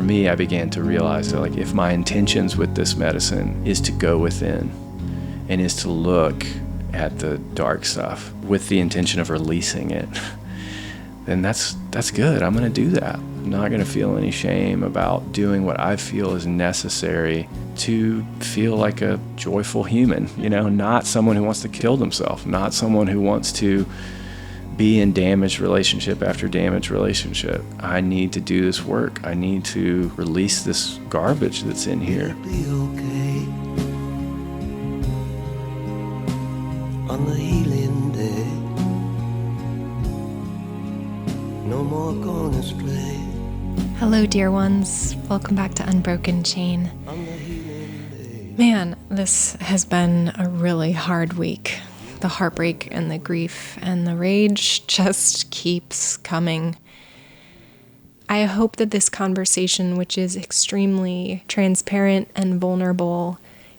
for me, I began to realize that, like, if my intentions with this medicine is to go within and is to look at the dark stuff with the intention of releasing it, then that's good. I'm going to do that. I'm not going to feel any shame about doing what I feel is necessary to feel like a joyful human, not someone who wants to kill themselves, not someone who wants to be in damaged relationship after damaged relationship. I need to do this work. I need to release this garbage that's in here. Be okay on the healing day. No more going astray. Hello, dear ones. Welcome back to Unbroken Chain. Man, this has been a really hard week. The heartbreak and the grief and the rage just keeps coming. I hope that this conversation, which is extremely transparent and vulnerable,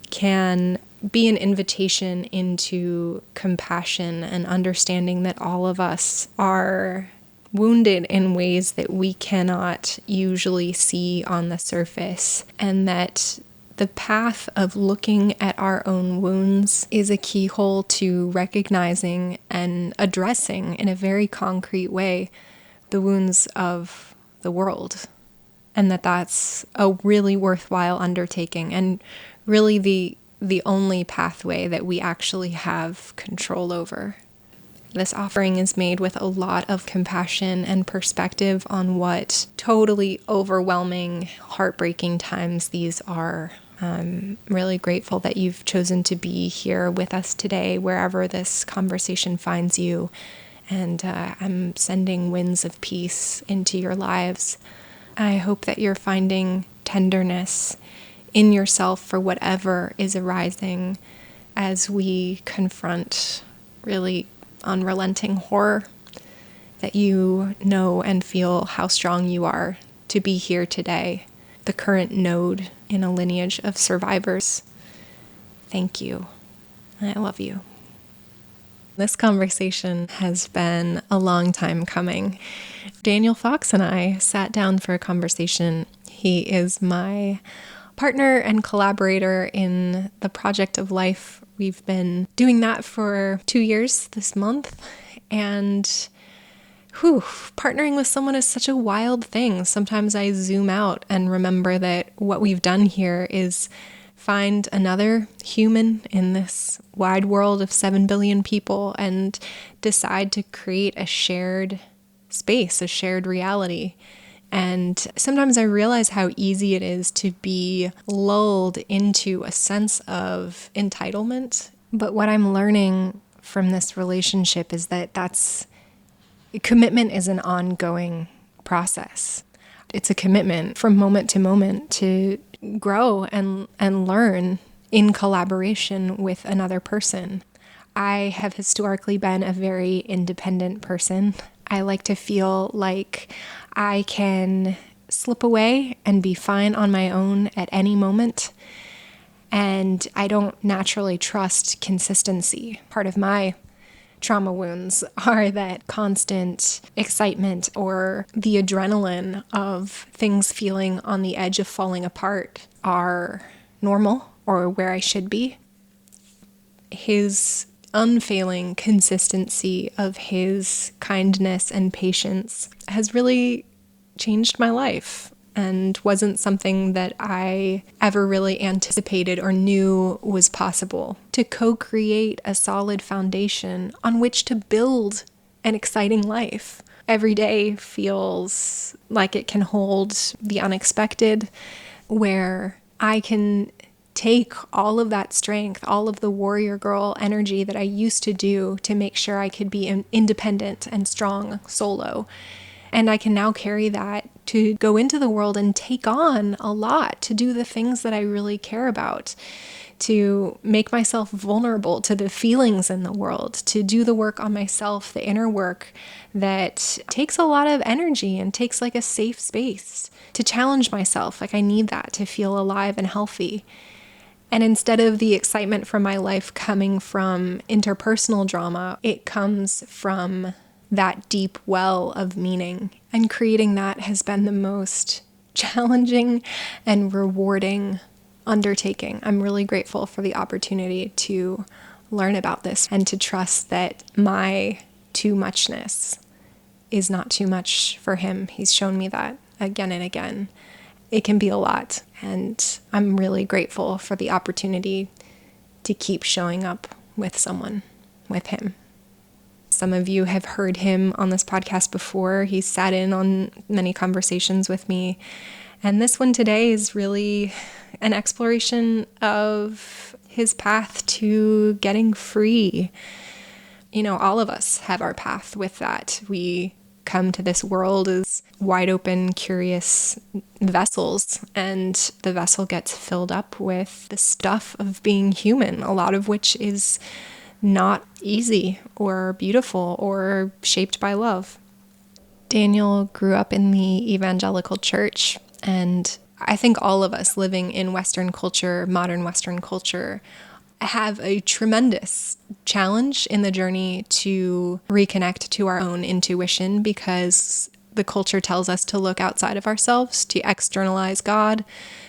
can be an invitation into compassion and understanding that all of us are wounded in ways that we cannot usually see on the surface, and that the path of looking at our own wounds is a keyhole to recognizing and addressing in a very concrete way the wounds of the world. And that's a really worthwhile undertaking, and really the only pathway that we actually have control over. This offering is made with a lot of compassion and perspective on what totally overwhelming, heartbreaking times these are. I'm really grateful that you've chosen to be here with us today, wherever this conversation finds you. And I'm sending winds of peace into your lives. I hope that you're finding tenderness in yourself for whatever is arising as we confront really unrelenting horror, that you know and feel how strong you are to be here today, the current node in a lineage of survivors. Thank you. I love you. This conversation has been a long time coming. Daniel Fox and I sat down for a conversation. He is my partner and collaborator in the project of life. We've been doing that for 2 years this month, and partnering with someone is such a wild thing. Sometimes I zoom out and remember that what we've done here is find another human in this wide world of 7 billion people and decide to create a shared space, a shared reality. And sometimes I realize how easy it is to be lulled into a sense of entitlement. But what I'm learning from this relationship is that commitment is an ongoing process. It's a commitment from moment to moment to grow and learn in collaboration with another person. I have historically been a very independent person. I like to feel like I can slip away and be fine on my own at any moment. And I don't naturally trust consistency. Part of my trauma wounds are that constant excitement or the adrenaline of things feeling on the edge of falling apart are normal or where I should be. His unfailing consistency of his kindness and patience has really changed my life and wasn't something that I ever really anticipated or knew was possible. To co-create a solid foundation on which to build an exciting life. Every day feels like it can hold the unexpected, where I can take all of that strength, all of the warrior girl energy that I used to do to make sure I could be independent and strong solo. And I can now carry that to go into the world and take on a lot, to do the things that I really care about, to make myself vulnerable to the feelings in the world, to do the work on myself, the inner work that takes a lot of energy and takes like a safe space, to challenge myself. Like I need that to feel alive and healthy. And instead of the excitement from my life coming from interpersonal drama, it comes from that deep well of meaning. And creating that has been the most challenging and rewarding undertaking. I'm really grateful for the opportunity to learn about this and to trust that my too muchness is not too much for him. He's shown me that again and again. It can be a lot, and I'm really grateful for the opportunity to keep showing up with someone, with him. Some of you have heard him on this podcast before. He's sat in on many conversations with me. And this one today is really an exploration of his path to getting free. You know, all of us have our path with that. We come to this world as wide open, curious vessels, and the vessel gets filled up with the stuff of being human, a lot of which is not easy or beautiful or shaped by love. Daniel grew up in the evangelical church, and I think all of us living in Western culture, modern Western culture, have a tremendous challenge in the journey to reconnect to our own intuition, because the culture tells us to look outside of ourselves, to externalize God,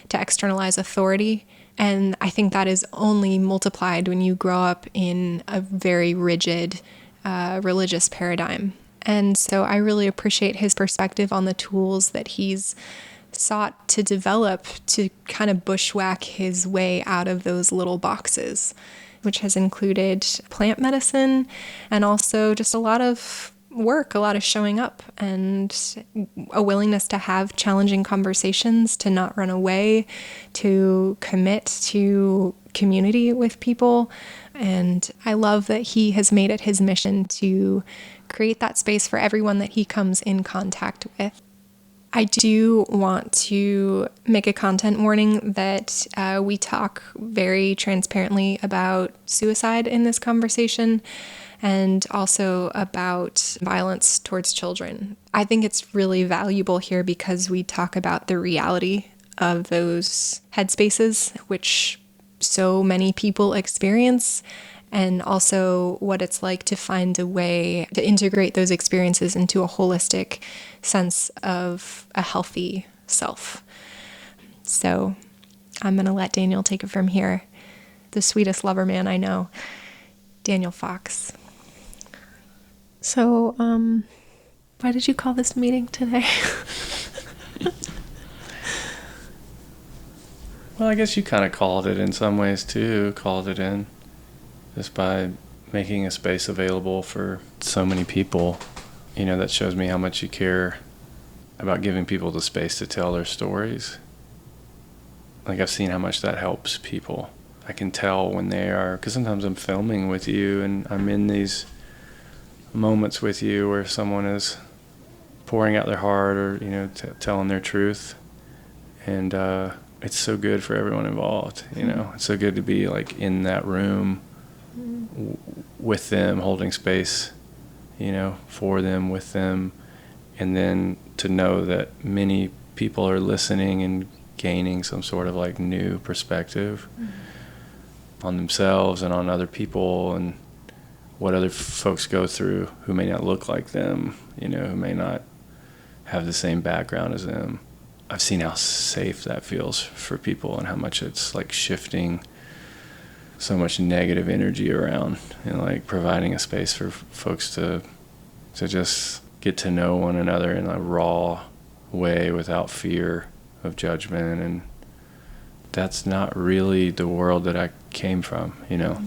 to externalize authority. And I think that is only multiplied when you grow up in a very rigid religious paradigm. And so I really appreciate his perspective on the tools that he's sought to develop to kind of bushwhack his way out of those little boxes, which has included plant medicine and also just a lot of work, a lot of showing up, and a willingness to have challenging conversations, to not run away, to commit to community with people. And I love that he has made it his mission to create that space for everyone that he comes in contact with. I do want to make a content warning that we talk very transparently about suicide in this conversation, and also about violence towards children. I think it's really valuable here because we talk about the reality of those headspaces, which so many people experience, and also what it's like to find a way to integrate those experiences into a holistic sense of a healthy self. So I'm going to let Daniel take it from here. The sweetest lover man I know, Daniel Fox. So, why did you call this meeting today? Well, I guess you kind of called it in some ways too, called it in just by making a space available for so many people. You know, that shows me how much you care about giving people the space to tell their stories. Like, I've seen how much that helps people. I can tell when they are, because sometimes I'm filming with you and I'm in these moments with you where someone is pouring out their heart or, you know, telling their truth. And it's so good for everyone involved, you know. It's so good to be, like, in that room with them, holding space, you know, for them, with them, and then to know that many people are listening and gaining some sort of, like, new perspective on themselves and on other people and what other folks go through who may not look like them, you know, who may not have the same background as them. I've seen how safe that feels for people and how much it's, like, shifting so much negative energy around and, like, providing a space for folks to just get to know one another in a raw way without fear of judgment. And that's not really the world that I came from, you know.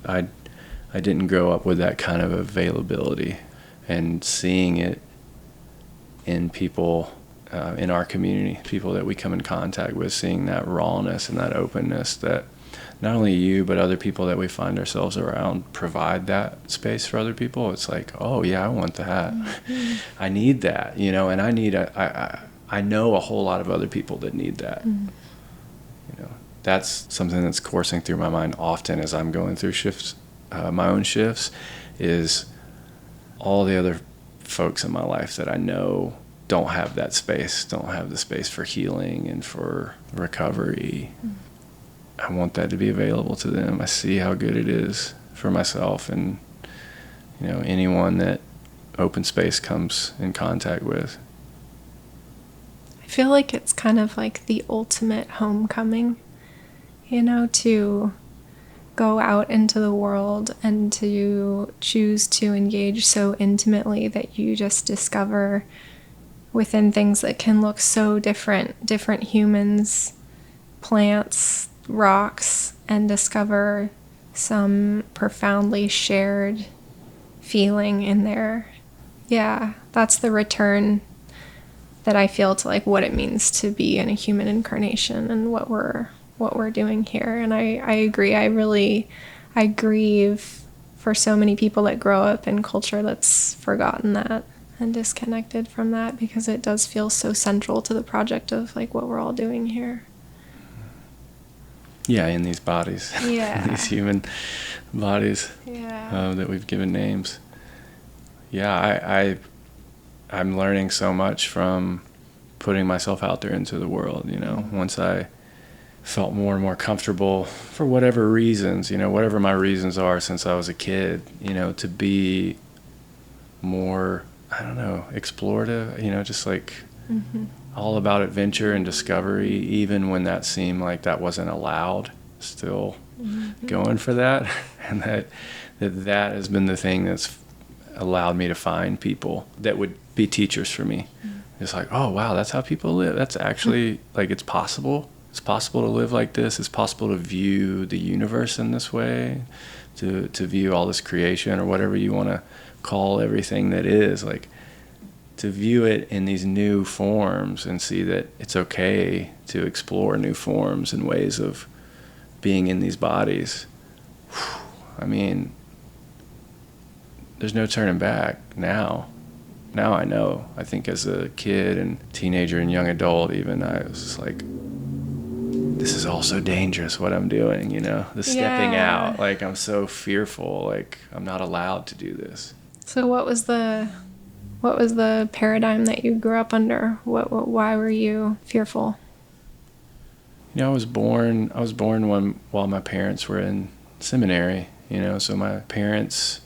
I didn't grow up with that kind of availability, and seeing it in people in our community, people that we come in contact with, seeing that rawness and that openness that not only you but other people that we find ourselves around provide that space for other people. It's like, oh yeah, I want that. I need that, you know, and I know a whole lot of other people that need that. You know, that's something that's coursing through my mind often as I'm going through shifts, my own shifts, is all the other folks in my life that I know don't have that space, don't have the space for healing and for recovery. I want that to be available to them. I see how good it is for myself and, you know, anyone that open space comes in contact with. I feel like it's kind of like the ultimate homecoming, to go out into the world and to choose to engage so intimately that you just discover within things that can look so different humans, plants, rocks, and discover some profoundly shared feeling in there. Yeah, that's the return that I feel to like what it means to be in a human incarnation and what we're doing here. And I agree. I grieve for so many people that grow up in culture that's forgotten that and disconnected from that, because it does feel so central to the project of like what we're all doing here. Yeah, in these bodies. Yeah. These human bodies. Yeah. That we've given names. Yeah, I'm learning so much from putting myself out there into the world, Once I felt more and more comfortable, for whatever reasons, whatever my reasons are since I was a kid, to be more, I don't know, explorative, just like all about adventure and discovery, even when that seemed like that wasn't allowed, still going for that. And that has been the thing that's allowed me to find people that would be teachers for me. It's like, oh wow, that's how people live. That's actually like, it's possible. It's possible to live like this. It's possible to view the universe in this way, to view all this creation or whatever you want to call everything that is, like to view it in these new forms and see that it's okay to explore new forms and ways of being in these bodies. I mean, there's no turning back now. Now I know. I think as a kid and teenager and young adult even, I was just like, this is all so dangerous what I'm doing, the stepping out. Like, I'm so fearful, like I'm not allowed to do this. So what was the paradigm that you grew up under? Why were you fearful? I was born while my parents were in seminary, so my parents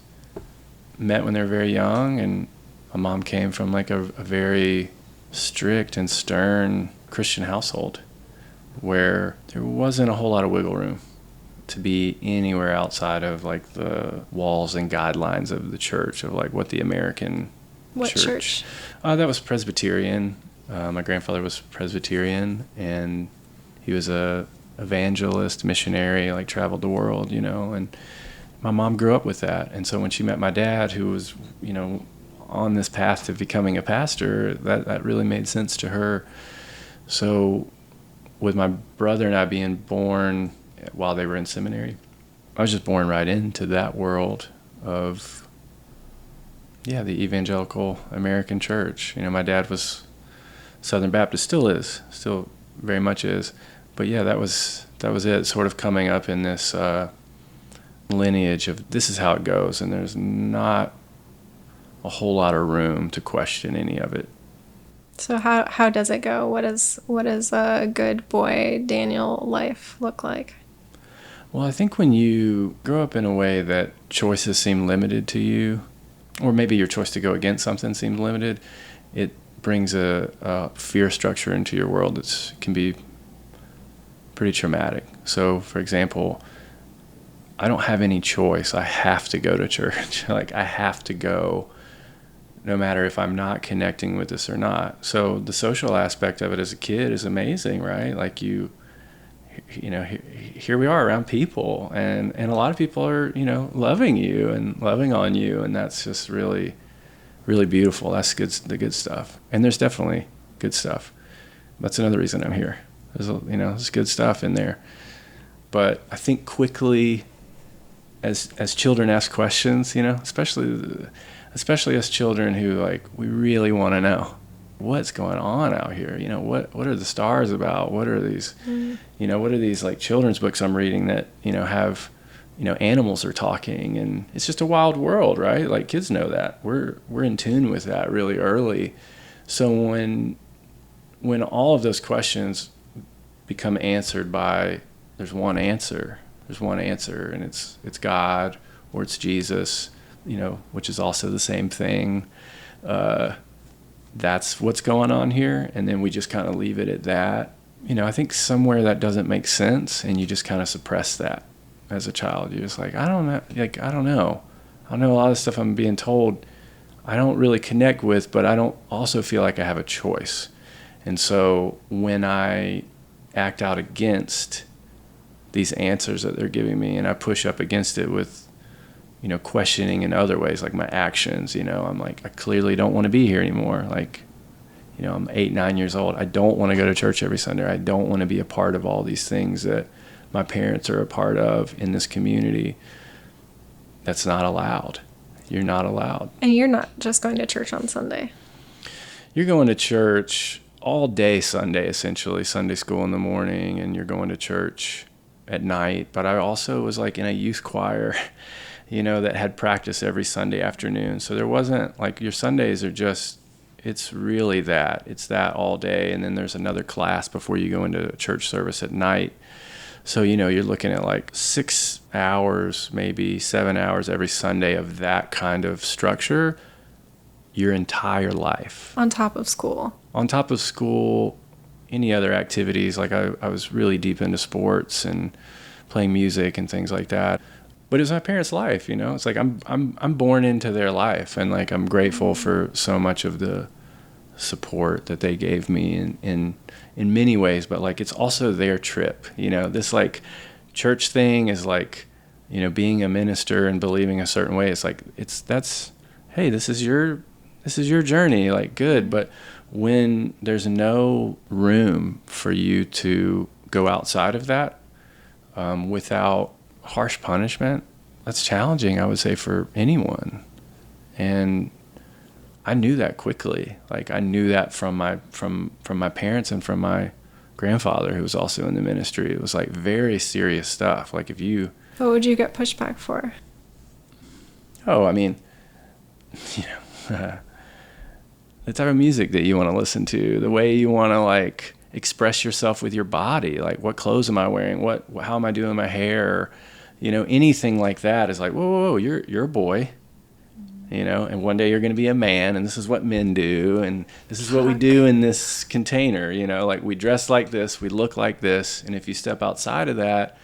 met when they were very young, and my mom came from like a very strict and stern Christian household where there wasn't a whole lot of wiggle room to be anywhere outside of like the walls and guidelines of the church, of like what the American church. That was Presbyterian. My grandfather was Presbyterian, and he was a evangelist, missionary, like traveled the world, and my mom grew up with that. And so when she met my dad, who was, on this path to becoming a pastor, that really made sense to her. So with my brother and I being born while they were in seminary, I was just born right into that world of, the evangelical American church. My dad was Southern Baptist, still very much is. But yeah, that was it, sort of coming up in this lineage of this is how it goes, and there's not a whole lot of room to question any of it. So how does it go? What does a good boy Daniel life look like? Well, I think when you grow up in a way that choices seem limited to you, or maybe your choice to go against something seems limited, it brings a fear structure into your world that can be pretty traumatic. So, for example, I don't have any choice. I have to go to church. Like, I have to go no matter if I'm not connecting with this or not. So the social aspect of it as a kid is amazing, right? Like here we are around people, and a lot of people are, loving you and loving on you, and that's just really, really beautiful. That's the good stuff. And there's definitely good stuff. That's another reason I'm here. There's good stuff in there. But I think quickly, as children ask questions, especially us children who, like, we really want to know what's going on out here. What are the stars about? What are these, what are these like children's books I'm reading that, have, animals are talking, and it's just a wild world, right? Like, kids know that. We're in tune with that really early. So when all of those questions become answered by, there's one answer, and it's God, or it's Jesus, which is also the same thing. that's what's going on here, and then we just kind of leave it at that. I think somewhere that doesn't make sense, and you just kind of suppress that as a child. You're just like, I don't know. I know a lot of stuff I'm being told I don't really connect with, but I don't also feel like I have a choice. And so when I act out against these answers that they're giving me, and I push up against it with, questioning in other ways, like my actions, I'm like, I clearly don't want to be here anymore. Like, I'm 8, 9 years old. I don't want to go to church every Sunday. I don't want to be a part of all these things that my parents are a part of in this community. That's not allowed. You're not allowed. And you're not just going to church on Sunday. You're going to church all day Sunday, essentially, Sunday school in the morning, and you're going to church at night. But I also was like in a youth choir, that had practice every Sunday afternoon. So there wasn't like, your Sundays are just, it's really that. It's that all day. And then there's another class before you go into church service at night. So, you're looking at like 6 hours, maybe 7 hours every Sunday of that kind of structure your entire life. On top of school. On top of school, any other activities. Like I was really deep into sports and playing music and things like that. But it was my parents' life, It's like I'm born into their life, and like I'm grateful for so much of the support that they gave me in many ways. But like it's also their trip, This like church thing is like, being a minister and believing a certain way. It's like hey, this is your journey, like good. But when there's no room for you to go outside of that without harsh punishment, that's challenging, I would say, for anyone. And I knew that quickly. Like I knew that from my parents and from my grandfather, who was also in the ministry. It was like very serious stuff. Like What would you get pushback for? Oh, I mean, the type of music that you want to listen to, the way you want to like express yourself with your body, like what clothes am I wearing, how am I doing my hair, anything like that is like, whoa, you're a boy, and one day you're going to be a man, and this is what men do, and this is what we do in this container, like we dress like this, we look like this, and if you step outside of that,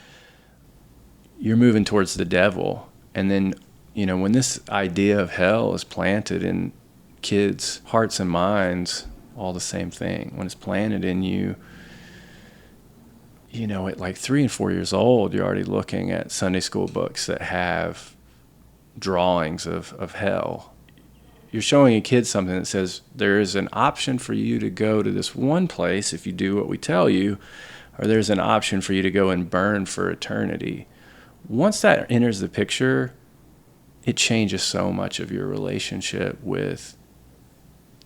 you're moving towards the devil. And then, when this idea of hell is planted in kids' hearts and minds, all the same thing. When it's planted in you, at like 3 and 4 years old, you're already looking at Sunday school books that have drawings of hell. You're showing a kid something that says there is an option for you to go to this one place if you do what we tell you, or there's an option for you to go and burn for eternity. Once that enters the picture, it changes so much of your relationship with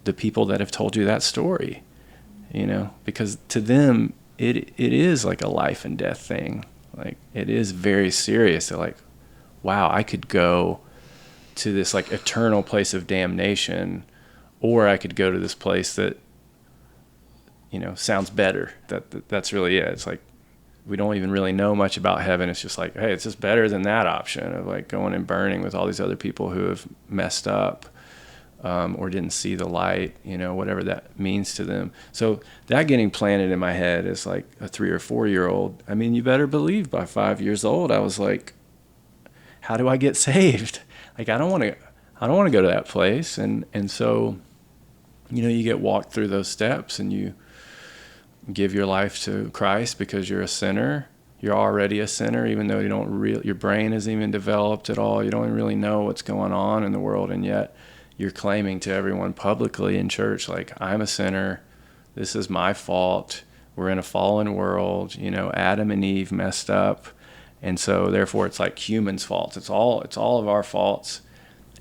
the people that have told you that story, because to them, it is like a life and death thing. Like it is very serious. They're like, wow, I could go to this like eternal place of damnation, or I could go to this place that, sounds better. That's really it. It's like, we don't even really know much about heaven. It's just like, hey, it's just better than that option of like going and burning with all these other people who have messed up, or didn't see the light, whatever that means to them. So that getting planted in my head as like a 3 or 4 year old, I mean, you better believe by 5 years old, I was like, how do I get saved? Like, I don't want to go to that place. And so, you get walked through those steps, and you give your life to Christ because you're a sinner. You're already a sinner, even though your brain isn't even developed at all. You don't even really know what's going on in the world, and yet you're claiming to everyone publicly in church, like, I'm a sinner. This is my fault. We're in a fallen world. Adam and Eve messed up, and so therefore it's like humans' faults. It's all of our faults,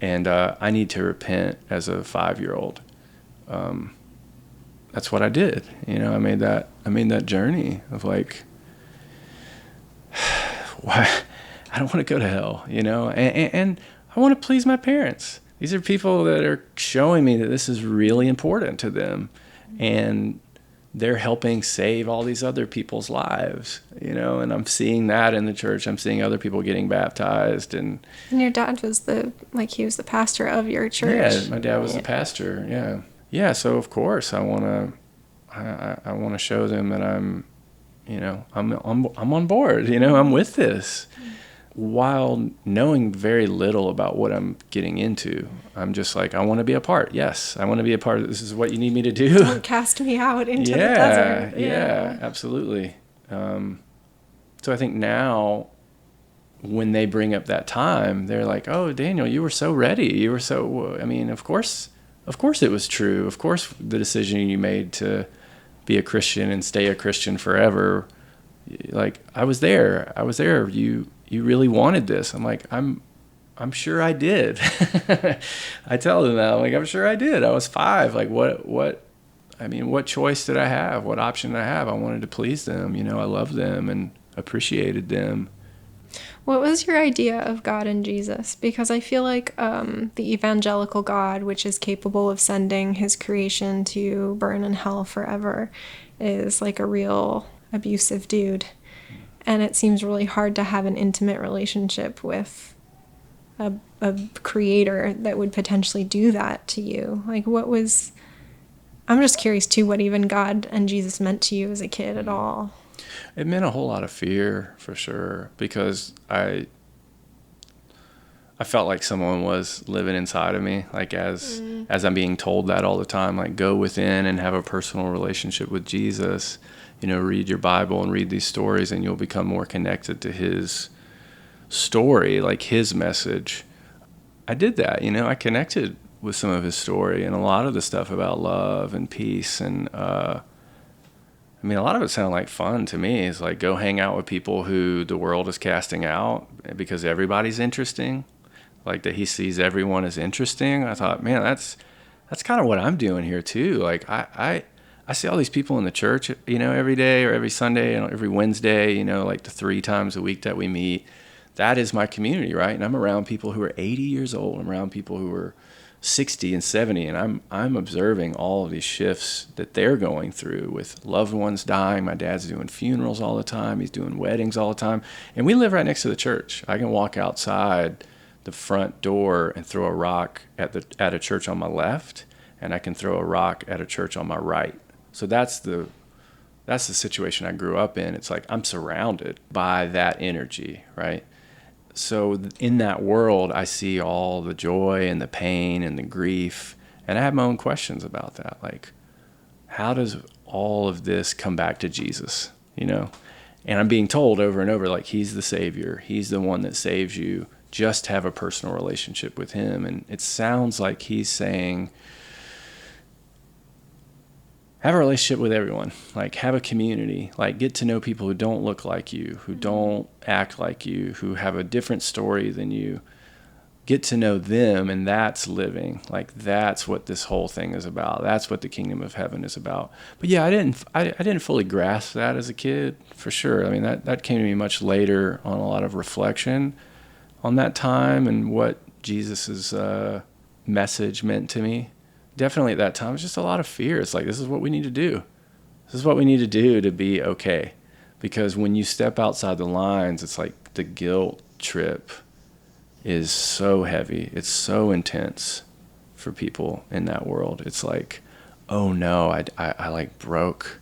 and I need to repent as a 5-year-old. That's what I did. I made that journey of like, why I don't want to go to hell, and I want to please my parents. These are people that are showing me that this is really important to them, and they're helping save all these other people's lives, and I'm seeing that in the church. I'm seeing other people getting baptized. And your dad was he was the pastor of your church. Yeah, my dad was the pastor, yeah. yeah, so of course I want to, I want to show them that I'm, I'm on board, I'm with this, while knowing very little about what I'm getting into. I'm just like, I want to be a part. Yes, I want to be a part of this. Is what you need me to do. Don't cast me out into the desert. Yeah, absolutely. So I think now, when they bring up that time, they're like, "Oh, Daniel, you were so ready. You were so." I mean, of course it was true. Of course, the decision you made to be a Christian and stay a Christian forever. Like, I was there. You really wanted this. I'm like, I'm sure I did. I tell them that. I'm like, I'm sure I did. I was 5. Like, what choice did I have? What option did I have? I wanted to please them. I loved them and appreciated them. What was your idea of God and Jesus? Because I feel like the evangelical God, which is capable of sending his creation to burn in hell forever, is like a real abusive dude. And it seems really hard to have an intimate relationship with a creator that would potentially do that to you. Like, I'm just curious too, what even God and Jesus meant to you as a kid at all. It meant a whole lot of fear, for sure, because I felt like someone was living inside of me, like as I'm being told that all the time, like, go within and have a personal relationship with Jesus, read your Bible and read these stories and you'll become more connected to his story, like his message. I did that, I connected with some of his story and a lot of the stuff about love and peace. And a lot of it sounded like fun to me. It's like, go hang out with people who the world is casting out because everybody's interesting, like that he sees everyone as interesting. I thought, man, that's kind of what I'm doing here too. Like, I see all these people in the church, every day or every Sunday and every Wednesday, like the 3 times a week that we meet. That is my community, right? And I'm around people who are 80 years old. I'm around people who are 60 and 70, and I'm observing all of these shifts that they're going through with loved ones dying. My dad's doing funerals all the time. He's doing weddings all the time. And we live right next to the church. I can walk outside the front door and throw a rock at a church on my left, and I can throw a rock at a church on my right. So that's the situation I grew up in. It's like I'm surrounded by that energy, right? So in that world, I see all the joy and the pain and the grief, and I have my own questions about that. Like, how does all of this come back to Jesus, And I'm being told over and over, like, he's the Savior. He's the one that saves you. Just have a personal relationship with him. And it sounds like he's saying, have a relationship with everyone, like have a community, like get to know people who don't look like you, who don't act like you, who have a different story than you. Get to know them, and that's living. Like, that's what this whole thing is about. That's what the kingdom of heaven is about. But yeah, I didn't fully grasp that as a kid, for sure. I mean, that came to me much later on a lot of reflection on that time and what Jesus's message meant to me. Definitely at that time, it was just a lot of fear. It's like, this is what we need to do. This is what we need to do to be okay. Because when you step outside the lines, it's like the guilt trip is so heavy. It's so intense for people in that world. It's like, oh no, I broke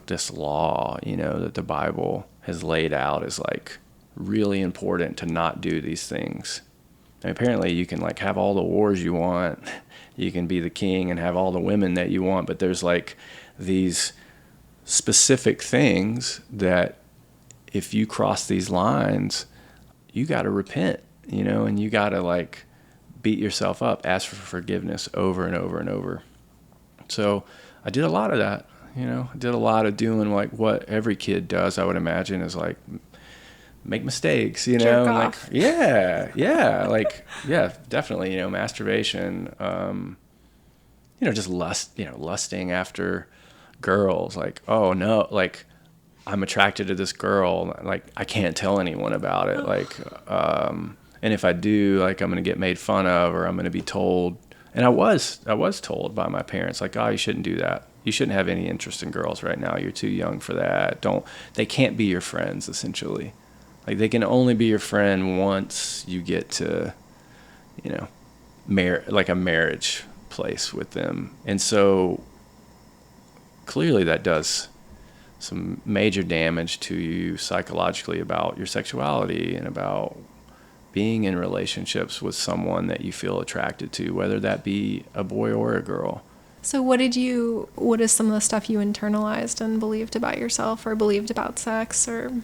this law, that the Bible has laid out as like really important to not do these things. And apparently you can like have all the wars you want. You can be the king and have all the women that you want, but there's like these specific things that if you cross these lines, you got to repent, and you got to like beat yourself up, ask for forgiveness over and over and over. So I did a lot of that, I did a lot of doing like what every kid does, I would imagine, is like make mistakes, Jerk and off. like, yeah, definitely, masturbation, just lusting after girls, like, oh no, like I'm attracted to this girl, like I can't tell anyone about it, like, and if I do, like I'm going to get made fun of, or I'm going to be told, and I was told by my parents, like, oh, you shouldn't do that. You shouldn't have any interest in girls right now. You're too young for that. They can't be your friends, essentially. Like, they can only be your friend once you get to, like a marriage place with them. And so clearly that does some major damage to you psychologically about your sexuality and about being in relationships with someone that you feel attracted to, whether that be a boy or a girl. So what is some of the stuff you internalized and believed about yourself or believed about sex or?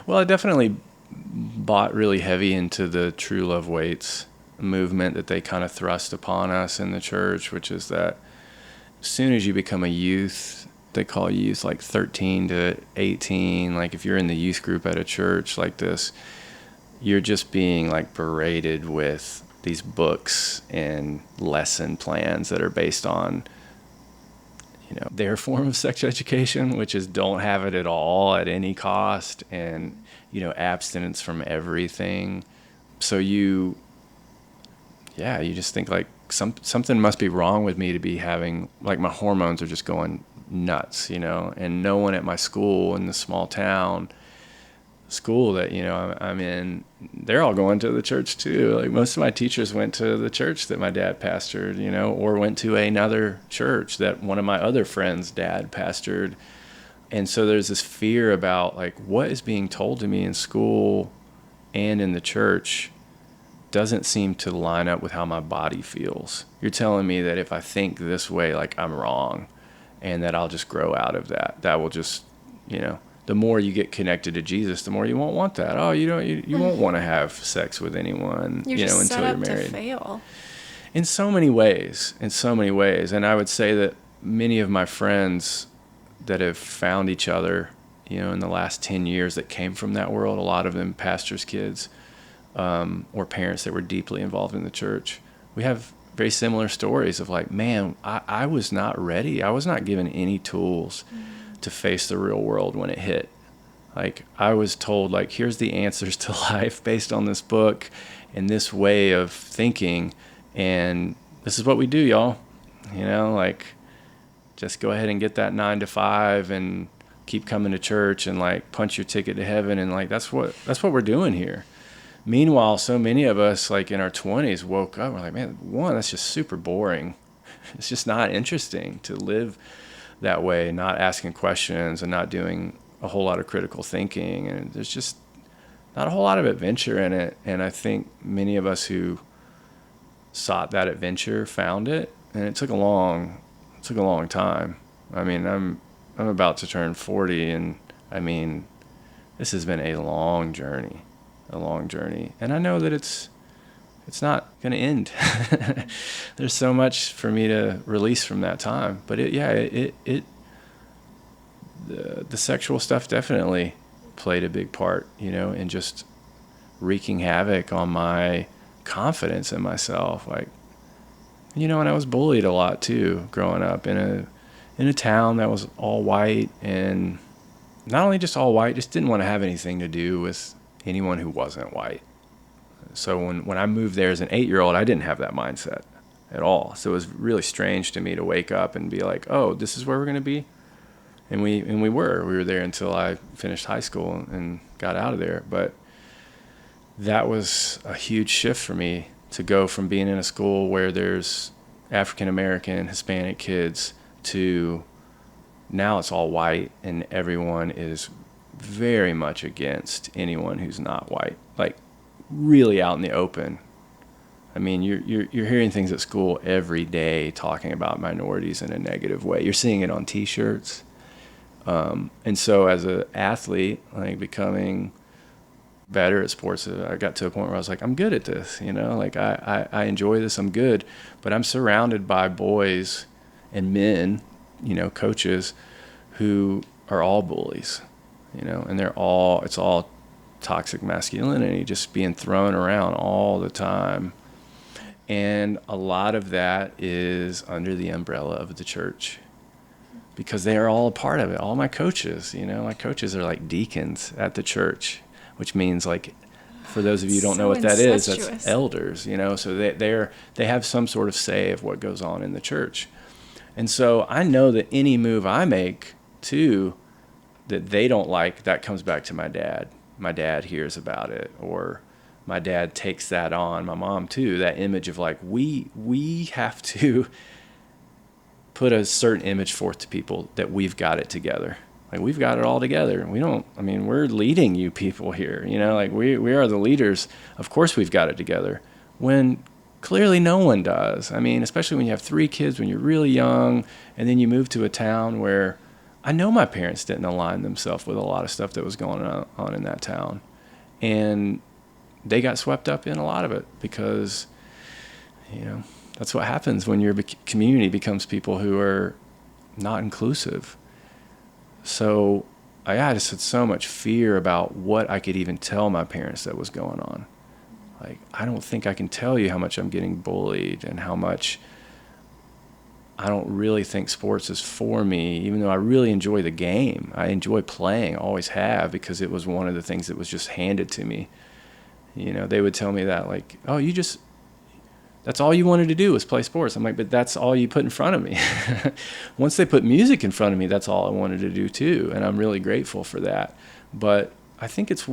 Well, I definitely bought really heavy into the True Love Waits movement that they kind of thrust upon us in the church, which is that as soon as you become a youth, they call youth like 13 to 18, like if you're in the youth group at a church like this, you're just being like berated with these books and lesson plans that are based on, you know, their form of sex education, which is don't have it at all at any cost, and, you know, abstinence from everything. So you just think like something must be wrong with me to be having, like, my hormones are just going nuts, you know, and no one at my school in the small town school that, you know, I'm in, they're all going to the church too. Like most of my teachers went to the church that my dad pastored, you know, or went to another church that one of my other friends' dad pastored. And so there's this fear about like what is being told to me in school and in the church doesn't seem to line up with how my body feels. You're telling me that if I think this way, like I'm wrong, and that I'll just grow out of that. That will just, you know, the more you get connected to Jesus, the more you won't want that. Oh, you won't want to have sex with anyone, you're you know, just until you're set up married. To fail. In so many ways. And I would say that many of my friends that have found each other, you know, in the last 10 years that came from that world, a lot of them pastors' kids, or parents that were deeply involved in the church. We have very similar stories of like, man, I was not ready. I was not given any tools to face the real world when it hit. Like I was told, like, here's the answers to life based on this book and this way of thinking. And this is what we do, y'all. You know, like just go ahead and get that 9 to 5 and keep coming to church and like punch your ticket to heaven. And like, that's what we're doing here. Meanwhile, so many of us, like in our 20s, woke up and we're like, man, one, that's just super boring. It's just not interesting to live that way, not asking questions and not doing a whole lot of critical thinking. And there's just not a whole lot of adventure in it. And I think many of us who sought that adventure found it. And it took a long time. I mean, I'm about to turn 40, and I mean, this has been a long journey. And I know that it's not going to end. There's so much for me to release from that time. But the sexual stuff definitely played a big part, you know, in just wreaking havoc on my confidence in myself. Like, you know, and I was bullied a lot too, growing up in a town that was all white, and not only just all white, just didn't want to have anything to do with anyone who wasn't white. So when I moved there as an 8-year-old, I didn't have that mindset at all. So it was really strange to me to wake up and be like, oh, this is where we're going to be. And we were there until I finished high school and got out of there. But that was a huge shift for me to go from being in a school where there's African American, Hispanic kids to now it's all white, and everyone is very much against anyone who's not white, like really out in the open. I mean, you're hearing things at school every day talking about minorities in a negative way. You're seeing it on T-shirts. And so as an athlete, like becoming better at sports, I got to a point where I was like, I'm good at this, you know, like I enjoy this, I'm good, but I'm surrounded by boys and men, you know, coaches who are all bullies, you know, and it's all toxic masculinity just being thrown around all the time. And a lot of that is under the umbrella of the church because they are all a part of it. All my coaches, you know, my coaches are like deacons at the church, which means, like, for those of you who don't know what that is, that's elders, you know, so they have some sort of say of what goes on in the church. And so I know that any move I make too that they don't like, that comes back to my dad. My dad hears about it, or my dad takes that on, my mom too, that image of like, we have to put a certain image forth to people that we've got it together. Like, we've got it all together. We're leading you people here, like we are the leaders. Of course we've got it together. When clearly no one does. Especially when you have 3 kids when you're really young, and then you move to a town where I know my parents didn't align themselves with a lot of stuff that was going on in that town. And they got swept up in a lot of it because, that's what happens when your community becomes people who are not inclusive. So I just had so much fear about what I could even tell my parents that was going on. Like, I don't think I can tell you how much I'm getting bullied and how much I don't really think sports is for me, even though I really enjoy the game. I enjoy playing, always have, because it was one of the things that was just handed to me. They would tell me that, like, oh, that's all you wanted to do was play sports. I'm like, but that's all you put in front of me. Once they put music in front of me, that's all I wanted to do too. And I'm really grateful for that. But I think it's,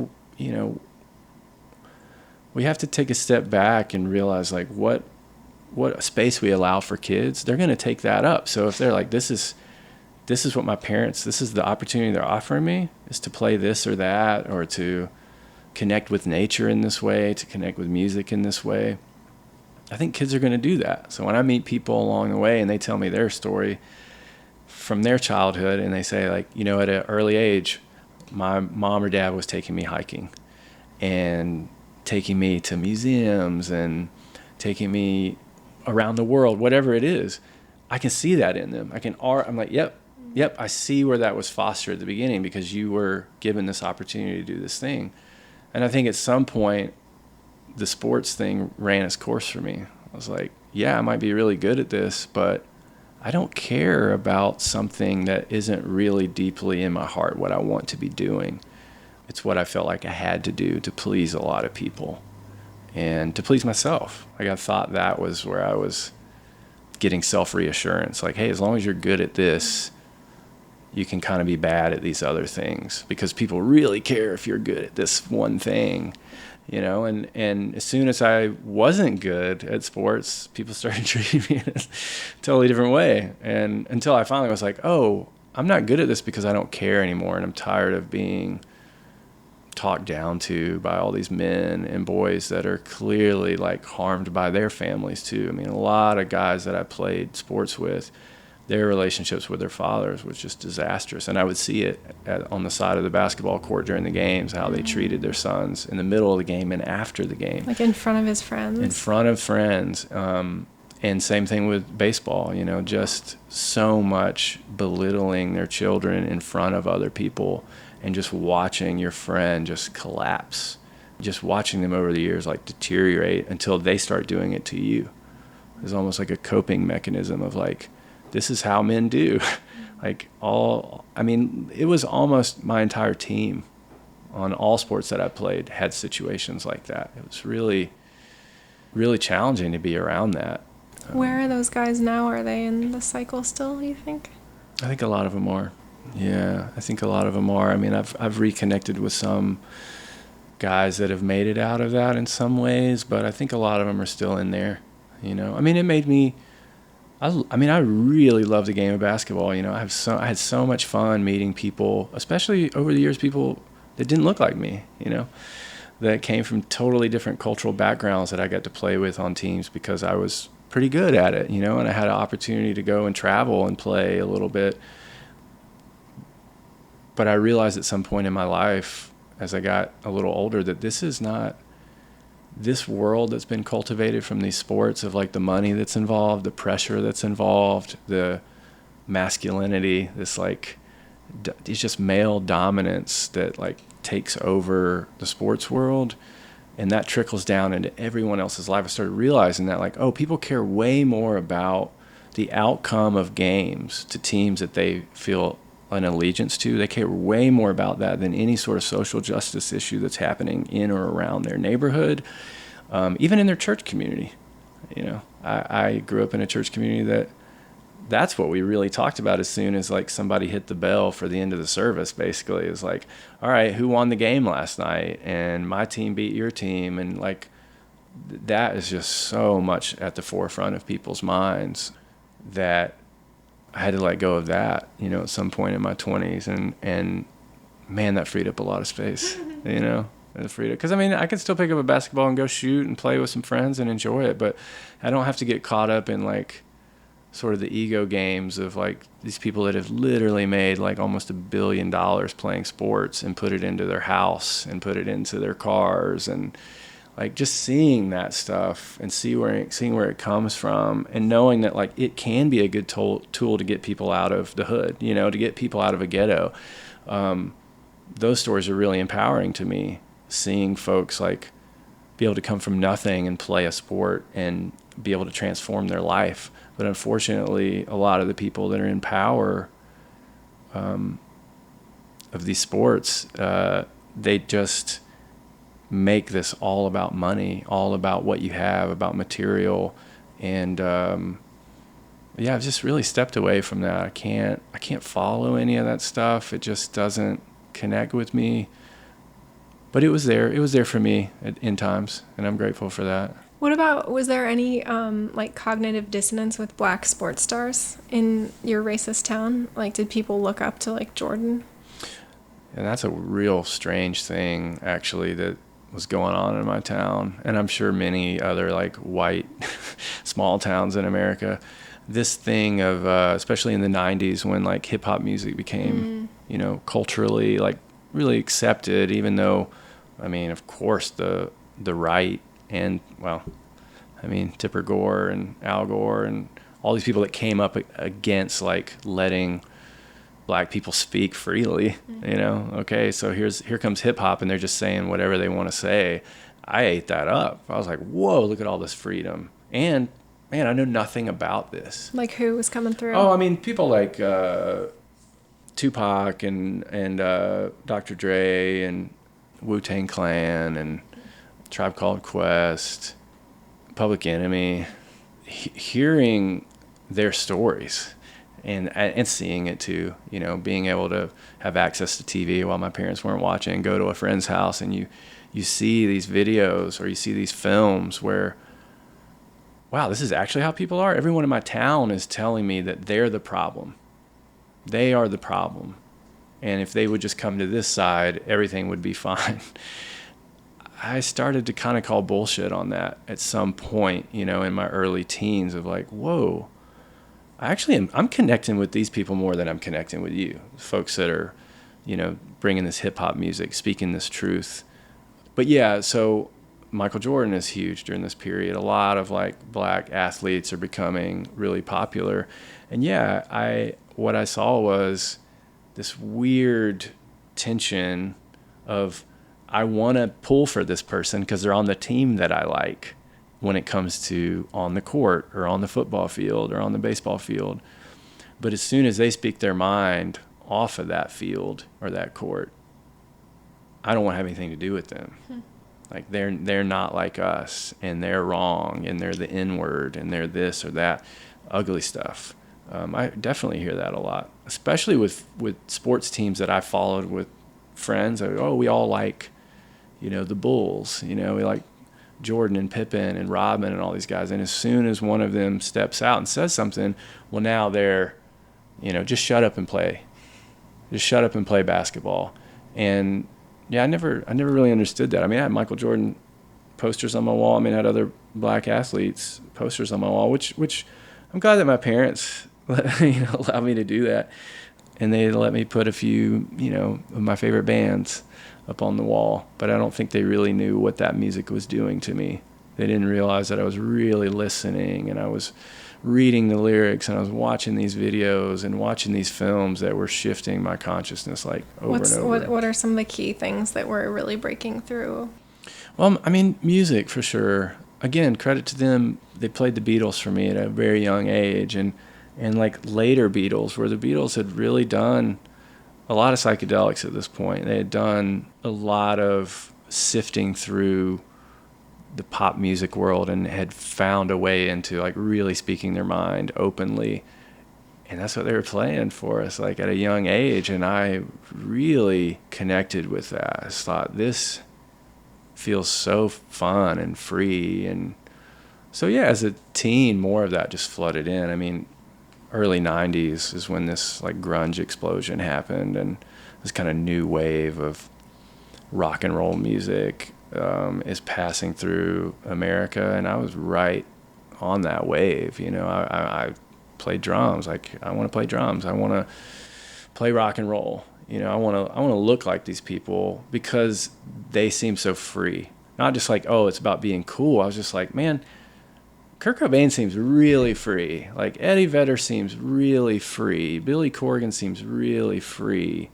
we have to take a step back and realize, like, what space we allow for kids, they're going to take that up. So if they're like, this is what my parents, this is the opportunity they're offering me, is to play this or that, or to connect with nature in this way, to connect with music in this way, I think kids are going to do that. So when I meet people along the way and they tell me their story from their childhood, and they say, like, at an early age, my mom or dad was taking me hiking and taking me to museums and taking me around the world, whatever it is, I can see that in them. I'm like, yep, I see where that was fostered at the beginning, because you were given this opportunity to do this thing. And I think at some point, the sports thing ran its course for me. I was like, yeah, I might be really good at this, but I don't care about something that isn't really deeply in my heart what I want to be doing. It's what I felt like I had to do to please a lot of people and to please myself. Like, I thought that was where I was getting self-reassurance. Like, hey, as long as you're good at this, you can kind of be bad at these other things, because people really care if you're good at this one thing. And as soon as I wasn't good at sports, people started treating me in a totally different way. And until I finally was like, oh, I'm not good at this because I don't care anymore. And I'm tired of being talked down to by all these men and boys that are clearly, like, harmed by their families too. A lot of guys that I played sports with, their relationships with their fathers was just disastrous. And I would see it on the side of the basketball court during the games, how they treated their sons in the middle of the game and after the game. Like in front of his friends? In front of friends. And same thing with baseball, just so much belittling their children in front of other people, and just watching your friend just collapse, just watching them over the years, like, deteriorate until they start doing it to you. It's almost like a coping mechanism of, like, this is how men do. It was almost my entire team on all sports that I played had situations like that. It was really, really challenging to be around that. Where are those guys now? Are they in the cycle still, you think? I think a lot of them are. Yeah, I think a lot of them are. I've reconnected with some guys that have made it out of that in some ways, but I think a lot of them are still in there. It made me... I really love the game of basketball. I had so much fun meeting people, especially over the years, people that didn't look like me, that came from totally different cultural backgrounds that I got to play with on teams because I was pretty good at it, and I had an opportunity to go and travel and play a little bit. But I realized at some point in my life, as I got a little older, that this is not this world that's been cultivated from these sports of, like, the money that's involved, the pressure that's involved, the masculinity, this, like, it's just male dominance that, like, takes over the sports world, and that trickles down into everyone else's life. I started realizing that, like, oh, people care way more about the outcome of games to teams that they feel an allegiance to. They care way more about that than any sort of social justice issue that's happening in or around their neighborhood, even in their church community. I grew up in a church community that that's what we really talked about as soon as like somebody hit the bell for the end of the service. Basically, is like, all right, who won the game last night? And my team beat your team, and like that is just so much at the forefront of people's minds that I had to let go of that, at some point in my 20s, and man, that freed up a lot of space, because I could still pick up a basketball and go shoot and play with some friends and enjoy it, but I don't have to get caught up in like sort of the ego games of like these people that have literally made like almost $1 billion playing sports and put it into their house and put it into their cars, and like just seeing that stuff and seeing where it comes from, and knowing that like it can be a good tool to get people out of the hood, to get people out of a ghetto. Those stories are really empowering to me, seeing folks like be able to come from nothing and play a sport and be able to transform their life. But unfortunately, a lot of the people that are in power of these sports, they just make this all about money, all about what you have, about material. And I've just really stepped away from that. I can't follow any of that stuff. It just doesn't connect with me. But it was there for me in times, and I'm grateful for that. What about, was there any like cognitive dissonance with black sports stars in your racist town? Like, did people look up to like Jordan? And that's a real strange thing, actually, that was going on in my town, and I'm sure many other like white small towns in America. This thing of especially in the 90s when like hip hop music became culturally like really accepted, even though of course the right and Tipper Gore and Al Gore and all these people that came up against like letting black people speak freely, okay, so here comes hip hop and they're just saying whatever they want to say. I ate that up. I was like, whoa, look at all this freedom. And man, I know nothing about this. Like who was coming through? Oh, people like Tupac and Dr. Dre and Wu-Tang Clan and Tribe Called Quest, Public Enemy, hearing their stories and seeing it too, being able to have access to TV while my parents weren't watching, go to a friend's house and you see these videos or you see these films where, wow, this is actually how people are. Everyone in my town is telling me that they're the problem. They are the problem. And if they would just come to this side, everything would be fine. I started to kind of call bullshit on that at some point, in my early teens of like, whoa, I'm connecting with these people more than I'm connecting with you. Folks that are, bringing this hip hop music, speaking this truth. But yeah, so Michael Jordan is huge during this period. A lot of like black athletes are becoming really popular. And yeah, what I saw was this weird tension of I want to pull for this person because they're on the team that I like when it comes to on the court or on the football field or on the baseball field. But as soon as they speak their mind off of that field or that court, I don't want to have anything to do with them. Like they're not like us, and they're wrong, and they're the N-word, and they're this or that ugly stuff. I definitely hear that a lot, especially with sports teams that I followed with friends. We all like, the Bulls. We like Jordan and Pippen and Rodman and all these guys. And as soon as one of them steps out and says something, well, now they're, just shut up and play. Just shut up and play basketball. And yeah, I never really understood that. I had Michael Jordan posters on my wall. I had other black athletes posters on my wall, which I'm glad that my parents allowed me to do that. And they let me put a few, of my favorite bands up on the wall. But I don't think they really knew what that music was doing to me. They didn't realize that I was really listening, and I was reading the lyrics, and I was watching these videos and watching these films that were shifting my consciousness like over and over. What are some of the key things that were really breaking through? Well, music for sure. Again, credit to them. They played the Beatles for me at a very young age, and like later Beatles, where the Beatles had really done a lot of psychedelics at this point. They had done a lot of sifting through the pop music world and had found a way into like really speaking their mind openly. And that's what they were playing for us, like at a young age. And I really connected with that. I just thought, this feels so fun and free. And so, yeah, as a teen, more of that just flooded in. I mean, early 90s is when this like grunge explosion happened, and this kind of new wave of rock and roll music is passing through America. And I was right on that wave. You know, I played drums. Like, I want to play drums. I want to play rock and roll. You know, I want to look like these people because they seem so free. Not just like, oh, it's about being cool. I was just like, man, Kurt Cobain seems really free. Like, Eddie Vedder seems really free. Billy Corgan seems really free.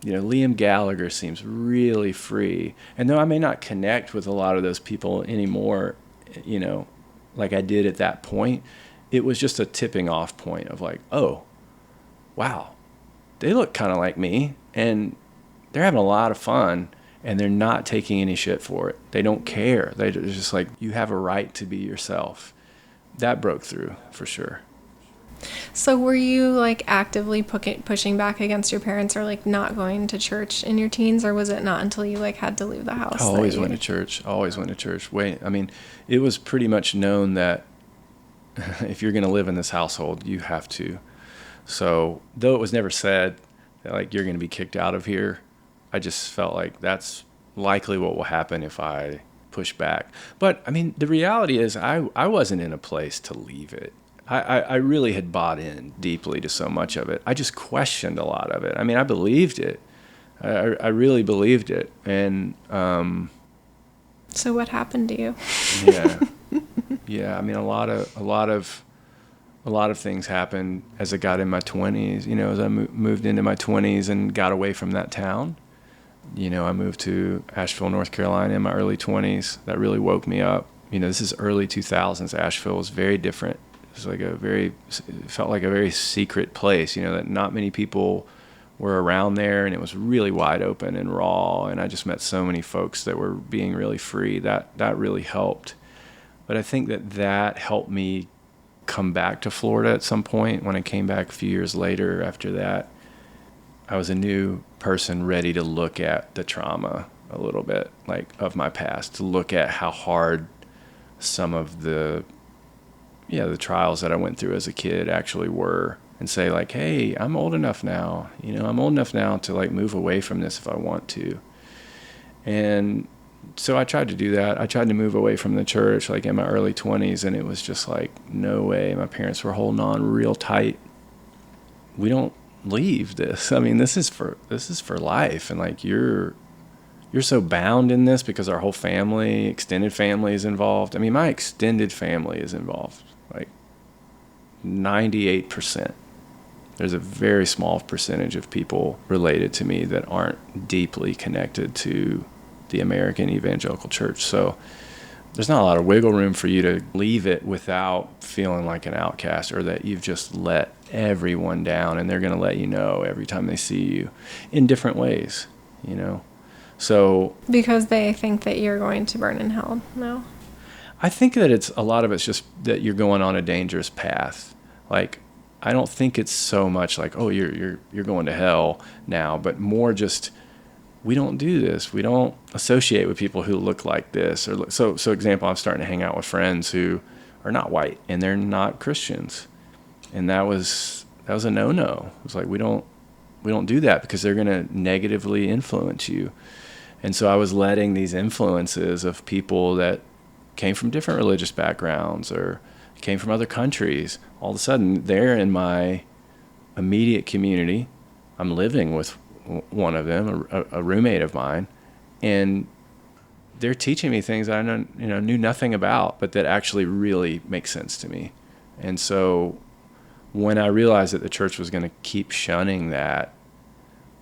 You know, Liam Gallagher seems really free. And though I may not connect with a lot of those people anymore, you know, like I did at that point, it was just a tipping off point of like, oh, wow, they look kind of like me, and they're having a lot of fun, and they're not taking any shit for it. They don't care. They're just like, you have a right to be yourself. That broke through for sure. So were you like actively pushing back against your parents, or like not going to church in your teens, or was it not until you like had to leave the house? I always went to church. Always went to church. I mean, it was pretty much known that if you're going to live in this household, you have to. So though it was never said that like you're going to be kicked out of here, I just felt like that's likely what will happen if I push back. But I mean, the reality is I wasn't in a place to leave it. I really had bought in deeply to so much of it. I just questioned a lot of it. I mean, I believed it. I really believed it. And so what happened to you? Yeah. I mean, a lot of things happened as I got in my 20s. You know, as I moved into my 20s and got away from that town. You know, I moved to Asheville, North Carolina in my early 20s. That really woke me up. You know, this is early 2000s. Asheville was very different. It was like it felt like a very secret place, you know, that not many people were around there, and it was really wide open and raw. And I just met so many folks that were being really free. That really helped. But I think that helped me come back to Florida at some point. When I came back a few years later after that, I was a new person, ready to look at the trauma a little bit, like, of my past, to look at how hard some of the trials that I went through as a kid actually were, and say like, hey, I'm old enough now, you know, I'm old enough now to like move away from this if I want to. And so I tried to do that. I tried to move away from the church like in my early 20s, and it was just like, no way. My parents were holding on real tight. We don't leave this. I mean, this is for life. And like, you're so bound in this because our whole family, extended family, is involved. I mean, my extended family is involved, like 98%. There's a very small percentage of people related to me that aren't deeply connected to the American evangelical church. So there's not a lot of wiggle room for you to leave it without feeling like an outcast, or that you've just let everyone down, and they're going to let you know every time they see you in different ways, you know. So because they think that you're going to burn in hell. No, I think that a lot of it's just that you're going on a dangerous path. Like, I don't think it's so much like, oh, you're going to hell now, but more just, we don't do this. We don't associate with people who look like this. Or so example, I'm starting to hang out with friends who are not white and they're not Christians, and that was a no-no. It was like, we don't do that because they're going to negatively influence you. And so I was letting these influences of people that came from different religious backgrounds or came from other countries, all of a sudden they're in my immediate community. I'm living with one of them, a roommate of mine, and they're teaching me things I knew nothing about, but that actually really make sense to me. And so when I realized that the church was going to keep shunning that,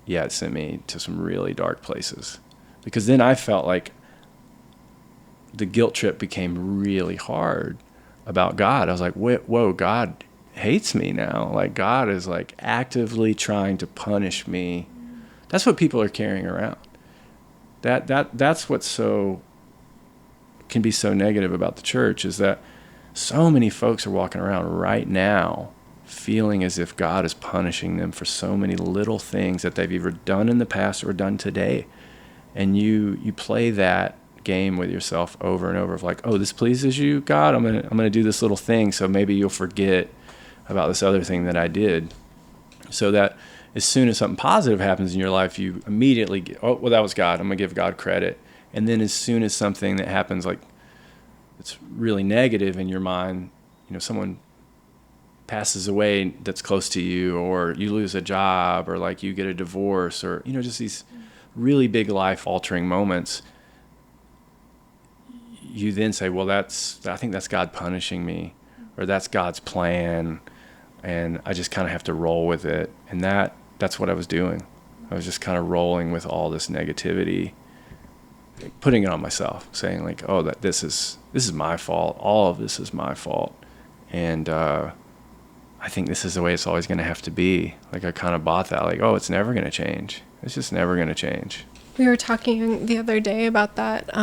yeah, it sent me to some really dark places. Because then I felt like the guilt trip became really hard about God. I was like, whoa, God hates me now. Like, God is like actively trying to punish me. That's what people are carrying around. That's what's can be so negative about the church, is that so many folks are walking around right now feeling as if God is punishing them for so many little things that they've either done in the past or done today. And you play that game with yourself over and over of like, oh, this pleases you, God, I'm gonna do this little thing, so maybe you'll forget about this other thing that I did. So that as soon as something positive happens in your life, you immediately get, oh, well, that was God, I'm gonna give God credit. And then as soon as something that happens like it's really negative in your mind, someone passes away that's close to you, or you lose a job, or like you get a divorce, or just these really big life altering moments, you then say, well, I think that's God punishing me, or that's God's plan, and I just kind of have to roll with it. And that's what I was doing. I was just kind of rolling with all this negativity, putting it on myself, saying like, oh, that this is my fault, all of this is my fault, and I think this is the way it's always going to have to be. Like, I kind of bought that, like, oh, it's never going to change. It's just never going to change. We were talking the other day about that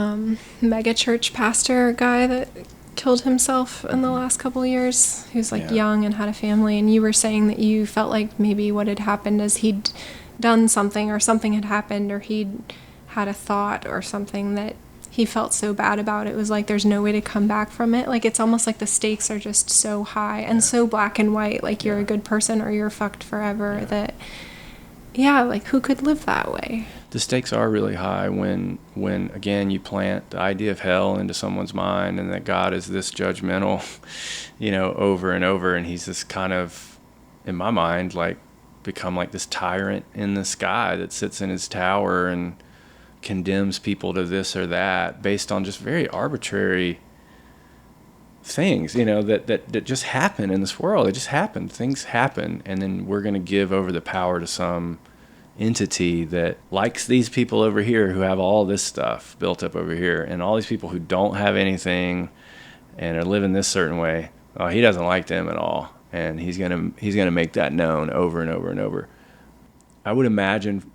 mega church pastor guy that killed himself in the last couple of years. He was like young and had a family, and you were saying that you felt like maybe what had happened is he'd done something, or something had happened, or he'd had a thought or something that he felt so bad about. It was like there's no way to come back from it. Like, it's almost like the stakes are just so high and so black and white, like you're a good person or you're fucked forever, that like who could live that way? The stakes are really high when again you plant the idea of hell into someone's mind, and that God is this judgmental over and over, and he's this kind of, in my mind, like become like this tyrant in the sky that sits in his tower and condemns people to this or that based on just very arbitrary things, that just happen in this world. It just happened. Things happen, and then we're going to give over the power to some entity that likes these people over here who have all this stuff built up over here, and all these people who don't have anything and are living this certain way. Oh, he doesn't like them at all, and he's gonna make that known over and over and over. I would imagine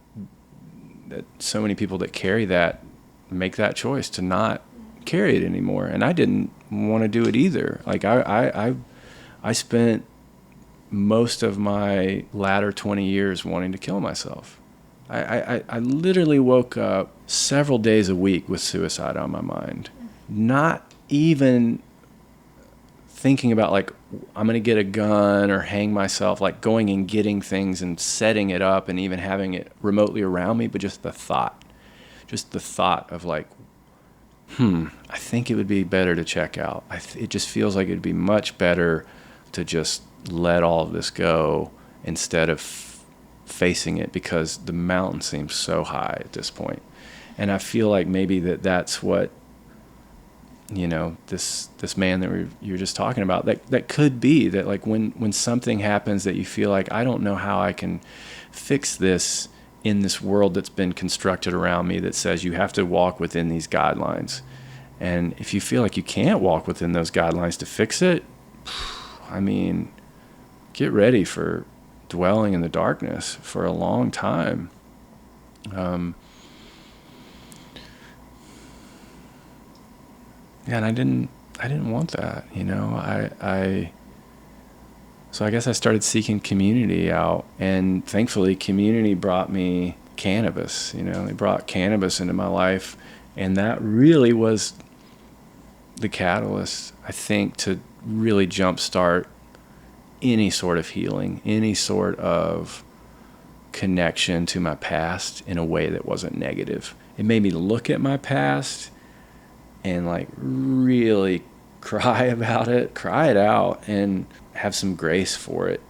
that so many people that carry that make that choice to not carry it anymore, and I didn't want to do it either. Like I spent most of my latter 20 years wanting to kill myself. I literally woke up several days a week with suicide on my mind, not even thinking about like I'm going to get a gun or hang myself, like going and getting things and setting it up and even having it remotely around me, but just the thought of like, I think it would be better to check out. It just feels like it'd be much better to just let all of this go instead of facing it, because the mountain seems so high at this point. And I feel like maybe that's what, this man that you were just talking about, that could be that, like when something happens that you feel like, I don't know how I can fix this in this world that's been constructed around me that says you have to walk within these guidelines. And if you feel like you can't walk within those guidelines to fix it, I mean, get ready for dwelling in the darkness for a long time. And I didn't want that, So I guess I started seeking community out, and thankfully community brought me cannabis. They brought cannabis into my life, and that really was the catalyst, I think, to really jumpstart any sort of healing, any sort of connection to my past in a way that wasn't negative. It made me look at my past and like really cry about it, cry it out, and have some grace for it.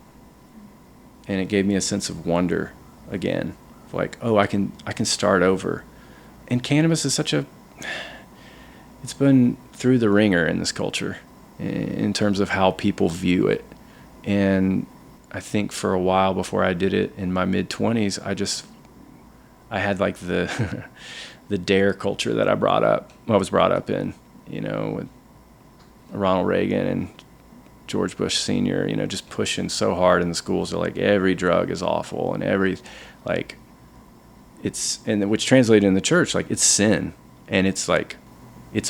And it gave me a sense of wonder again, like, oh, I can start over. And cannabis is it's been through the ringer in this culture in terms of how people view it. And I think for a while before I did it in my mid-20s, I had like the the dare culture that I was brought up in, with Ronald Reagan and George Bush Sr., just pushing so hard in the schools that like every drug is awful and which translated in the church, like it's sin. And it's like it's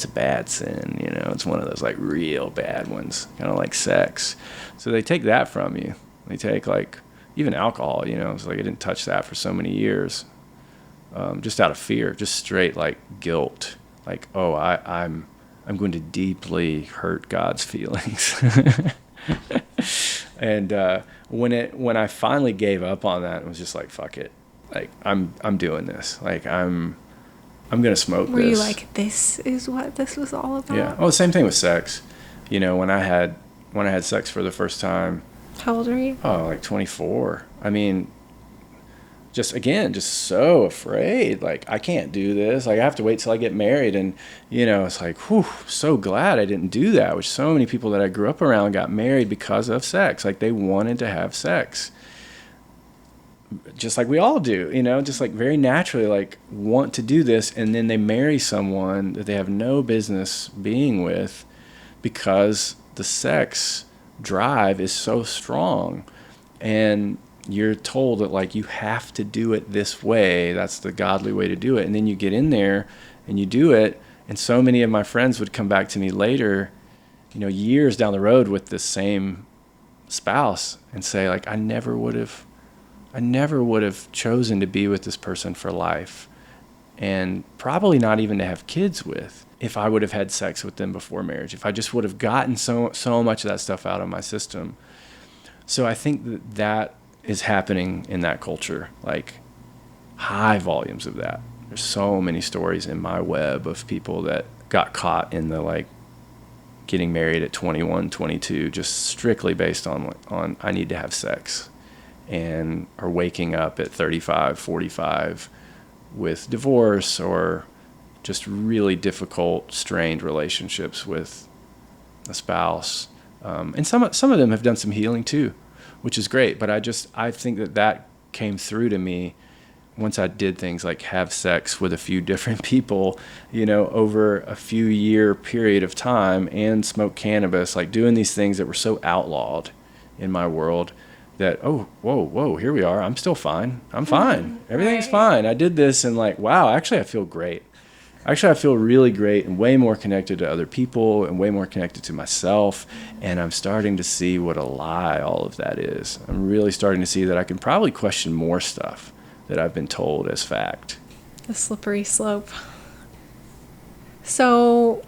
a bad sin, you know. It's one of those like real bad ones, kind of like sex. So they take that from you. They take like even alcohol, you know. It's like I didn't touch that for so many years, just out of fear, just straight like guilt, like, oh, I'm going to deeply hurt God's feelings. And when I finally gave up on that, it was just like, fuck it, like I'm doing this, like I'm gonna smoke this. Were you like, this is what this was all about? Yeah. Oh, same thing with sex. You know, when I had sex for the first time. How old are you? Oh, like 24. I mean, just so afraid. Like, I can't do this. Like, I have to wait till I get married. And, you know, it's like, whew, so glad I didn't do that. Which so many people that I grew up around got married because of sex. Like, they wanted to have sex. Just like we all do, you know, just like very naturally, like want to do this. And then they marry someone that they have no business being with because the sex drive is so strong. And you're told that like you have to do it this way. That's the godly way to do it. And then you get in there and you do it. And so many of my friends would come back to me later, you know, years down the road with the same spouse and say like, I never would have chosen to be with this person for life, and probably not even to have kids with, if I would have had sex with them before marriage, if I just would have gotten so much of that stuff out of my system. So I think that is happening in that culture, like high volumes of that. There's so many stories in my web of people that got caught in the like getting married at 21, 22, just strictly based on I need to have sex, and are waking up at 35, 45 with divorce or just really difficult, strained relationships with a spouse. And some of them have done some healing too, which is great. But I think that came through to me once I did things like have sex with a few different people, you know, over a few year period of time, and smoke cannabis, like doing these things that were so outlawed in my world that, oh, whoa, here we are. I'm still fine. I'm fine. Everything's right. fine. I did this and like, wow, actually I feel great. Actually, I feel really great and way more connected to other people and way more connected to myself. And I'm starting to see what a lie all of that is. I'm really starting to see that I can probably question more stuff that I've been told as fact. The slippery slope. So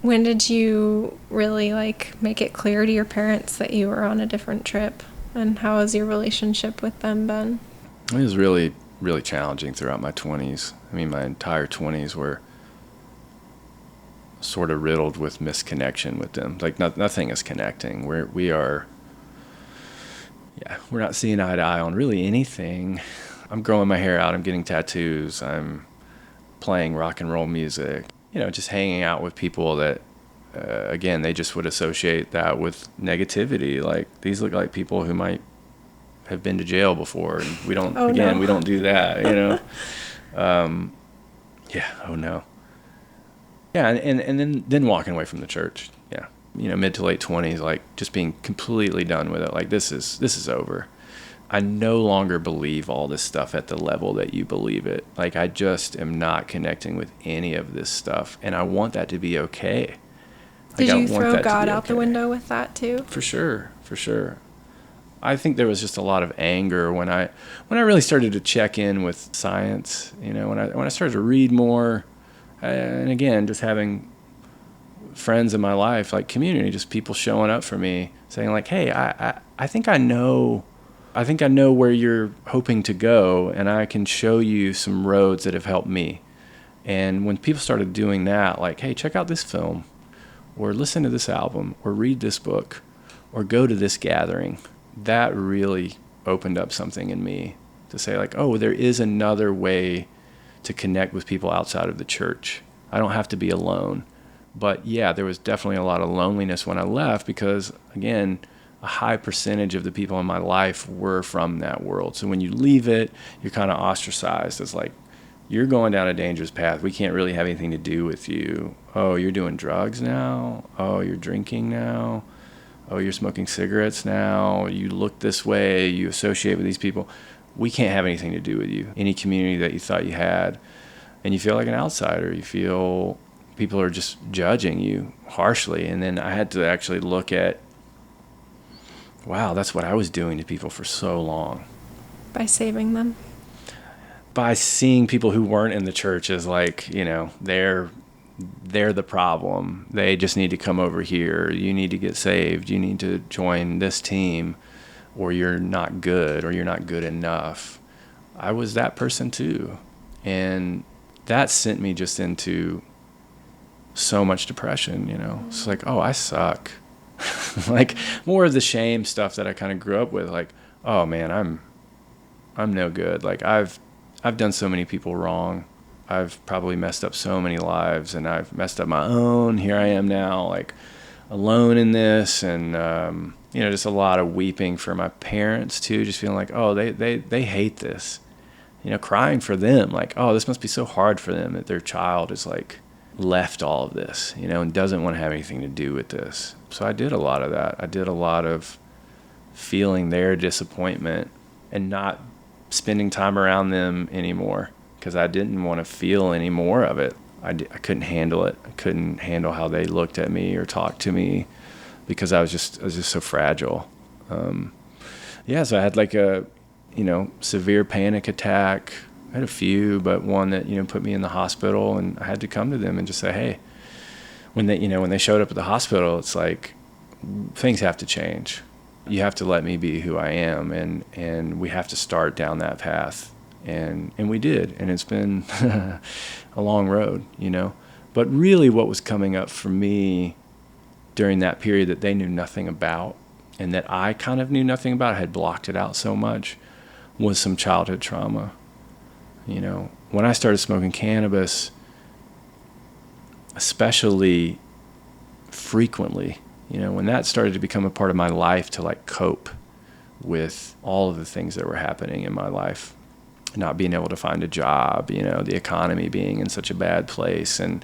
when did you really like make it clear to your parents that you were on a different trip? And how has your relationship with them been? It was really, really challenging throughout my 20s. I mean, my entire 20s were sort of riddled with misconnection with them. Like nothing is connecting. We're not seeing eye to eye on really anything. I'm growing my hair out. I'm getting tattoos. I'm playing rock and roll music. You know, just hanging out with people that, again, they just would associate that with negativity. Like, these look like people who might have been to jail before, and we don't. We don't do that. You know. Oh no. Yeah, and then walking away from the church. Yeah, you know, mid to late 20s, like just being completely done with it. Like, this is over. I no longer believe all this stuff at the level that you believe it. Like, I just am not connecting with any of this stuff, and I want that to be okay. Did you throw God out the window with that too? For sure. I think there was just a lot of anger when I really started to check in with science. You know, when I started to read more, and again, just having friends in my life, like community, just people showing up for me, saying like, "Hey, I think I know where you're hoping to go, and I can show you some roads that have helped me." And when people started doing that, like, "Hey, check out this film, or listen to this album, or read this book, or go to this gathering," that really opened up something in me to say like, oh, there is another way to connect with people outside of the church. I don't have to be alone. But yeah, there was definitely a lot of loneliness when I left because, again, a high percentage of the people in my life were from that world. So when you leave it, you're kind of ostracized as like, you're going down a dangerous path. We can't really have anything to do with you. Oh, you're doing drugs now? Oh, you're drinking now? Oh, you're smoking cigarettes now? You look this way. You associate with these people. We can't have anything to do with you. Any community that you thought you had. And you feel like an outsider. You feel people are just judging you harshly. And then I had to actually look at, wow, that's what I was doing to people for so long. By saving them? By seeing people who weren't in the church as like, they're the problem. They just need to come over here. You need to get saved. You need to join this team, or you're not good, or you're not good enough. I was that person too. And that sent me just into so much depression, It's like, oh, I suck. Like more of the shame stuff that I kind of grew up with, like, oh man, I'm no good. Like I've done so many people wrong. I've probably messed up so many lives, and I've messed up my own. Here I am now, like alone in this, and just a lot of weeping for my parents too, just feeling like, oh, they hate this, crying for them, like, oh, this must be so hard for them that their child is like left all of this, and doesn't want to have anything to do with this. So I did a lot of that. I did a lot of feeling their disappointment and not spending time around them anymore, because I didn't want to feel any more of it. I couldn't handle it. I couldn't handle how they looked at me or talked to me, because I was just so fragile. So I had like a, severe panic attack. I had a few, but one that, put me in the hospital, and I had to come to them and just say, hey, when they showed up at the hospital, it's like, things have to change. You have to let me be who I am, and we have to start down that path. And we did, and it's been a long road, But really what was coming up for me during that period that they knew nothing about, and that I kind of knew nothing about, I had blocked it out so much, was some childhood trauma. When I started smoking cannabis, especially frequently, when that started to become a part of my life to like cope with all of the things that were happening in my life, not being able to find a job, the economy being in such a bad place, and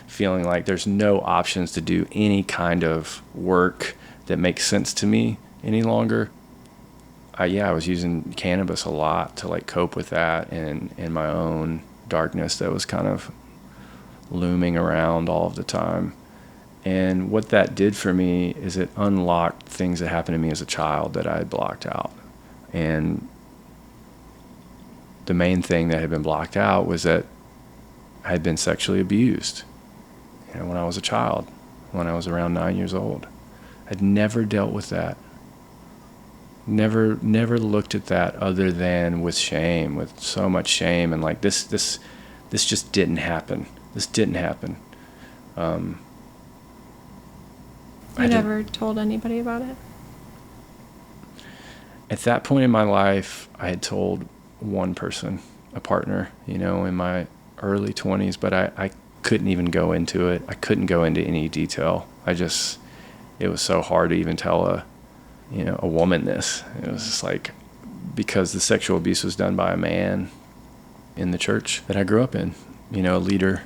feeling like there's no options to do any kind of work that makes sense to me any longer. I was using cannabis a lot to like cope with that and my own darkness that was kind of looming around all of the time. And what that did for me is it unlocked things that happened to me as a child that I had blocked out. And the main thing that had been blocked out was that I had been sexually abused, when I was a child, when I was around 9 years old. I'd never dealt with that. Never looked at that other than with shame, with so much shame, and like this just didn't happen. This didn't happen. You never told anybody about it? At that point in my life, I had told one person, a partner, in my early 20s, but I couldn't even go into it. I couldn't go into any detail. It was so hard to even tell a woman this. It was just like, because the sexual abuse was done by a man in the church that I grew up in, a leader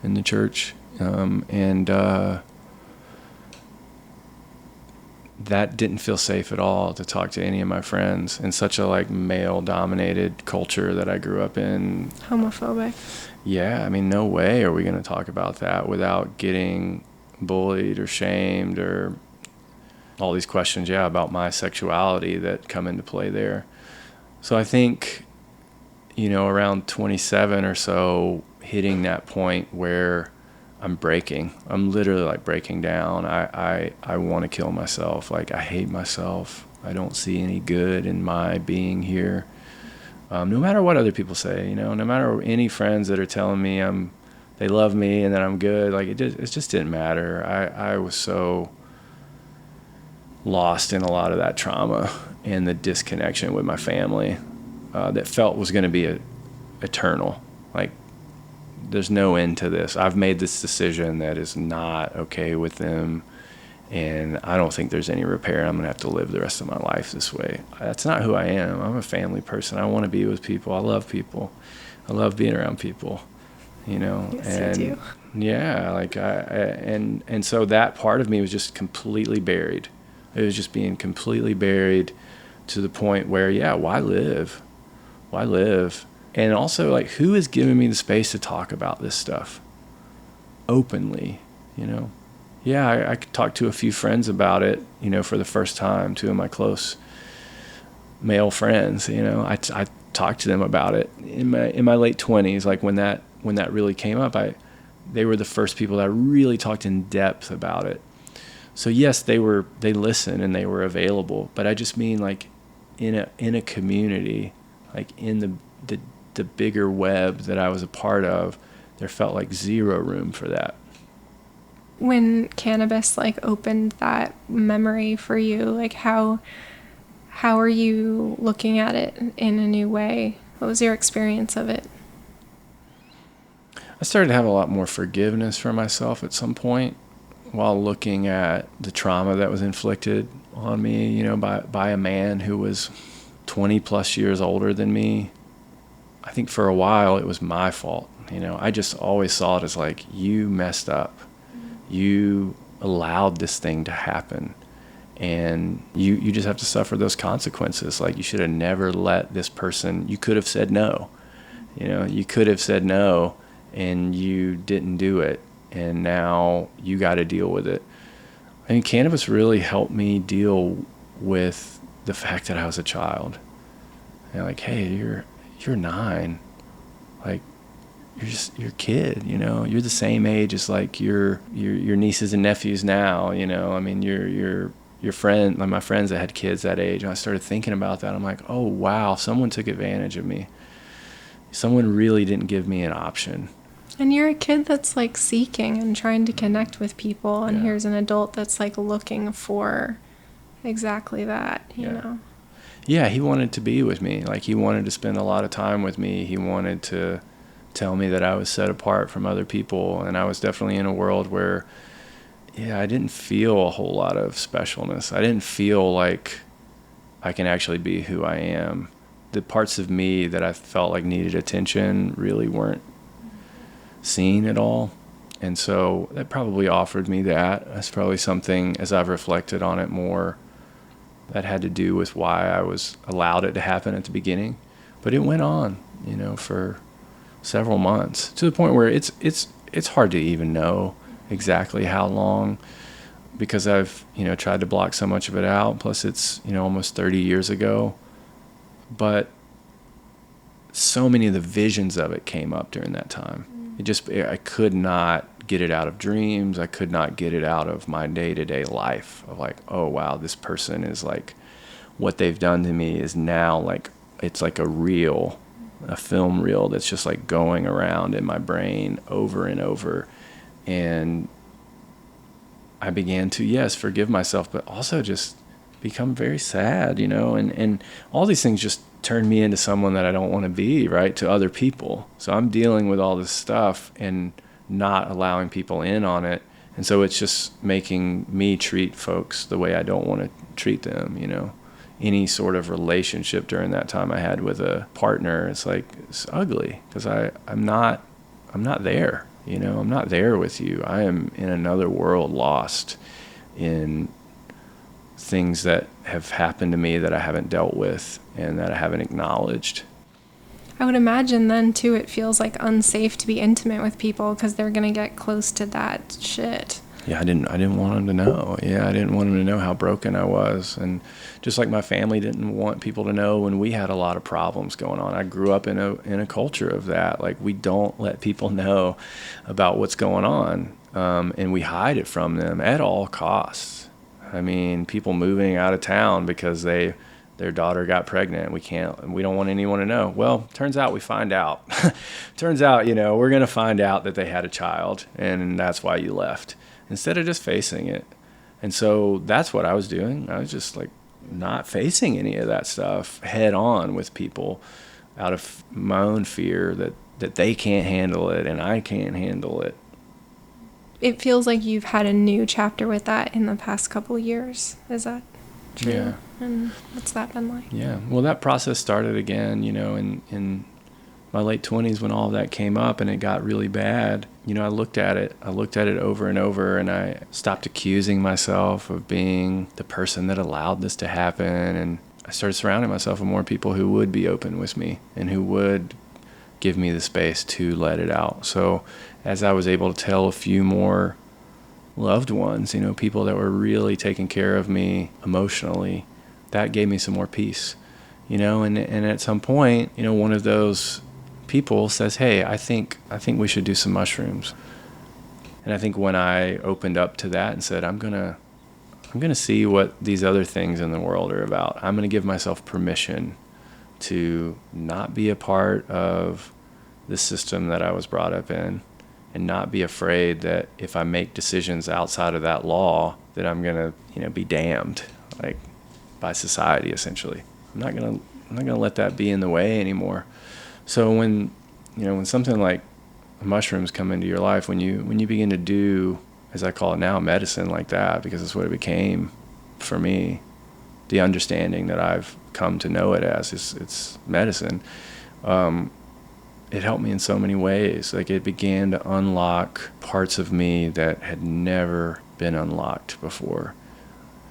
in the church. That didn't feel safe at all to talk to any of my friends in such a like male dominated culture that I grew up in. Homophobic. Yeah. No way are we going to talk about that without getting bullied or shamed or all these questions, about my sexuality that come into play there. So I think, around 27 or so, hitting that point where I'm breaking. I'm literally like breaking down. I want to kill myself. Like, I hate myself. I don't see any good in my being here. No matter what other people say, no matter any friends that are telling me they love me and that I'm good, like it just didn't matter. I was so lost in a lot of that trauma and the disconnection with my family that felt was going to be eternal. Like, there's no end to this. I've made this decision that is not okay with them, and I don't think there's any repair. I'm going to have to live the rest of my life this way. That's not who I am. I'm a family person. I want to be with people. I love people. I love being around people, Yes, and you do. Yeah, like and so that part of me was just completely buried. It was just being completely buried to the point where, why live? Why live? And also, like, who is giving me the space to talk about this stuff? openly, you know. Yeah, I could talk to a few friends about it, you know, for the first time, two of my close male friends, you know. I talked to them about it in my late 20s, like when that really came up. They were the first people that really talked in depth about it. So yes, they listened and they were available, but I just mean like in a community, like in the bigger web that I was a part of, there felt like zero room for that. When cannabis like opened that memory for you, like how are you looking at it in a new way? What was your experience of it? I started to have a lot more forgiveness for myself at some point while looking at the trauma that was inflicted on me, you know, by a man who was 20 plus years older than me. I think for a while it was my fault. You know, I just always saw it as like, you messed up. You allowed this thing to happen, and you just have to suffer those consequences. Like, you should have never let this person, you could have said no. You know, you could have said no and you didn't do it, and now you got to deal with it. I mean, cannabis really helped me deal with the fact that I was a child. You know, like, hey, you're 9. Like, you're a kid, you know. You're the same age as like your nieces and nephews now, you know. I mean, your friend, like my friends that had kids that age. And I started thinking about that. I'm like, oh wow, someone took advantage of me. Someone really didn't give me an option. And you're a kid that's like seeking and trying to connect with people, and here's an adult that's like looking for exactly that, you know. Yeah, he wanted to be with me. Like, he wanted to spend a lot of time with me. He wanted to tell me that I was set apart from other people, and I was definitely in a world where, I didn't feel a whole lot of specialness. I didn't feel like I can actually be who I am. The parts of me that I felt like needed attention really weren't seen at all, and so that probably offered me that. That's probably something, as I've reflected on it more, that had to do with why I was allowed it to happen at the beginning. But it went on, you know, for several months, to the point where it's hard to even know exactly how long, because I've, you know, tried to block so much of it out. Plus it's, you know, almost 30 years ago. But so many of the visions of it came up during that time. I could not get it out of dreams. I could not get it out of my day-to-day life of like, oh wow, this person is like, what they've done to me is now like, it's like a film reel that's just like going around in my brain over and over. And I began to, yes, forgive myself, but also just become very sad, you know, and all these things just turned me into someone that I don't want to be, right, to other people. So I'm dealing with all this stuff and not allowing people in on it. And so it's just making me treat folks the way I don't want to treat them, you know. Any sort of relationship during that time I had with a partner, it's like, it's ugly, because I'm not there, you know. I'm not there with you. I am in another world, lost in things that have happened to me that I haven't dealt with and that I haven't acknowledged. I would imagine then too it feels like unsafe to be intimate with people because they're gonna get close to that shit. Yeah, I didn't want them to know. Yeah, I didn't want them to know how broken I was. And just like my family didn't want people to know when we had a lot of problems going on. I grew up in a culture of that. Like, we don't let people know about what's going on, and we hide it from them at all costs. I mean, people moving out of town because their daughter got pregnant. We don't want anyone to know. Well, turns out we find out. Turns out, you know, we're going to find out that they had a child, and that's why you left, instead of just facing it. And so that's what I was doing. I was just like not facing any of that stuff head on with people out of my own fear that they can't handle it and I can't handle it. It feels like you've had a new chapter with that in the past couple of years. Is that true? Yeah. And what's that been like? Yeah. Well, that process started again, you know, in my late 20s when all of that came up and it got really bad. You know, I looked at it over and over, and I stopped accusing myself of being the person that allowed this to happen. And I started surrounding myself with more people who would be open with me and who would give me the space to let it out. So as I was able to tell a few more loved ones, people that were really taking care of me emotionally, that gave me some more peace, and at some point, one of those people says, hey, I think we should do some mushrooms. And I think when I opened up to that and said, I'm gonna see what these other things in the world are about. I'm gonna give myself permission to not be a part of the system that I was brought up in, and not be afraid that if I make decisions outside of that law, that I'm gonna, be damned, like, by society, essentially. I'm not gonna let that be in the way anymore. So when something like mushrooms come into your life, when you begin to do, as I call it now, medicine like that, because it's what it became for me, the understanding that I've come to know it as, it's medicine. It helped me in so many ways. Like, it began to unlock parts of me that had never been unlocked before.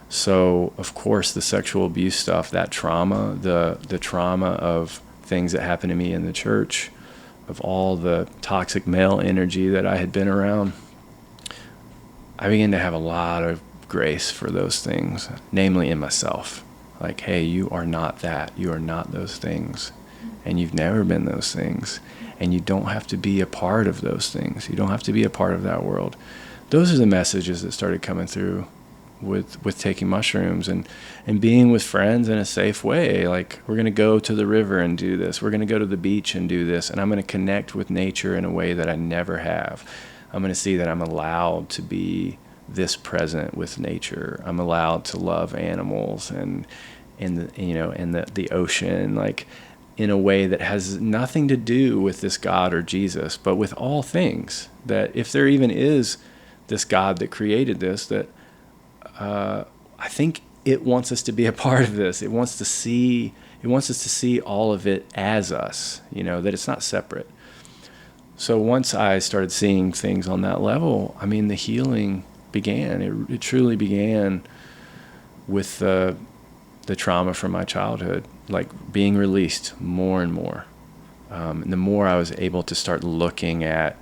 So, of course, the sexual abuse stuff, that trauma, the trauma of things that happened to me in the church, of all the toxic male energy that I had been around, I began to have a lot of grace for those things, namely in myself. Like, hey, you are not that. You are not those things. And you've never been those things. And you don't have to be a part of those things. You don't have to be a part of that world. Those are the messages that started coming through with taking mushrooms and being with friends in a safe way. Like, we're going to go to the river and do this. We're going to go to the beach and do this. And I'm going to connect with nature in a way that I never have. I'm going to see that I'm allowed to be this present with nature. I'm allowed to love animals and the ocean, like, in a way that has nothing to do with this God or Jesus, but with all things. That if there even is this God that created this, that I think it wants us to be a part of this. It wants us to see all of it as us, that it's not separate. So once I started seeing things on that level, I mean, the healing began. It truly began with the trauma from my childhood, like, being released more and more. And the more I was able to start looking at,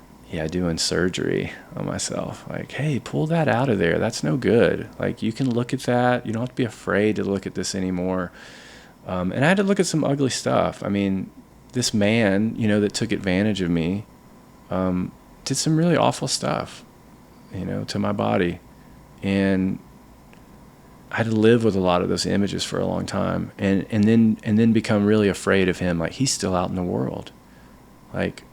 doing surgery on myself, like, hey, pull that out of there. That's no good. Like, you can look at that. You don't have to be afraid to look at this anymore. And I had to look at some ugly stuff. I mean, this man, that took advantage of me, did some really awful stuff, to my body. And I had to live with a lot of those images for a long time, and then become really afraid of him. Like, he's still out in the world. Like,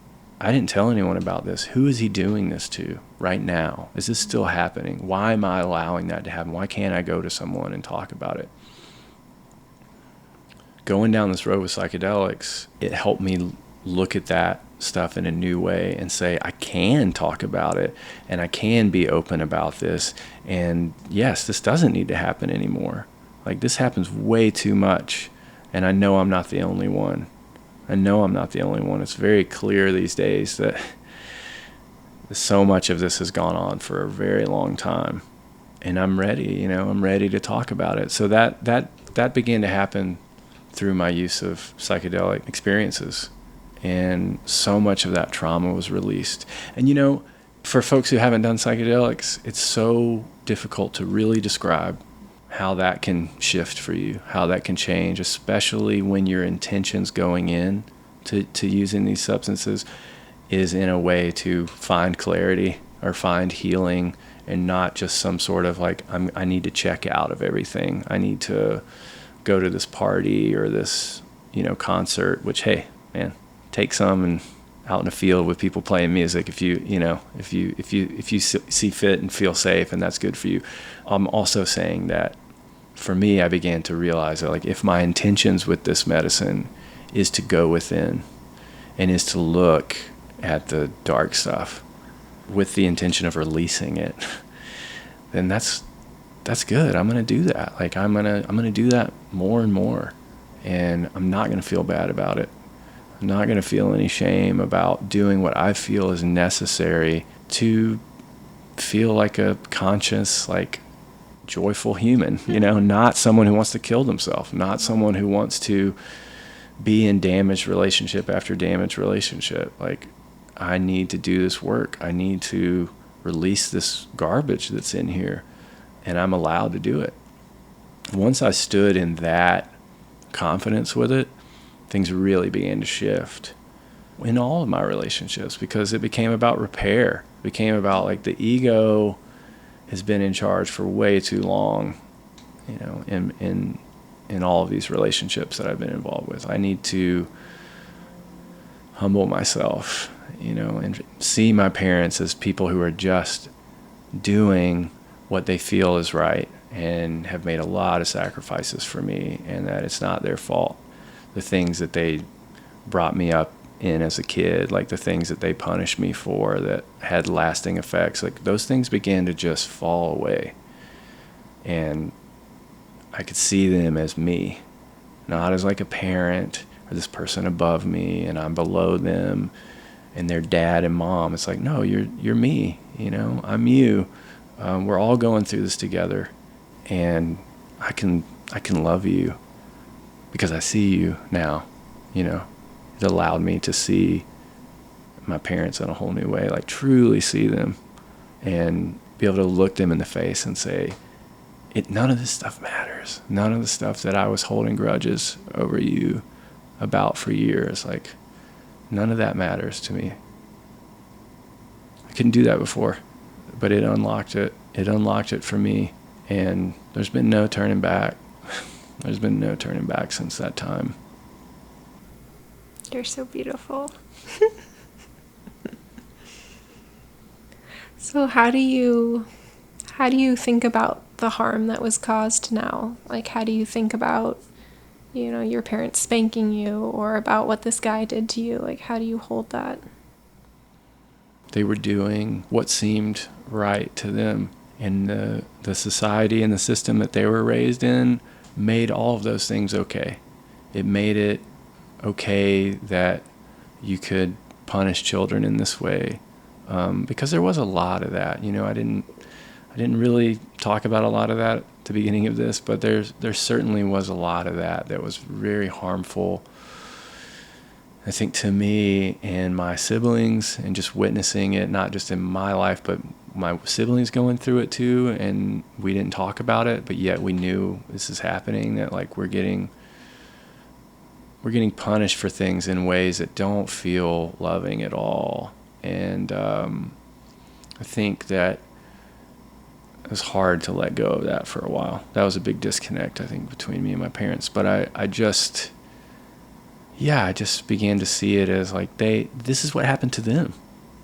I didn't tell anyone about this. Who is he doing this to right now? Is this still happening? Why am I allowing that to happen? Why can't I go to someone and talk about it? Going down this road with psychedelics, it helped me look at that stuff in a new way and say, I can talk about it and I can be open about this. And yes, this doesn't need to happen anymore. Like, this happens way too much. And I know I'm not the only one. It's very clear these days that so much of this has gone on for a very long time. And I'm ready, I'm ready to talk about it. So that began to happen through my use of psychedelic experiences. And so much of that trauma was released. And for folks who haven't done psychedelics, it's so difficult to really describe how that can shift for you, how that can change, especially when your intentions going in to using these substances is in a way to find clarity or find healing, and not just some sort of like, I need to check out of everything. I need to go to this party or this, concert, which, hey, man, take some and out in the field with people playing music if you see fit and feel safe, and that's good for you. I'm also saying that for me, I began to realize that, like, if my intentions with this medicine is to go within and is to look at the dark stuff with the intention of releasing it, then that's good. I'm going to do that. Like, I'm going to do that more and more, and I'm not going to feel bad about it. I'm not going to feel any shame about doing what I feel is necessary to feel like a conscious, like, joyful human, not someone who wants to kill themselves, not someone who wants to be in damaged relationship after damaged relationship. Like, I need to do this work. I need to release this garbage that's in here, and I'm allowed to do it. Once I stood in that confidence with it, things really began to shift in all of my relationships, because it became about repair. It became about, like, the ego has been in charge for way too long, you know, in all of these relationships that I've been involved with. I need to humble myself, you know, and see my parents as people who are just doing what they feel is right and have made a lot of sacrifices for me, and that it's not their fault. The things that they brought me up in as a kid, like the things that they punished me for that had lasting effects, like those things began to just fall away. And I could see them as me, not as like a parent or this person above me and I'm below them and their dad and mom. It's like, no, you're me, you know, I'm you. We're all going through this together, and I can love you because I see you now, you know. It allowed me to see my parents in a whole new way, like truly see them and be able to look them in the face and say, none of this stuff matters. None of the stuff that I was holding grudges over you about for years, like, none of that matters to me. I couldn't do that before, but it unlocked it. It unlocked it for me, and there's been no turning back. There's been no turning back since that time. You're so beautiful. So how do you think about the harm that was caused now? Like, how do you think about, you know, your parents spanking you, or about what this guy did to you? Like, how do you hold that? They were doing what seemed right to them, and the society and the system that they were raised in made all of those things okay. It made it okay that you could punish children in this way, because there was a lot of that. You know, I didn't really talk about a lot of that at the beginning of this, but there certainly was a lot of that was very harmful, I think, to me and my siblings, and just witnessing it, not just in my life, but my siblings going through it too. And we didn't talk about it, but yet we knew this is happening, that like we're getting punished for things in ways that don't feel loving at all. And I think that it was hard to let go of that for a while. That was a big disconnect, I think, between me and my parents. But I just began to see it as like, this is what happened to them.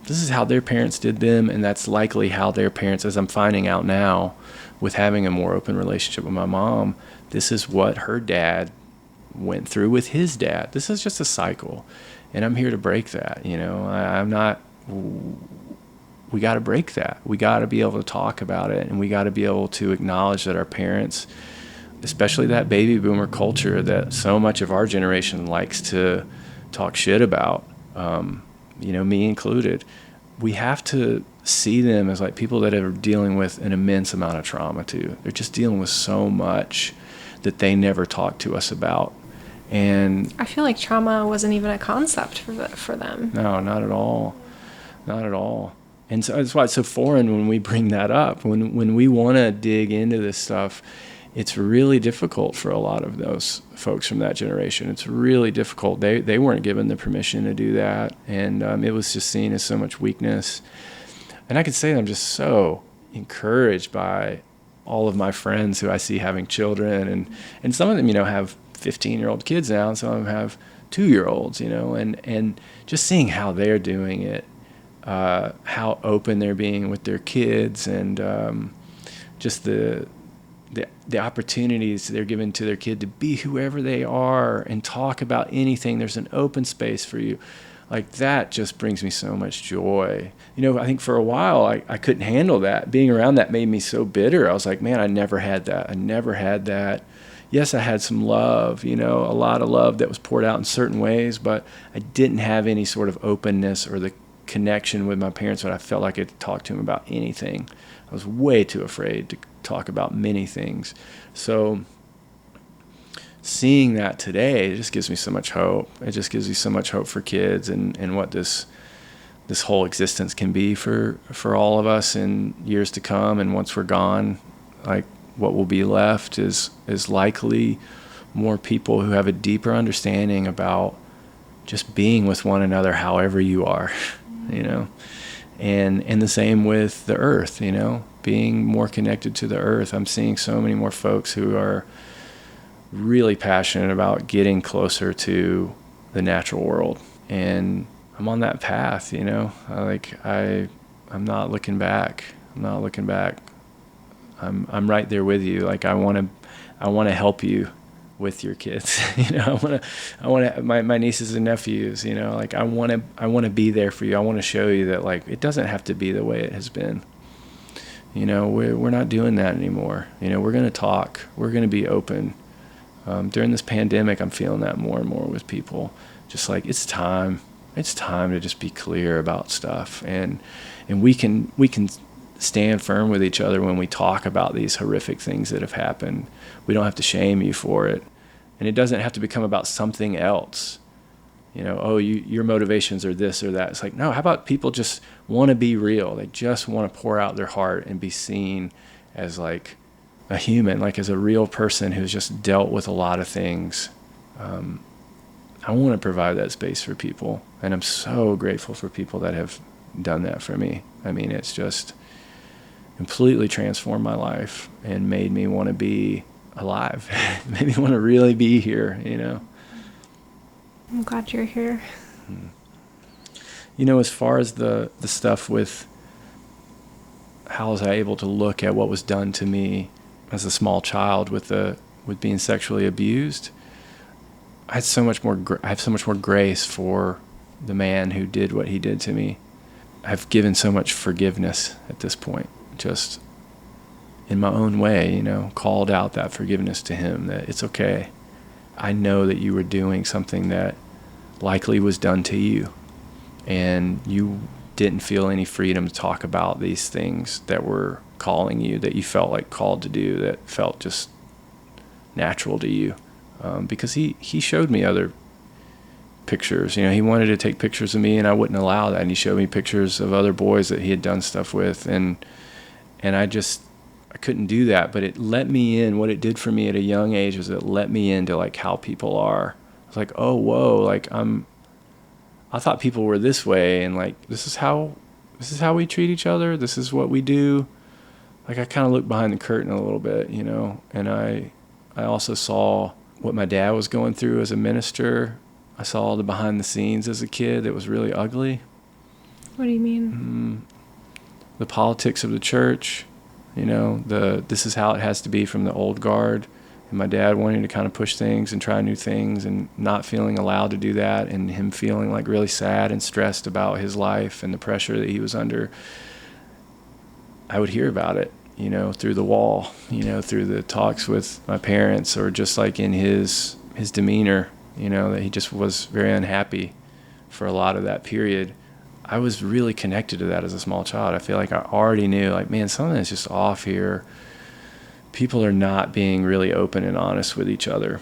This is how their parents did them, and that's likely how their parents, as I'm finding out now with having a more open relationship with my mom, this is what her dad went through with his dad. This is just a cycle, and I'm here to break that. You know, we got to break that. We got to be able to talk about it, and we got to be able to acknowledge that our parents, especially that baby boomer culture that so much of our generation likes to talk shit about, you know, me included, we have to see them as like people that are dealing with an immense amount of trauma too. They're just dealing with so much that they never talk to us about. And I feel like trauma wasn't even a concept for them. No, not at all. Not at all. And so that's why it's so foreign when we bring that up. When we want to dig into this stuff, it's really difficult for a lot of those folks from that generation. It's really difficult. They weren't given the permission to do that, and it was just seen as so much weakness. And I could say that I'm just so encouraged by all of my friends who I see having children, and some of them, you know, have 15-year-old kids now, and some of them have 2-year-olds, you know, and just seeing how they're doing it, how open they're being with their kids, and just the opportunities they're given to their kid to be whoever they are and talk about anything. There's an open space for you. Like, that just brings me so much joy. You know, I think for a while I couldn't handle that. Being around that made me so bitter. I was like, man, I never had that. Yes, I had some love, you know, a lot of love that was poured out in certain ways, but I didn't have any sort of openness or the connection with my parents when I felt like I could talk to them about anything. I was way too afraid to talk about many things. So seeing that today, it just gives me so much hope. It just gives me so much hope for kids and what this whole existence can be for all of us in years to come. And once we're gone, like, what will be left is likely more people who have a deeper understanding about just being with one another however you are, you know. And the same with the earth, you know, being more connected to the earth. I'm seeing so many more folks who are really passionate about getting closer to the natural world. And I'm on that path, you know. I'm not looking back. I'm right there with you. Like, I want to help you with your kids. You know, I want to my nieces and nephews, you know, like I want to be there for you. I want to show you that, like, it doesn't have to be the way it has been. You know, we're not doing that anymore. You know, we're going to talk. We're going to be open. During this pandemic, I'm feeling that more and more with people. Just like, it's time to just be clear about stuff, and we can stand firm with each other when we talk about these horrific things that have happened. We don't have to shame you for it, and it doesn't have to become about something else. You know, oh, your motivations are this or that. It's like, no, how about people just want to be real? They just want to pour out their heart and be seen as like a human, like as a real person who's just dealt with a lot of things. I want to provide that space for people, and I'm so grateful for people that have done that for me. I mean, it's just completely transformed my life and made me want to be alive. Made me want to really be here, you know. I'm glad you're here. You know, as far as the stuff with how was I able to look at what was done to me as a small child with being sexually abused, I have so much more grace for the man who did what he did to me. I've given so much forgiveness at this point, just in my own way, you know, called out that forgiveness to him, that it's okay. I know that you were doing something that likely was done to you, and you didn't feel any freedom to talk about these things that were calling you, that you felt like called to do, that felt just natural to you. Because he showed me other pictures. You know, he wanted to take pictures of me, and I wouldn't allow that. And he showed me pictures of other boys that he had done stuff with, and I couldn't do that. But it let me in. What it did for me at a young age was it let me into like how people are. It's like, oh, whoa, like I thought people were this way, and like this is how we treat each other. This is what we do. Like, I kind of looked behind the curtain a little bit, you know, and I also saw what my dad was going through as a minister. I saw the behind the scenes as a kid that was really ugly. What do you mean? The politics of the church, you know, this is how it has to be from the old guard, and my dad wanting to kind of push things and try new things and not feeling allowed to do that, and him feeling like really sad and stressed about his life and the pressure that he was under. I would hear about it, you know, through the wall, you know, through the talks with my parents, or just like in his demeanor, you know, that he just was very unhappy for a lot of that period. I was really connected to that as a small child. I feel like I already knew, like, man, something is just off here. People are not being really open and honest with each other.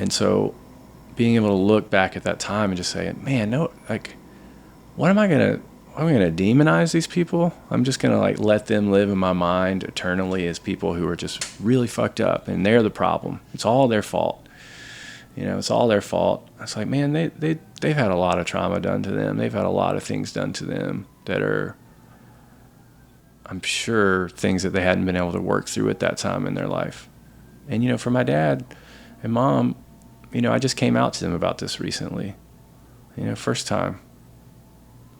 And so being able to look back at that time and just say, man, no, like, what am I going to demonize these people? I'm just going to like let them live in my mind eternally as people who are just really fucked up, and they're the problem. It's all their fault. You know, it's all their fault. It's like, man, they've had a lot of trauma done to them. They've had a lot of things done to them that are, I'm sure, things that they hadn't been able to work through at that time in their life. And, you know, for my dad and mom, you know, I just came out to them about this recently. You know, first time.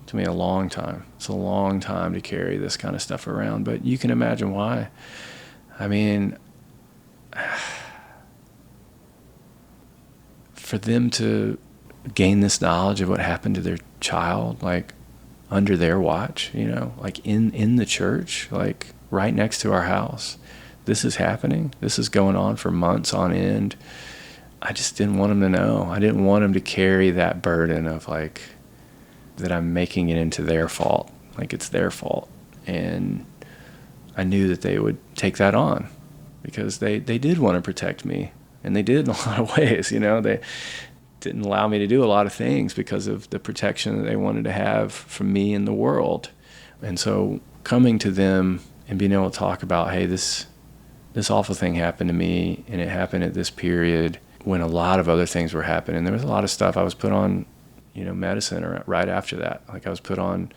It took me a long time. It's a long time to carry this kind of stuff around, but you can imagine why. I mean, for them to gain this knowledge of what happened to their child, like under their watch, you know, like in the church, like right next to our house, this is happening. This is going on for months on end. I just didn't want them to know. I didn't want them to carry that burden of like, that I'm making it into their fault, like it's their fault. And I knew that they would take that on because they did want to protect me. And they did in a lot of ways, they didn't allow me to do a lot of things because of the protection that they wanted to have from me in the world. And so coming to them and being able to talk about, hey, this awful thing happened to me, and it happened at this period when a lot of other things were happening. There was a lot of stuff. I was put on, medicine right after that. Like I was put on,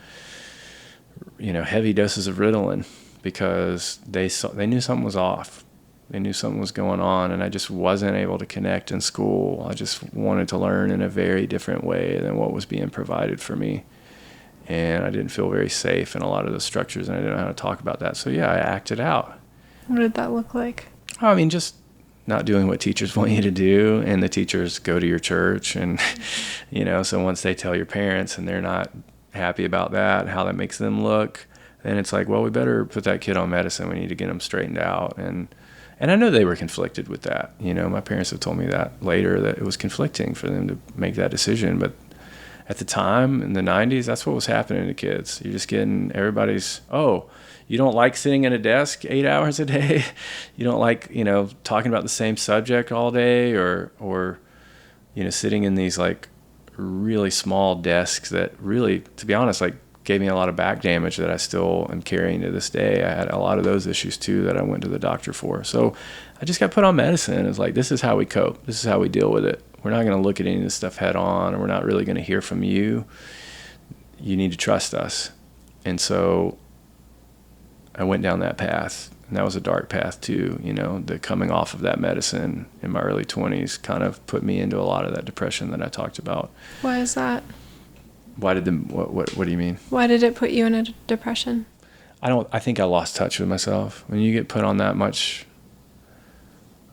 heavy doses of Ritalin because they knew something was off. They knew something was going on, and I just wasn't able to connect in school. I just wanted to learn in a very different way than what was being provided for me. And I didn't feel very safe in a lot of the structures, and I didn't know how to talk about that. So yeah, I acted out. What did that look like? I mean, just not doing what teachers want you to do, and the teachers go to your church, and so once they tell your parents and they're not happy about that, how that makes them look, then it's like, well, we better put that kid on medicine. We need to get him straightened out. And I know they were conflicted with that. My parents have told me that later, that it was conflicting for them to make that decision. But at the time, in the 90s, that's what was happening to kids. You're just getting everybody's, you don't like sitting at a desk 8 hours a day? You don't like, talking about the same subject all day, or sitting in these like really small desks that really, to be honest, like gave me a lot of back damage that I still am carrying to this day. I had a lot of those issues too that I went to the doctor for. So I just got put on medicine. It's like, this is how we cope. This is how we deal with it. We're not going to look at any of this stuff head on, and we're not really going to hear from you. You need to trust us. And so I went down that path, and that was a dark path too. The coming off of that medicine in my early 20s kind of put me into a lot of that depression that I talked about. Why is that? Why did what do you mean? Why did it put you in a depression? I think I lost touch with myself. When you get put on that much,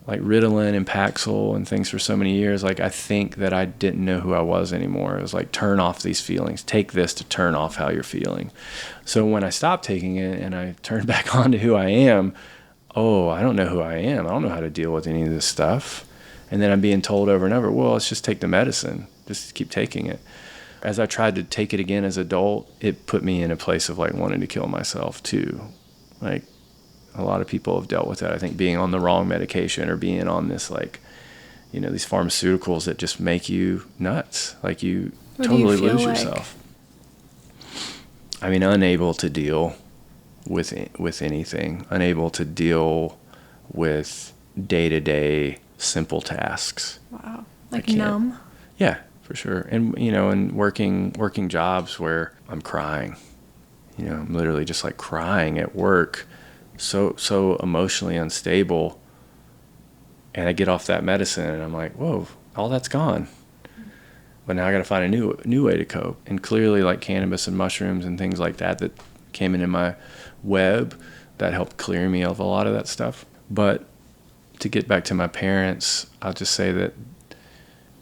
like Ritalin and Paxil and things for so many years, like I think that I didn't know who I was anymore. It was like, turn off these feelings. Take this to turn off how you're feeling. So when I stopped taking it and I turned back on to who I am, I don't know who I am. I don't know how to deal with any of this stuff. And then I'm being told over and over, well, let's just take the medicine. Just keep taking it. As I tried to take it again as an adult, it put me in a place of like wanting to kill myself too. Like a lot of people have dealt with that. I think being on the wrong medication, or being on this like, these pharmaceuticals that just make you nuts. Like you totally lose yourself. I mean, unable to deal with anything, unable to deal with day-to-day simple tasks. Wow. Like numb? Yeah. For sure. And, and working jobs where I'm crying, I'm literally just like crying at work, so emotionally unstable. And I get off that medicine and I'm like, whoa, all that's gone. But now I got to find a new way to cope. And clearly like cannabis and mushrooms and things like that came into my web that helped clear me of a lot of that stuff. But to get back to my parents, I'll just say that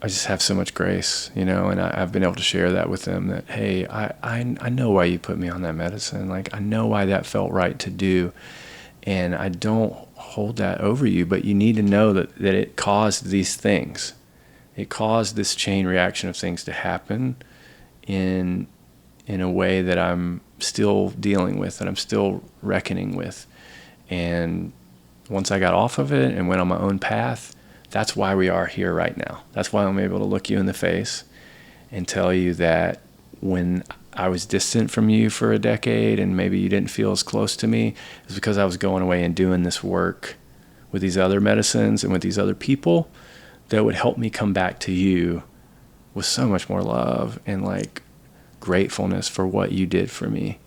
I just have so much grace, and I've been able to share that with them, that, hey, I know why you put me on that medicine. Like, I know why that felt right to do. And I don't hold that over you, but you need to know that it caused these things. It caused this chain reaction of things to happen in a way that I'm still dealing with, that I'm still reckoning with. And once I got off of it and went on my own path, that's why we are here right now. That's why I'm able to look you in the face and tell you that when I was distant from you for a decade and maybe you didn't feel as close to me, it's because I was going away and doing this work with these other medicines and with these other people that would help me come back to you with so much more love and like gratefulness for what you did for me.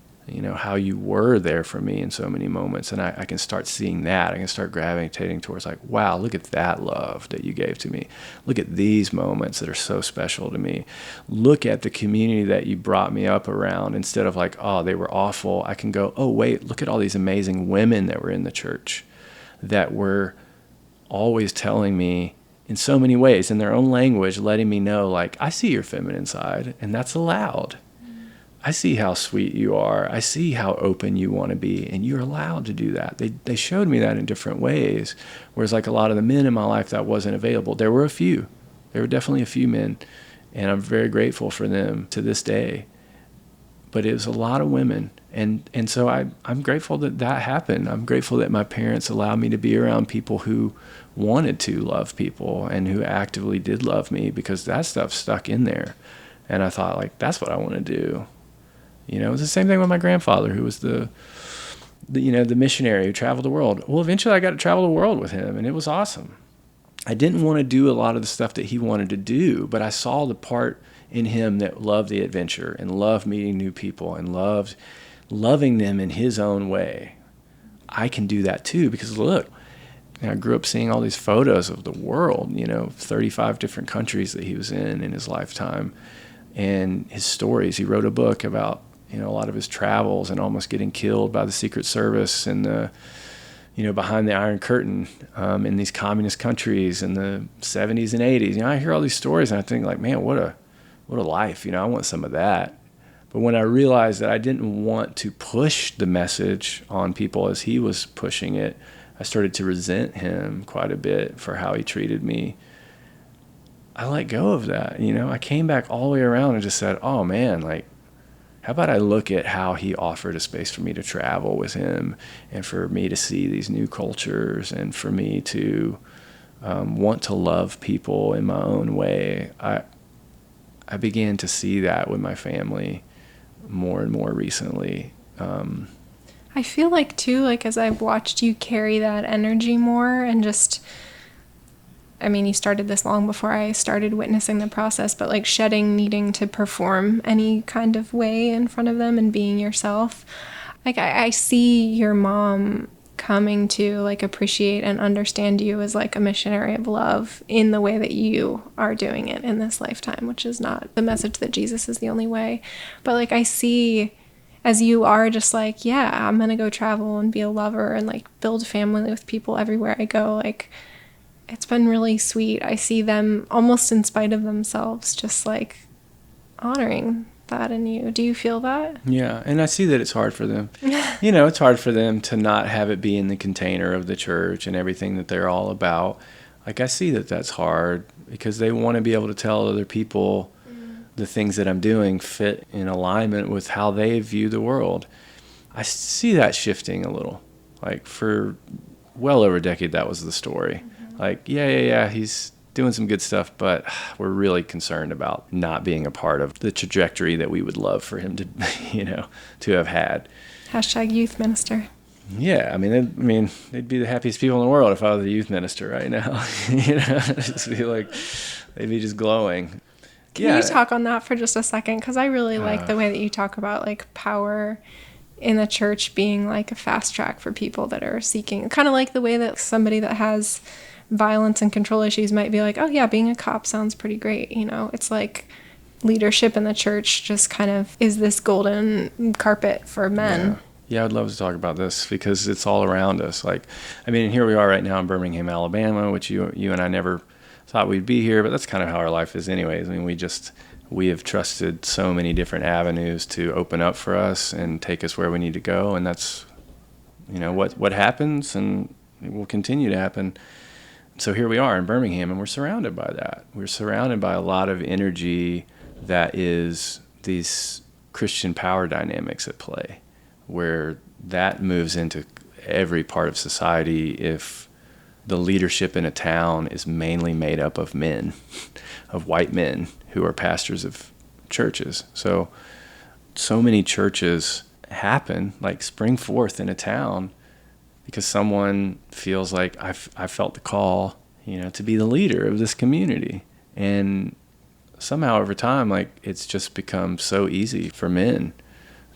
How you were there for me in so many moments. And I can start seeing that. I can start gravitating towards like, wow, look at that love that you gave to me. Look at these moments that are so special to me. Look at the community that you brought me up around. Instead of like, oh, they were awful, I can go, oh, wait, look at all these amazing women that were in the church that were always telling me in so many ways, in their own language, letting me know, like, I see your feminine side, and that's allowed. I see how sweet you are. I see how open you want to be, and you're allowed to do that. They showed me that in different ways, whereas like a lot of the men in my life, that wasn't available. There were a few. There were definitely a few men, and I'm very grateful for them to this day. but it was a lot of women. And so I'm grateful that that happened. I'm grateful that my parents allowed me to be around people who wanted to love people and who actively did love me, because that stuff stuck in there. And I thought, like, that's what I want to do. You know, it was the same thing with my grandfather, who was the missionary who traveled the world. Well, eventually I got to travel the world with him, and it was awesome. I didn't want to do a lot of the stuff that he wanted to do, but I saw the part in him that loved the adventure and loved meeting new people and loved loving them in his own way. I can do that too, because look, I grew up seeing all these photos of the world, 35 different countries that he was in his lifetime, and his stories. He wrote a book about, a lot of his travels and almost getting killed by the Secret Service and the, behind the Iron Curtain in these communist countries in the 70s and 80s. I hear all these stories and I think, like, man, what a life. I want some of that. But when I realized that I didn't want to push the message on people as he was pushing it, I started to resent him quite a bit for how he treated me. I let go of that. I came back all the way around and just said, oh man, like, how about I look at how he offered a space for me to travel with him and for me to see these new cultures and for me to want to love people in my own way. I began to see that with my family more and more recently. I feel like too, like as I've watched you carry that energy more and just, you started this long before I started witnessing the process, but like shedding needing to perform any kind of way in front of them and being yourself. Like I see your mom coming to like appreciate and understand you as like a missionary of love in the way that you are doing it in this lifetime, which is not the message that Jesus is the only way. But like I see as you are just like, yeah, I'm going to go travel and be a lover and like build family with people everywhere I go. Like it's been really sweet. I see them almost in spite of themselves, just like honoring that in you. Do you feel that? Yeah, and I see that it's hard for them. It's hard for them to not have it be in the container of the church and everything that they're all about. Like I see that that's hard because they want to be able to tell other people the things that I'm doing fit in alignment with how they view the world. I see that shifting a little. Like for well over a decade, that was the story. Like, yeah, he's doing some good stuff, but we're really concerned about not being a part of the trajectory that we would love for him to, to have had. Hashtag youth minister. Yeah, they'd be the happiest people in the world if I was a youth minister right now. Just be like, they'd be just glowing. Can you talk on that for just a second? Because I really like the way that you talk about like power in the church being like a fast track for people that are seeking, kind of like the way that somebody that has violence and control issues might be like, oh yeah, being a cop sounds pretty great. It's like leadership in the church just kind of is this golden carpet for men. Yeah, I'd love to talk about this because it's all around us. Like, here we are right now in Birmingham, Alabama, which you and I never thought we'd be here, but that's kind of how our life is anyways. We have trusted so many different avenues to open up for us and take us where we need to go, and that's, what happens, and it will continue to happen. So here we are in Birmingham, and we're surrounded by that. We're surrounded by a lot of energy that is these Christian power dynamics at play, where that moves into every part of society if the leadership in a town is mainly made up of men, of white men who are pastors of churches. So many churches happen, like spring forth in a town because someone feels like I felt the call, to be the leader of this community. And somehow over time, like it's just become so easy for men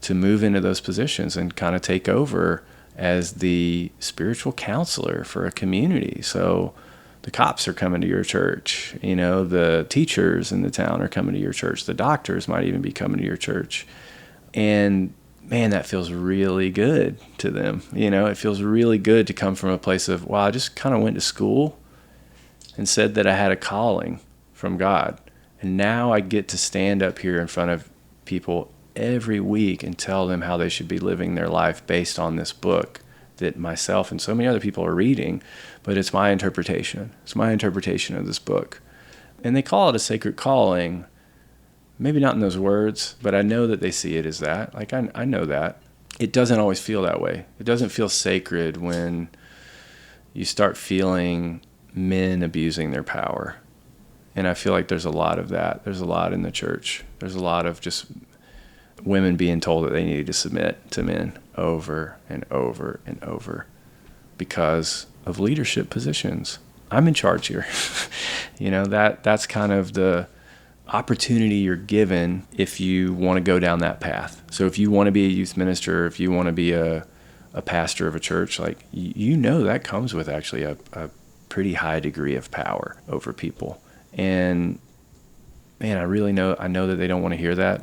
to move into those positions and kind of take over as the spiritual counselor for a community. So the cops are coming to your church, the teachers in the town are coming to your church, the doctors might even be coming to your church. And man, that feels really good to them. It feels really good to come from a place of, wow, I just kind of went to school and said that I had a calling from God. And now I get to stand up here in front of people every week and tell them how they should be living their life based on this book that myself and so many other people are reading, but it's my interpretation. It's my interpretation of this book. And they call it a sacred calling, Maybe not in those words, but I know that they see it as that. Like, I know that. It doesn't always feel that way. It doesn't feel sacred when you start feeling men abusing their power. And I feel like there's a lot of that. There's a lot in the church. There's a lot of just women being told that they need to submit to men over and over and over because of leadership positions. I'm in charge here. That's kind of the opportunity you're given if you want to go down that path. So if you want to be a youth minister, if you want to be a pastor of a church, like, that comes with actually a pretty high degree of power over people. And man, I know that they don't want to hear that.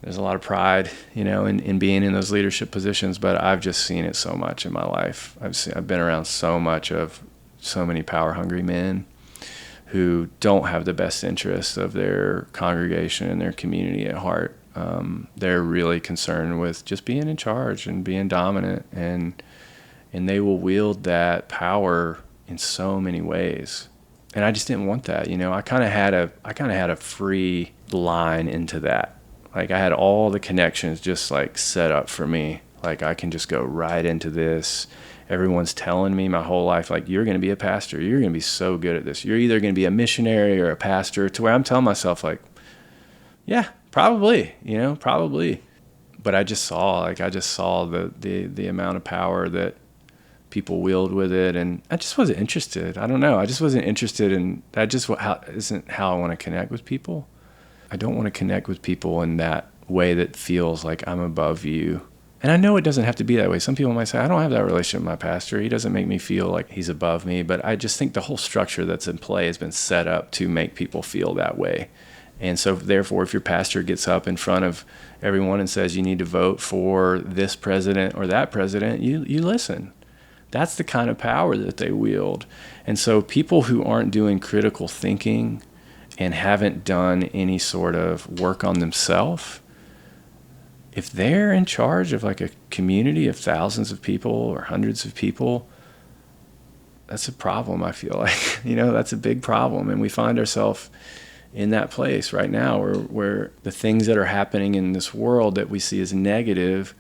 There's a lot of pride, in being in those leadership positions, but I've just seen it so much in my life. I've been around so much of so many power-hungry men who don't have the best interests of their congregation and their community at heart. They're really concerned with just being in charge and being dominant, and they will wield that power in so many ways. And I just didn't want that. I kind of had a free line into that. Like, I had all the connections just like set up for me. Like, I can just go right into this. Everyone's telling me my whole life, like, you're going to be a pastor. You're going to be so good at this. You're either going to be a missionary or a pastor, to where I'm telling myself, like, yeah, probably. But I just saw the amount of power that people wield with it, and I just wasn't interested. I don't know. I just wasn't interested in that. Isn't how I want to connect with people. I don't want to connect with people in that way that feels like I'm above you. And I know it doesn't have to be that way. Some people might say, I don't have that relationship with my pastor. He doesn't make me feel like he's above me. But I just think the whole structure that's in play has been set up to make people feel that way. And so therefore, if your pastor gets up in front of everyone and says you need to vote for this president or that president, you listen. That's the kind of power that they wield. And so people who aren't doing critical thinking and haven't done any sort of work on themselves, if they're in charge of like a community of thousands of people or hundreds of people, that's a problem, I feel like. That's a big problem. And we find ourselves in that place right now where the things that are happening in this world that we see as negative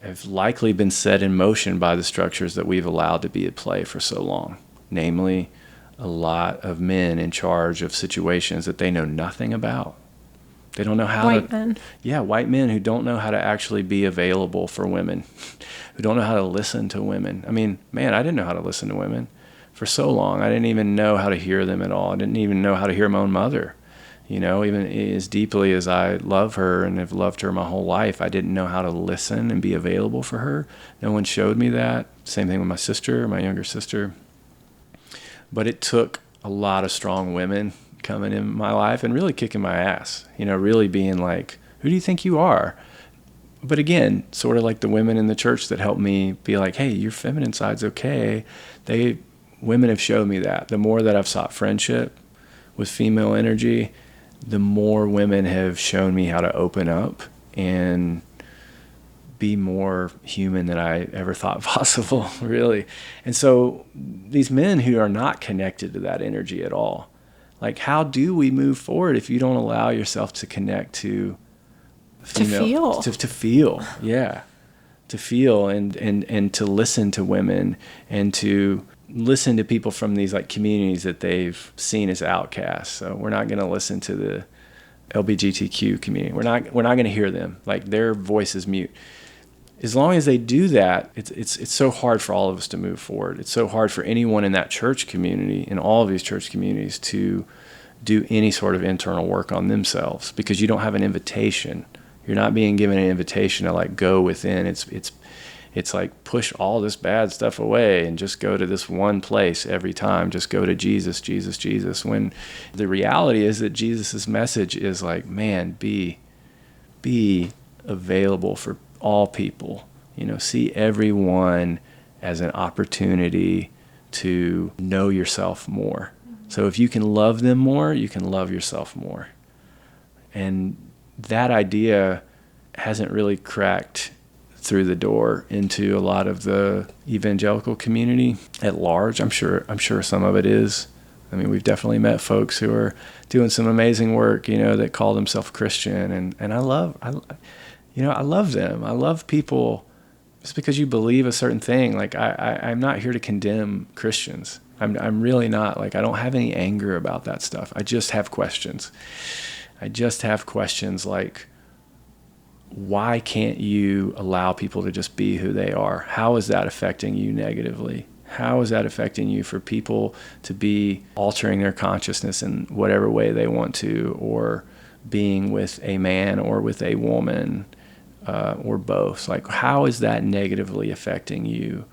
have likely been set in motion by the structures that we've allowed to be at play for so long. Namely, a lot of men in charge of situations that they know nothing about. They don't know how white men. Yeah, white men who don't know how to actually be available for women, who don't know how to listen to women. I mean, man, I didn't know how to listen to women for so long. I didn't even know how to hear them at all. I didn't even know how to hear my own mother. Even as deeply as I love her and have loved her my whole life, I didn't know how to listen and be available for her. No one showed me that. Same thing with my sister, my younger sister. But it took a lot of strong women coming in my life and really kicking my ass, really being like, who do you think you are? But again, sort of like the women in the church that helped me be like, hey, your feminine side's okay. Women have showed me that. The more that I've sought friendship with female energy, the more women have shown me how to open up and be more human than I ever thought possible, really. And so these men who are not connected to that energy at all, like, how do we move forward if you don't allow yourself to connect to female, to feel, yeah, to feel and to listen to women and to listen to people from these like communities that they've seen as outcasts. So we're not going to listen to the LGBTQ community. We're not going to hear them. Like, their voice is mute. As long as they do that, it's so hard for all of us to move forward. It's so hard for anyone in that church community, in all of these church communities, to do any sort of internal work on themselves, because you don't have an invitation. You're not being given an invitation to like go within. It's like, push all this bad stuff away and just go to this one place every time. Just go to Jesus, Jesus, Jesus. When the reality is that Jesus' message is like, man, be available for all people. See everyone as an opportunity to know yourself more. So if you can love them more, you can love yourself more. And that idea hasn't really cracked through the door into a lot of the evangelical community at large. I'm sure some of it is. I mean, we've definitely met folks who are doing some amazing work, that call themselves Christian. And I love them. I love people. Just because you believe a certain thing, like I'm not here to condemn Christians. I'm really not. Like, I don't have any anger about that stuff. I just have questions. Like, why can't you allow people to just be who they are? How is that affecting you negatively? How is that affecting you for people to be altering their consciousness in whatever way they want to, or being with a man or with a woman, or both? Like, how is that negatively affecting you?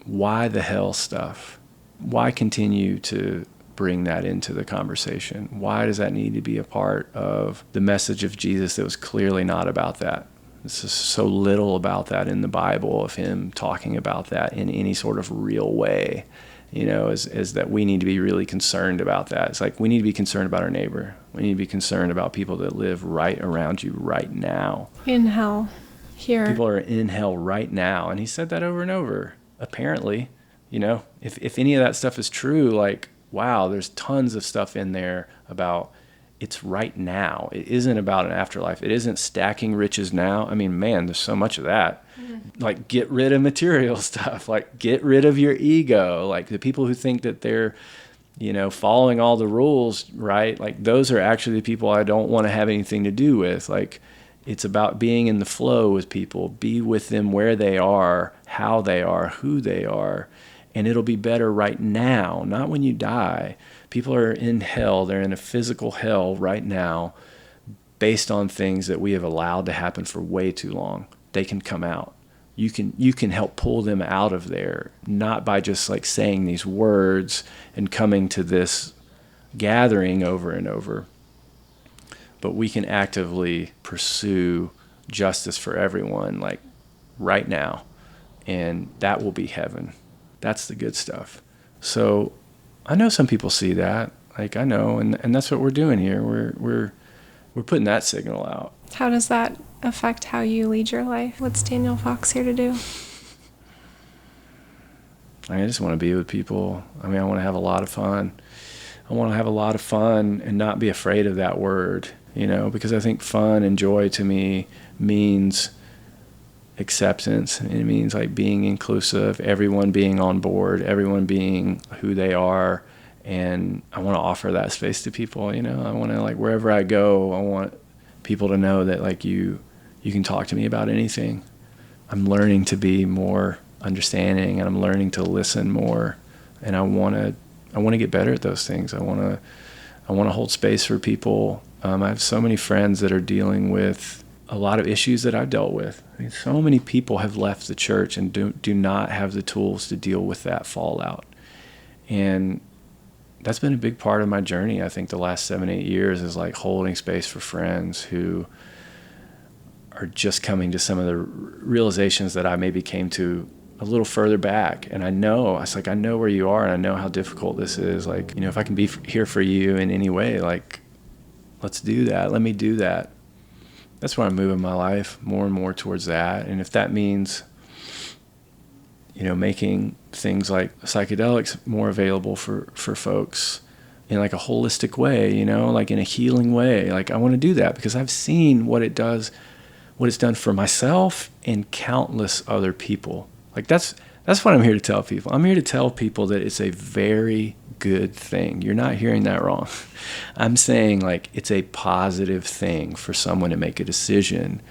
Why the hell stuff? Why continue to bring that into the conversation? Why does that need to be a part of the message of Jesus that was clearly not about that? This is so little about that in the Bible, of him talking about that in any sort of real way, is that we need to be really concerned about that. It's like, we need to be concerned about our neighbor. We need to be concerned about people that live right around you right now. In hell, here. People are in hell right now. And he said that over and over. Apparently, if any of that stuff is true, like, wow, there's tons of stuff in there about it's right now. It isn't about an afterlife. It isn't stacking riches now. I mean, man, there's so much of that. Mm-hmm. Like, get rid of material stuff. Like, get rid of your ego. Like, the people who think that they're, following all the rules, right? Like, those are actually the people I don't want to have anything to do with. Like, it's about being in the flow with people. Be with them where they are, how they are, who they are. And it'll be better right now, not when you die. People are in hell. They're in a physical hell right now based on things that we have allowed to happen for way too long. They can come out. You can help pull them out of there, not by just like saying these words and coming to this gathering over and over. But we can actively pursue justice for everyone, like right now. And that will be heaven. That's the good stuff. So I know some people see that. Like, I know, and that's what we're doing here. We're putting that signal out. How does that affect how you lead your life? What's Daniel Fox here to do? I just want to be with people. I mean, I want to have a lot of fun. I want to have a lot of fun and not be afraid of that word, because I think fun and joy to me means acceptance. And it means like being inclusive, everyone being on board, everyone being who they are. And I want to offer that space to people. I want to, like, wherever I go, I want people to know that, like, you can talk to me about anything. I'm learning to be more understanding, and I'm learning to listen more. And I want to get better at those things. I want to hold space for people. I have so many friends that are dealing with a lot of issues that I've dealt with. I mean, so many people have left the church and do not have the tools to deal with that fallout. And that's been a big part of my journey. I think the last 7-8 years is like holding space for friends who are just coming to some of the realizations that I maybe came to a little further back. And I know where you are, and I know how difficult this is. Like, if I can be here for you in any way, like, let's do that. Let me do that. That's where I'm moving my life more and more towards that. And if that means, making things like psychedelics more available for folks in like a holistic way, like in a healing way, like I want to do that because I've seen what it's done for myself and countless other people. Like that's what I'm here to tell people. I'm here to tell people that it's a very good thing. You're not hearing that wrong. I'm saying, like, it's a positive thing for someone to make a decision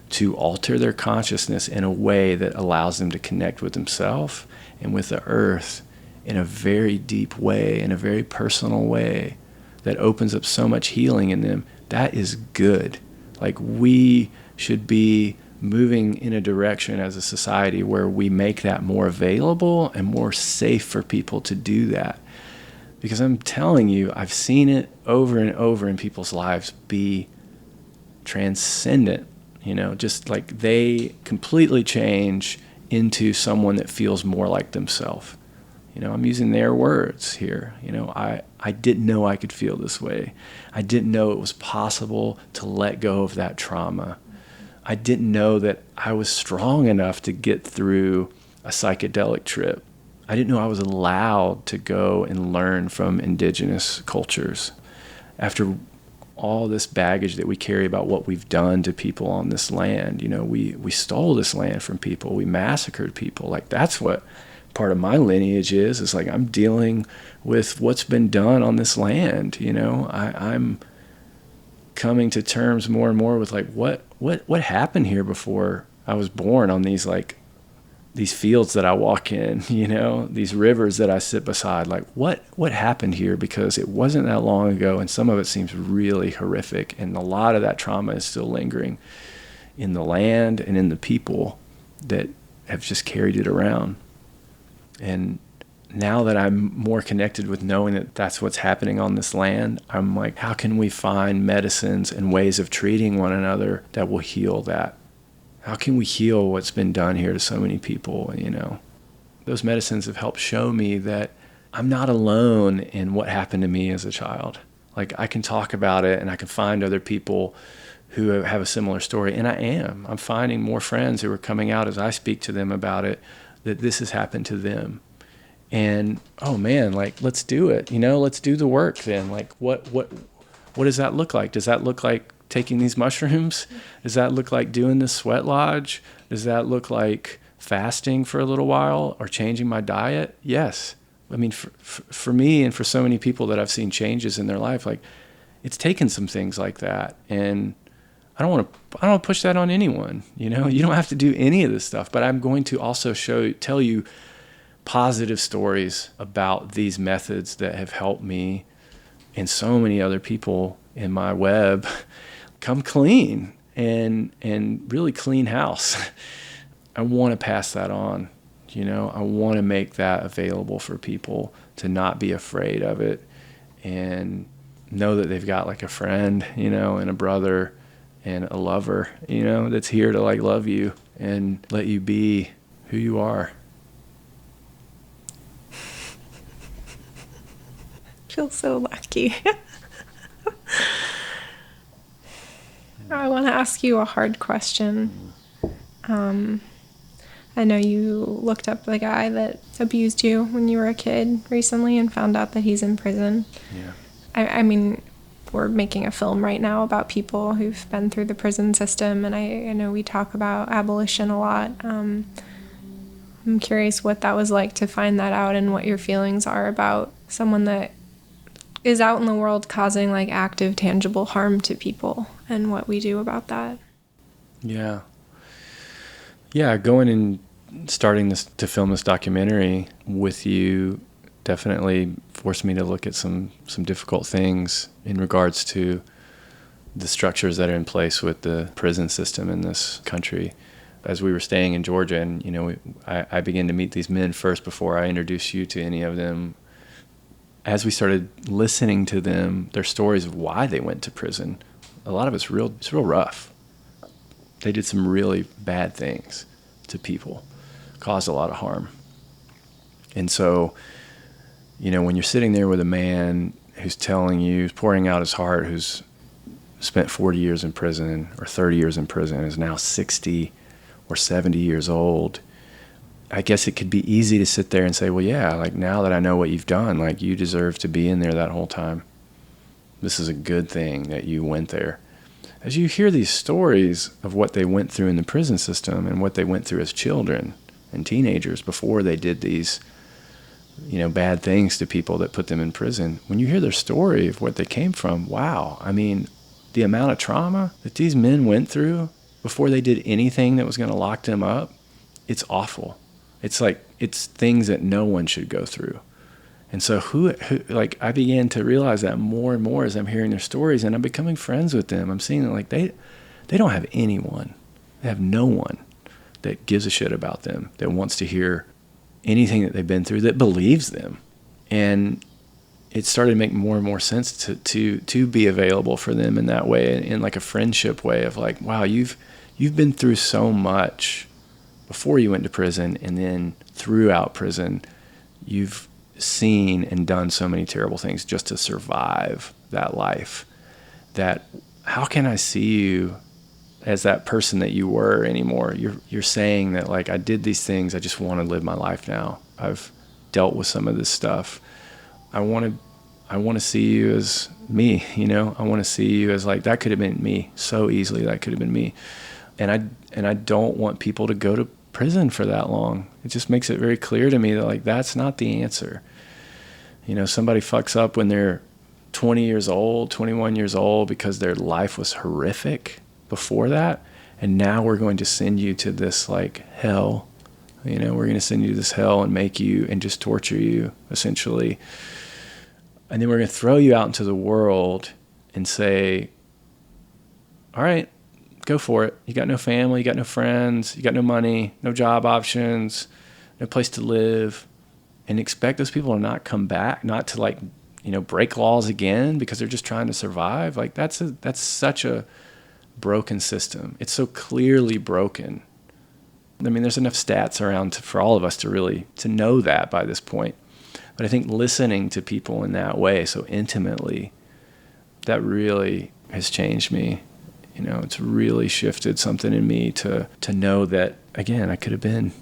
to alter their consciousness in a way that allows them to connect with themselves and with the earth in a very deep way, in a very personal way that opens up so much healing in them. That is good. Like, we should be moving in a direction as a society where we make that more available and more safe for people to do that. Because I'm telling you, I've seen it over and over in people's lives be transcendent, just like they completely change into someone that feels more like themselves. I'm using their words here. I didn't know I could feel this way. I didn't know it was possible to let go of that trauma. I didn't know that I was strong enough to get through a psychedelic trip. I didn't know I was allowed to go and learn from indigenous cultures. After all this baggage that we carry about what we've done to people on this land, we stole this land from people, we massacred people. Like, that's what part of my lineage is like, I'm dealing with what's been done on this land. I'm coming to terms more and more with like, what happened here before I was born on these fields that I walk in, these rivers that I sit beside. Like, what happened here? Because it wasn't that long ago, and some of it seems really horrific, and a lot of that trauma is still lingering in the land and in the people that have just carried it around. And now that I'm more connected with knowing that that's what's happening on this land, I'm like, how can we find medicines and ways of treating one another that will heal that? How can we heal what's been done here to so many people? Those medicines have helped show me that I'm not alone in what happened to me as a child. Like, I can talk about it, and I can find other people who have a similar story. And I'm finding more friends who are coming out as I speak to them about it, that this has happened to them. And, oh man, like, let's do it. Let's do the work then. Like, what does that look like? Does that look like taking these mushrooms? Does that look like doing this sweat lodge? Does that look like fasting for a little while or changing my diet? Yes. I mean, for me and for so many people that I've seen changes in their life, like, it's taken some things like that. And I don't want to push that on anyone. You don't have to do any of this stuff, but I'm going to also tell you positive stories about these methods that have helped me and so many other people in my web come clean and really clean house. I want to pass that on. I want to make that available for people to not be afraid of it and know that they've got like a friend, and a brother and a lover, that's here to like love you and let you be who you are. I feel so lucky. I want to ask you a hard question. I know you looked up the guy that abused you when you were a kid recently and found out that he's in prison. Yeah. I mean, we're making a film right now about people who've been through the prison system, and I know we talk about abolition a lot. I'm curious what that was like to find that out and what your feelings are about someone that is out in the world causing like active, tangible harm to people and what we do about that. Yeah. Yeah, going and starting to film this documentary with you definitely forced me to look at some difficult things in regards to the structures that are in place with the prison system in this country. As we were staying in Georgia, and I began to meet these men first before I introduced you to any of them. As we started listening to them, their stories of why they went to prison, a lot of it's real rough. They did some really bad things to people, caused a lot of harm. And so, when you're sitting there with a man who's telling you, pouring out his heart, who's spent 40 years in prison or 30 years in prison, is now 60 or 70 years old, I guess it could be easy to sit there and say, well, yeah, like, now that I know what you've done, like, you deserve to be in there that whole time. This is a good thing that you went there. As you hear these stories of what they went through in the prison system and what they went through as children and teenagers before they did these, bad things to people that put them in prison, when you hear their story of what they came from, wow, I mean, the amount of trauma that these men went through before they did anything that was going to lock them up, it's awful. It's like, it's things that no one should go through. And so I began to realize that more and more as I'm hearing their stories, and I'm becoming friends with them. I'm seeing that like they don't have anyone. They have no one that gives a shit about them, that wants to hear anything that they've been through, that believes them. And it started to make more and more sense to be available for them in that way, in like a friendship way of like, wow, you've been through so much before you went to prison, and then throughout prison, you've seen and done so many terrible things just to survive that life, that how can I see you as that person that you were anymore? You're saying that like, I did these things, I just want to live my life now. I've dealt with some of this stuff, I want to see you as me, you know? I want to see you as like, that could have been me so easily. That could have been me. And I don't want people to go to prison for that long. It just makes it very clear to me that like, that's not the answer. You know, somebody fucks up when they're 20 years old, 21 years old, because their life was horrific before that. And now we're going to send you to this like hell. You know, we're going to send you to this hell and make you and just torture you essentially. And then we're going to throw you out into the world and say, all right, go for it. You got no family, you got no friends, you got no money, no job options, no place to live. And expect those people to not come back, not to like, you know, break laws again because they're just trying to survive. Like that's such a broken system. It's so clearly broken. I mean, there's enough stats around for all of us to know that by this point. But I think listening to people in that way, so intimately, that really has changed me. You know, it's really shifted something in me to know that, again, that could have been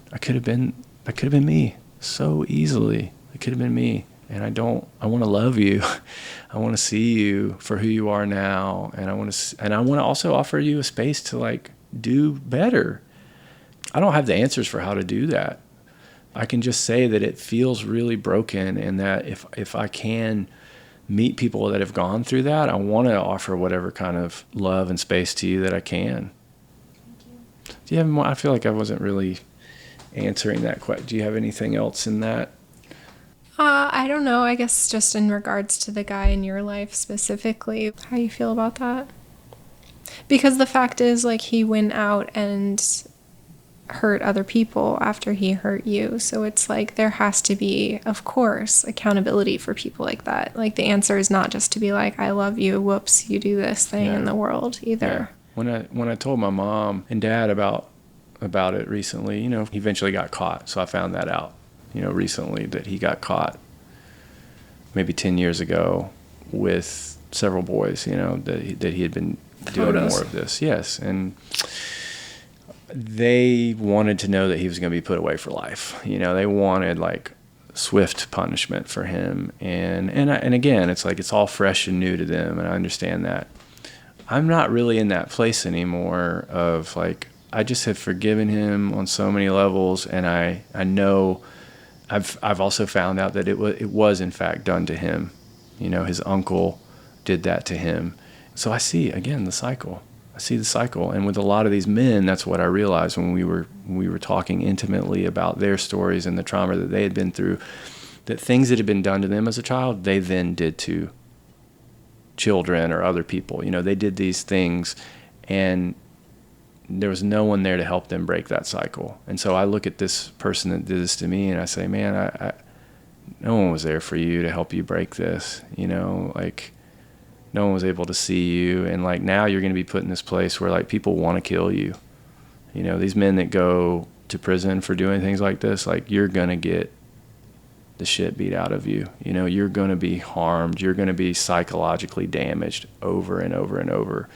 me so easily. It could have been me. And I want to love you. I want to see you for who you are now. And I want to also offer you a space to like do better. I don't have the answers for how to do that. I can just say that it feels really broken, and that if I can meet people that have gone through that, I want to offer whatever kind of love and space to you that I can. Thank you. Do you have more? I feel like I wasn't really answering that question. Do you have anything else in that? I don't know. I guess just in regards to the guy in your life specifically, how you feel about that? Because the fact is, like, he went out and hurt other people after he hurt you. So it's like there has to be, of course, accountability for people like that. Like the answer is not just to be like, I love you, whoops, you do this thing in the world either. Yeah. When I told my mom and dad about it recently, you know, he eventually got caught. So I found that out, you know, recently, that he got caught maybe 10 years ago with several boys, you know, that he had been doing more of this. Yes. And they wanted to know that he was going to be put away for life. You know, they wanted like swift punishment for him. And again, it's like, it's all fresh and new to them. And I understand that. I'm not really in that place anymore of like, I just have forgiven him on so many levels. And I know I've also found out that it was in fact done to him. You know, his uncle did that to him. So I see again the cycle. And with a lot of these men, that's what I realized when we were talking intimately about their stories and the trauma that they had been through, that things that had been done to them as a child, they then did to children or other people. You know, they did these things and there was no one there to help them break that cycle. And so I look at this person that did this to me and I say, man, I no one was there for you to help you break this, you know, like no one was able to see you. And like now you're going to be put in this place where like people want to kill you. You know, these men that go to prison for doing things like this, like you're going to get the shit beat out of you. You know, you're going to be harmed. You're going to be psychologically damaged over and over and over.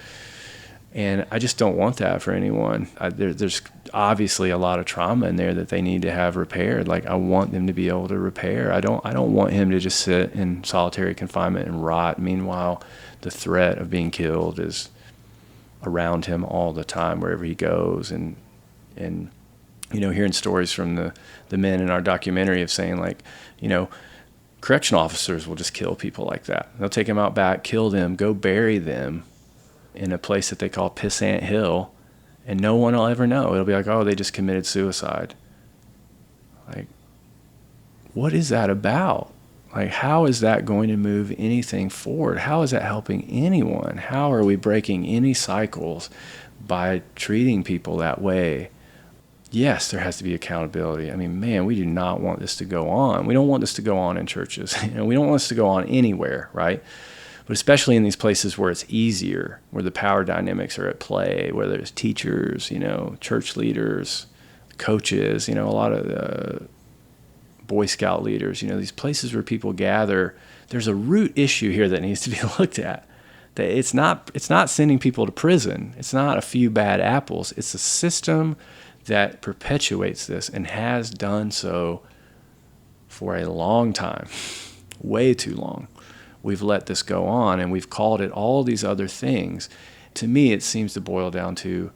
And I just don't want that for anyone. There's obviously a lot of trauma in there that they need to have repaired. Like I want them to be able to repair. I don't want him to just sit in solitary confinement and rot. Meanwhile, the threat of being killed is around him all the time wherever he goes. And you know, hearing stories from the men in our documentary of saying like, you know, correctional officers will just kill people like that. They'll take them out back, kill them, go bury them in a place that they call Pissant Hill, and no one will ever know. It'll be like, oh, they just committed suicide. Like, what is that about? Like, how is that going to move anything forward? How is that helping anyone? How are we breaking any cycles by treating people that way? Yes, there has to be accountability. I mean, man, we do not want this to go on. We don't want this to go on in churches. You know, we don't want this to go on anywhere, right? But especially in these places where it's easier, where the power dynamics are at play, where there's teachers, you know, church leaders, coaches, you know, a lot of Boy Scout leaders, you know, these places where people gather. There's a root issue here that needs to be looked at. That it's not sending people to prison. It's not a few bad apples. It's a system that perpetuates this and has done so for a long time, way too long. We've let this go on, and we've called it all these other things. To me, it seems to boil down to,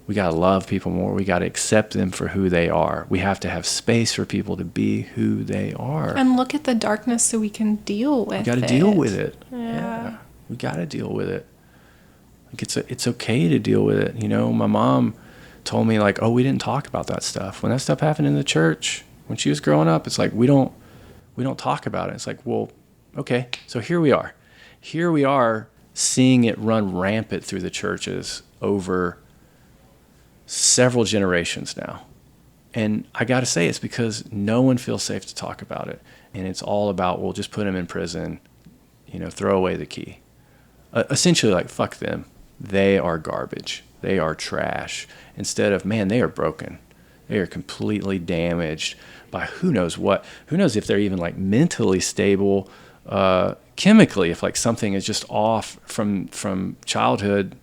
we got to love people more. We got to accept them for who they are. We have to have space for people to be who they are. And look at the darkness so we can deal with it. We got to deal with it. Yeah. We got to deal with it. Like it's okay to deal with it. You know, my mom told me, like, oh, we didn't talk about that stuff. When that stuff happened in the church, when she was growing up, it's like, we don't talk about it. It's like, well, okay, so here we are. Here we are seeing it run rampant through the churches over several generations now. And I got to say, it's because no one feels safe to talk about it. And it's all about, well, just put them in prison, you know, throw away the key. Essentially, like, fuck them. They are garbage. They are trash. Instead of, man, they are broken. They are completely damaged by who knows what. Who knows if they're even, like, mentally stable, chemically, if, like, something is just off from childhood,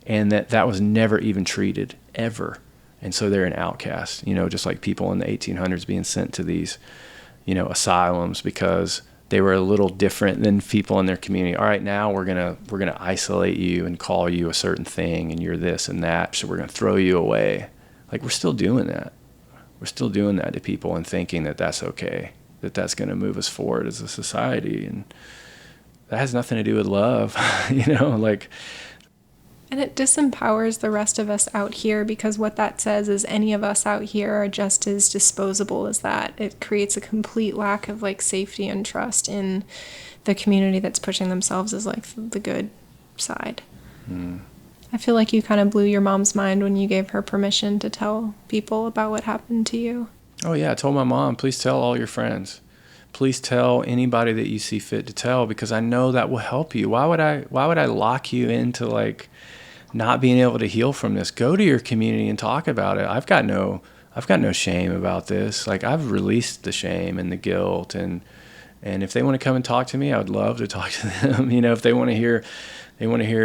and that was never even treated, ever. And so they're an outcast, you know, just like people in the 1800s being sent to these, you know, asylums because they were a little different than people in their community. All right, now we're gonna isolate you and call you a certain thing, and you're this and that, so we're gonna throw you away. Like, we're still doing that. We're still doing that to people and thinking that that's okay, that that's gonna move us forward as a society, and that has nothing to do with love, you know, like. And it disempowers the rest of us out here, because what that says is any of us out here are just as disposable as that. It creates a complete lack of, like, safety and trust in the community that's pushing themselves as, like, the good side. I feel like you kind of blew your mom's mind when you gave her permission to tell people about what happened to you. Oh yeah, I told my mom, please tell all your friends. Please tell anybody that you see fit to tell, because I know that will help you. Why would I lock you into, like, not being able to heal from this? Go to your community and talk about it. I've got no shame about this. Like, I've released the shame and the guilt, and if they want to come and talk to me, I would love to talk to them. You know, if they want to hear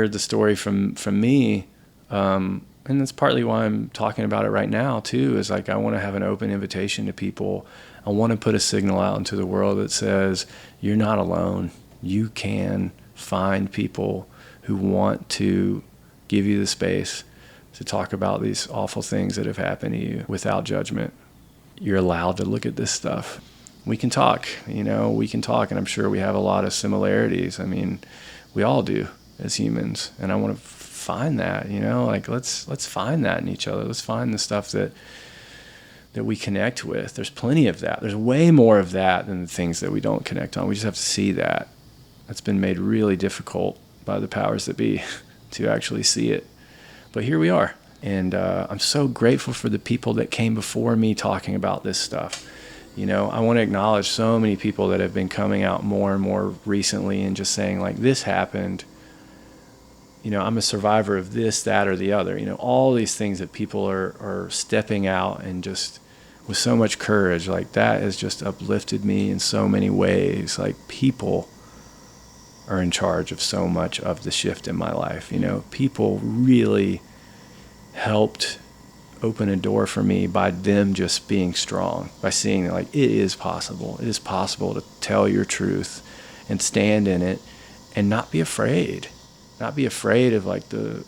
the story from me, and that's partly why I'm talking about it right now too, is like, I want to have an open invitation to people. I want to put a signal out into the world that says, you're not alone. You can find people who want to give you the space to talk about these awful things that have happened to you without judgment. You're allowed to look at this stuff. We can talk, you know, and I'm sure we have a lot of similarities. I mean, we all do as humans, and I want to find that, you know, like, let's find that in each other. Let's find the stuff that we connect with. There's plenty of that. There's way more of that than the things that we don't connect on. We just have to see that. That's been made really difficult by the powers that be to actually see it. But here we are. And I'm so grateful for the people that came before me talking about this stuff. You know, I want to acknowledge so many people that have been coming out more and more recently and just saying, like, this happened. You know, I'm a survivor of this, that, or the other. You know, all these things that people are stepping out and just with so much courage. Like, that has just uplifted me in so many ways. Like, people are in charge of so much of the shift in my life. You know, people really helped open a door for me by them just being strong, by seeing that, like, it is possible. It is possible to tell your truth and stand in it and not be afraid. Not be afraid of, like, the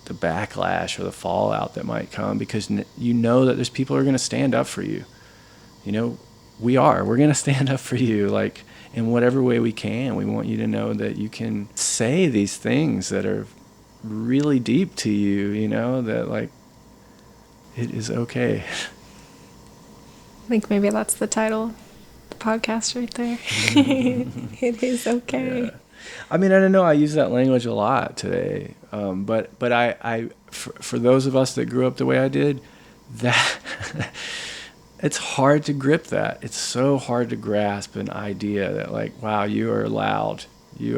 backlash or the fallout that might come, because you know that there's people who are going to stand up for you. You know, we're going to stand up for you, like, in whatever way we can. We want you to know that you can say these things that are really deep to you, you know, that, like, it is okay. I think maybe that's the title of the podcast right there. It is okay. Yeah. I mean, I don't know, I use that language a lot today, but for those of us that grew up the way I did, that it's hard to grip that. It's so hard to grasp an idea that, like, wow, you are allowed, you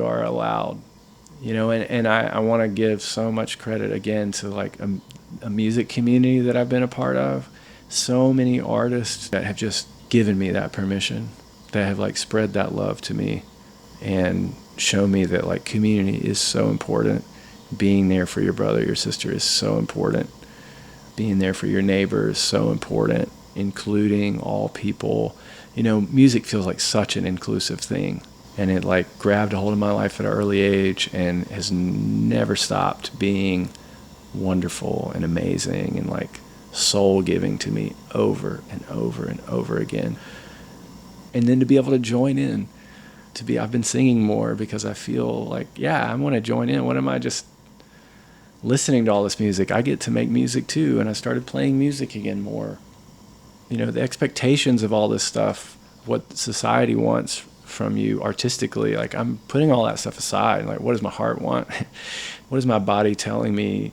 know, and I want to give so much credit again to, like, a music community that I've been a part of. So many artists that have just given me that permission, that have, like, spread that love to me and show me that, like, community is so important. Being there for your brother, your sister is so important. Being there for your neighbor is so important, including all people, Music feels like such an inclusive thing. And it like grabbed a hold of my life at an early age and has never stopped being wonderful and amazing and like soul giving to me over and over and over again. And then to be able to join in, I've been singing more because I feel like, I want to join in. What am I just listening to all this music? I get to make music too. And I started playing music again more. The expectations of all this stuff, what society wants from you artistically, like I'm putting all that stuff aside. Like, what does my heart want? What is my body telling me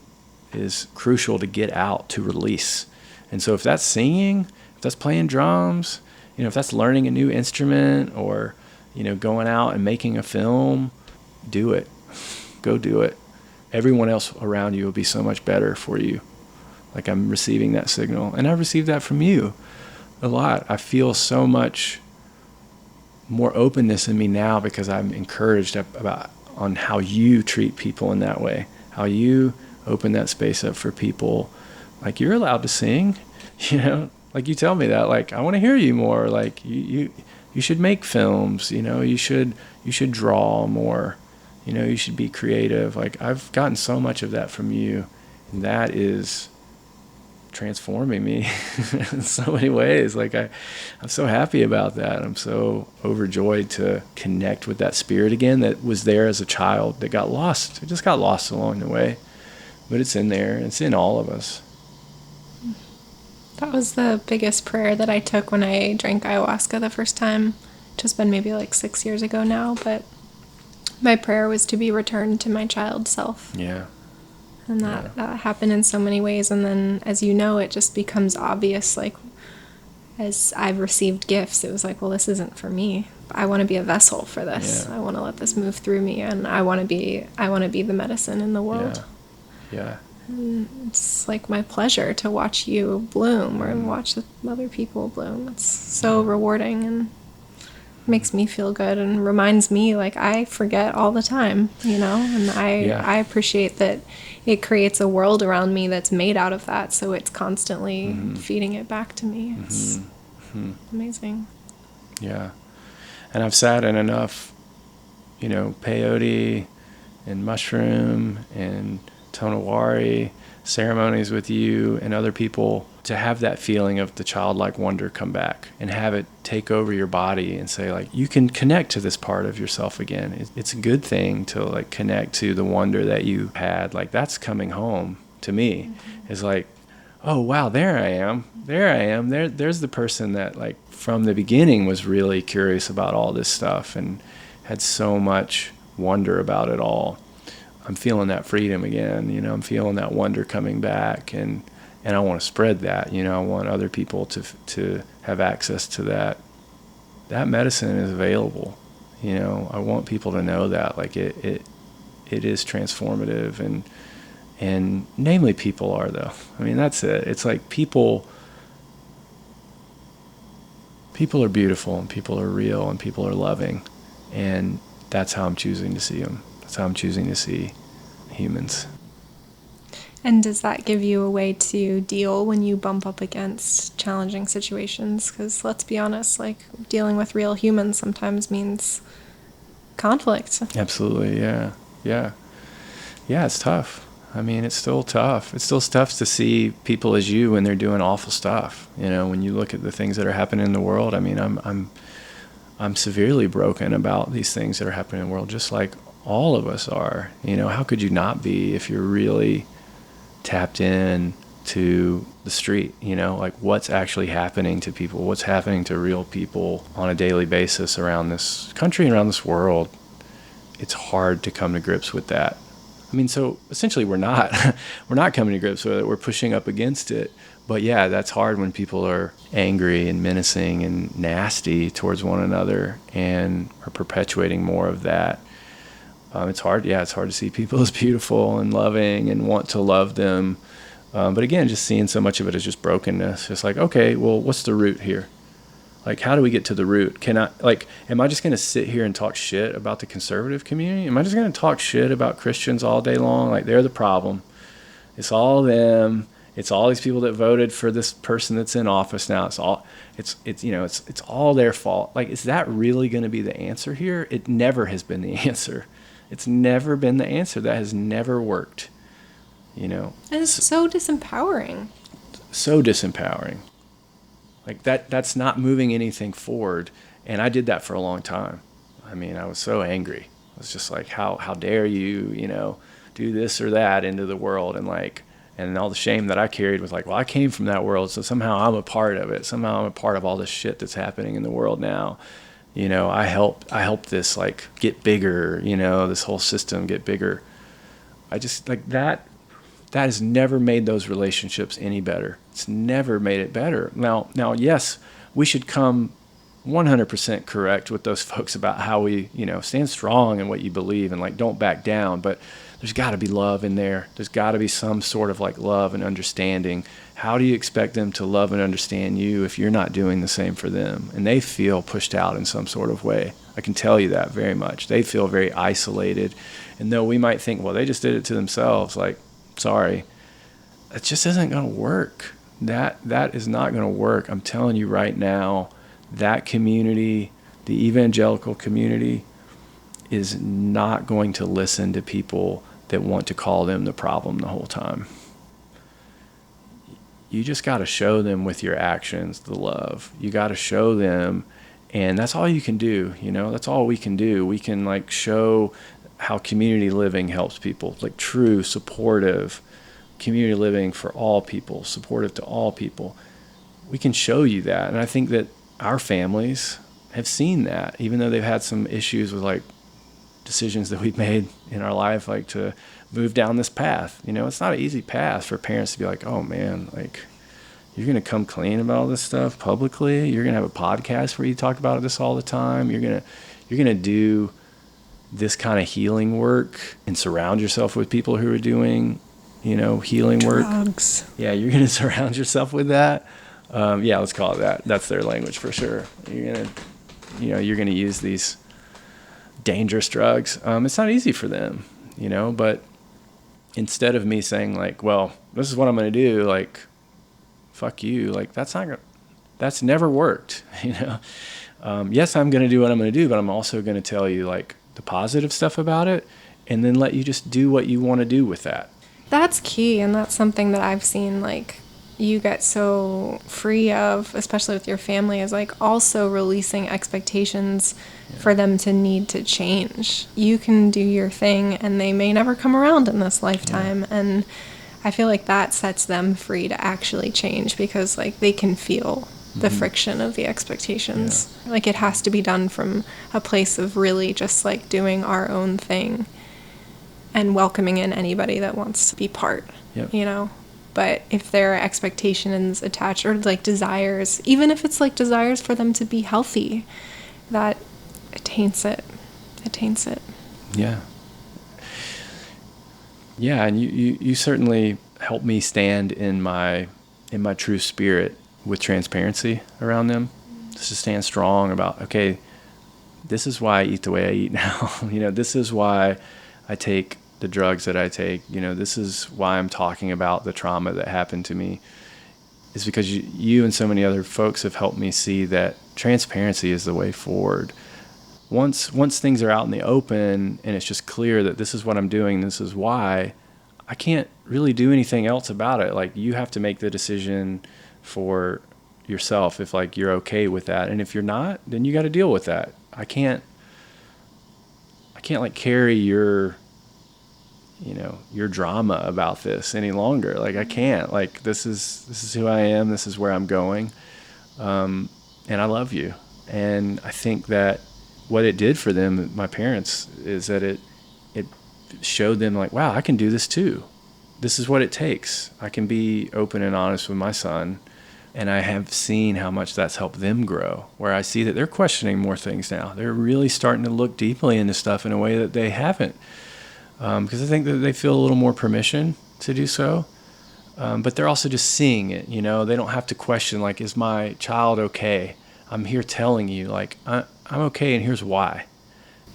is crucial to get out, to release? And so if that's singing, if that's playing drums, if that's learning a new instrument, or going out and making a film, do it. Go do it. Everyone else around you will be so much better for you. Like, I'm receiving that signal, and I received that from you a lot. I feel so much more openness in me now because I'm encouraged on how you treat people in that way, how you open that space up for people. Like, you're allowed to sing, like you tell me that, like, I want to hear you more. Like, you should make films, you should draw more, you should be creative. Like, I've gotten so much of that from you, and that is transforming me in so many ways. Like, I'm so happy about that. I'm so overjoyed to connect with that spirit again that was there as a child that got lost. It just got lost along the way, but it's in there. It's in all of us. That was the biggest prayer that I took when I drank ayahuasca the first time. Just been maybe like 6 years ago now, but my prayer was to be returned to my child self. Yeah. And that happened in so many ways. And then, as you know, it just becomes obvious, like, as I've received gifts, it was like, well, this isn't for me. I want to be a vessel for this. I want to let this move through me, and I want to be the medicine in the world. Yeah. And it's like my pleasure to watch you bloom or watch other people bloom. It's so rewarding and makes me feel good and reminds me, like, I forget all the time, and I appreciate that it creates a world around me that's made out of that, so it's constantly feeding it back to me. It's amazing. Yeah. And I've sat in enough, peyote and mushroom and tonawari ceremonies with you and other people to have that feeling of the childlike wonder come back and have it take over your body and say, like, you can connect to this part of yourself again. It's a good thing to, like, connect to the wonder that you had. Like, that's coming home to me. It's like, oh, wow, there I am. There's the person that, like, from the beginning was really curious about all this stuff and had so much wonder about it all. I'm feeling that freedom again, I'm feeling that wonder coming back, and I want to spread that, I want other people to have access to that. That medicine is available, I want people to know that, like, it is transformative, and namely people are, though. I mean, that's it. It's like people are beautiful, and people are real, and people are loving, and that's how I'm choosing to see them. That's how I'm choosing to see humans. And does that give you a way to deal when you bump up against challenging situations? Because let's be honest, like, dealing with real humans sometimes means conflict. Absolutely, yeah. Yeah, it's tough. I mean, it's still tough. It's still tough to see people as you when they're doing awful stuff. When you look at the things that are happening in the world, I mean, I'm severely broken about these things that are happening in the world, just like all of us are. How could you not be if you're really tapped in to the street, like what's actually happening to people, what's happening to real people on a daily basis around this country and around this world. It's hard to come to grips with that. I mean, so essentially we're not coming to grips with it. We're pushing up against it. But yeah, that's hard when people are angry and menacing and nasty towards one another and are perpetuating more of that. It's hard. Yeah, it's hard to see people as beautiful and loving and want to love them. But again, just seeing so much of it as just brokenness. Just like, okay, well, what's the root here? Like, how do we get to the root? Am I just going to sit here and talk shit about the conservative community? Am I just going to talk shit about Christians all day long? Like, they're the problem. It's all them. It's all these people that voted for this person that's in office now. It's all their fault. Like, is that really going to be the answer here? It never has been the answer. It's never been the answer. That has never worked, And it's so disempowering. So disempowering. Like, that's not moving anything forward. And I did that for a long time. I mean, I was so angry. I was just like, how dare you, do this or that into the world, and all the shame that I carried was like, well, I came from that world, so somehow I'm a part of it. Somehow I'm a part of all this shit that's happening in the world now. I help this like get bigger, this whole system get bigger. I just like that has never made those relationships any better. It's never made it better. Now, yes, we should come 100% correct with those folks about how we, stand strong in what you believe and like don't back down, but there's got to be love in there. There's got to be some sort of like love and understanding. How do you expect them to love and understand you if you're not doing the same for them? And they feel pushed out in some sort of way. I can tell you that very much. They feel very isolated. And though we might think, well, they just did it to themselves, like, sorry, it just isn't going to work. That is not going to work. I'm telling you right now, that community, the evangelical community, is not going to listen to people that want to call them the problem the whole time. You just got to show them with your actions the love. You got to show them, and that's all you can do, that's all we can do. We can like show how community living helps people, like true, supportive community living for all people, supportive to all people. We can show you that, and I think that our families have seen that, even though they've had some issues with like decisions that we've made in our life, like to move down this path. It's not an easy path for parents to be like, oh man, like you're going to come clean about all this stuff publicly. You're going to have a podcast where you talk about this all the time. You're going to do this kind of healing work and surround yourself with people who are doing, healing work. Drugs. Yeah, you're going to surround yourself with that. Yeah, let's call it that. That's their language for sure. You're going to use these dangerous drugs. It's not easy for them, but instead of me saying like, well, this is what I'm going to do, like, fuck you, like that's never worked. Yes, I'm going to do what I'm going to do, but I'm also going to tell you like the positive stuff about it and then let you just do what you want to do with that. That's key, and that's something that I've seen like you get so free of, especially with your family, is like also releasing expectations for them to need to change. You can do your thing and they may never come around in this lifetime. Yeah. And I feel like that sets them free to actually change because like they can feel the friction of the expectations. Yeah. Like it has to be done from a place of really just like doing our own thing and welcoming in anybody that wants to be part, But if there are expectations attached or like desires, even if it's like desires for them to be healthy, that it taints it. It taints it. Yeah. Yeah, and you certainly help me stand in my true spirit with transparency around them. Just to stand strong about, okay, this is why I eat the way I eat now. This is why I take the drugs that I take. This is why I'm talking about the trauma that happened to me. It's because you and so many other folks have helped me see that transparency is the way forward. Once things are out in the open and it's just clear that this is what I'm doing, this is why, I can't really do anything else about it. Like you have to make the decision for yourself if like you're okay with that, and if you're not, then you got to deal with that. I can't like carry your drama about this any longer. Like I can't. Like this is who I am. This is where I'm going, and I love you. And I think that what it did for them, my parents, is that it showed them like, wow, I can do this too. This is what it takes. I can be open and honest with my son. And I have seen how much that's helped them grow, where I see that they're questioning more things now. They're really starting to look deeply into stuff in a way that they haven't. Because I think that they feel a little more permission to do so. But they're also just seeing it, They don't have to question, like, is my child okay? I'm here telling you, like, I'm okay, and here's why.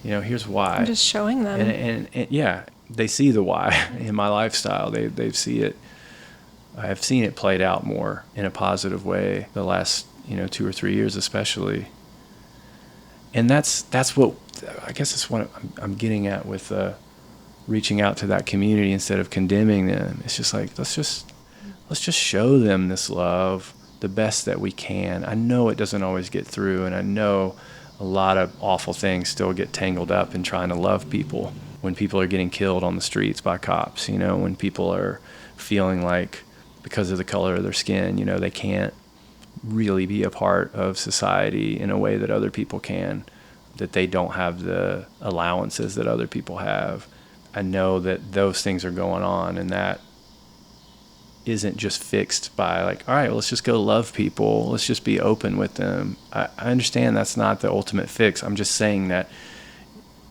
Here's why. I'm just showing them. And yeah, they see the why in my lifestyle. They see it I've seen it played out more in a positive way the last 2 or 3 years especially. And that's what I guess that's what I'm getting at with reaching out to that community instead of condemning them. It's just like let's just show them this love the best that we can. I know it doesn't always get through, and I know a lot of awful things still get tangled up in trying to love people. When people are getting killed on the streets by cops, when people are feeling like because of the color of their skin, they can't really be a part of society in a way that other people can, that they don't have the allowances that other people have. I know that those things are going on, and that isn't just fixed by like, all right, well, let's just go love people. Let's just be open with them. I understand that's not the ultimate fix. I'm just saying that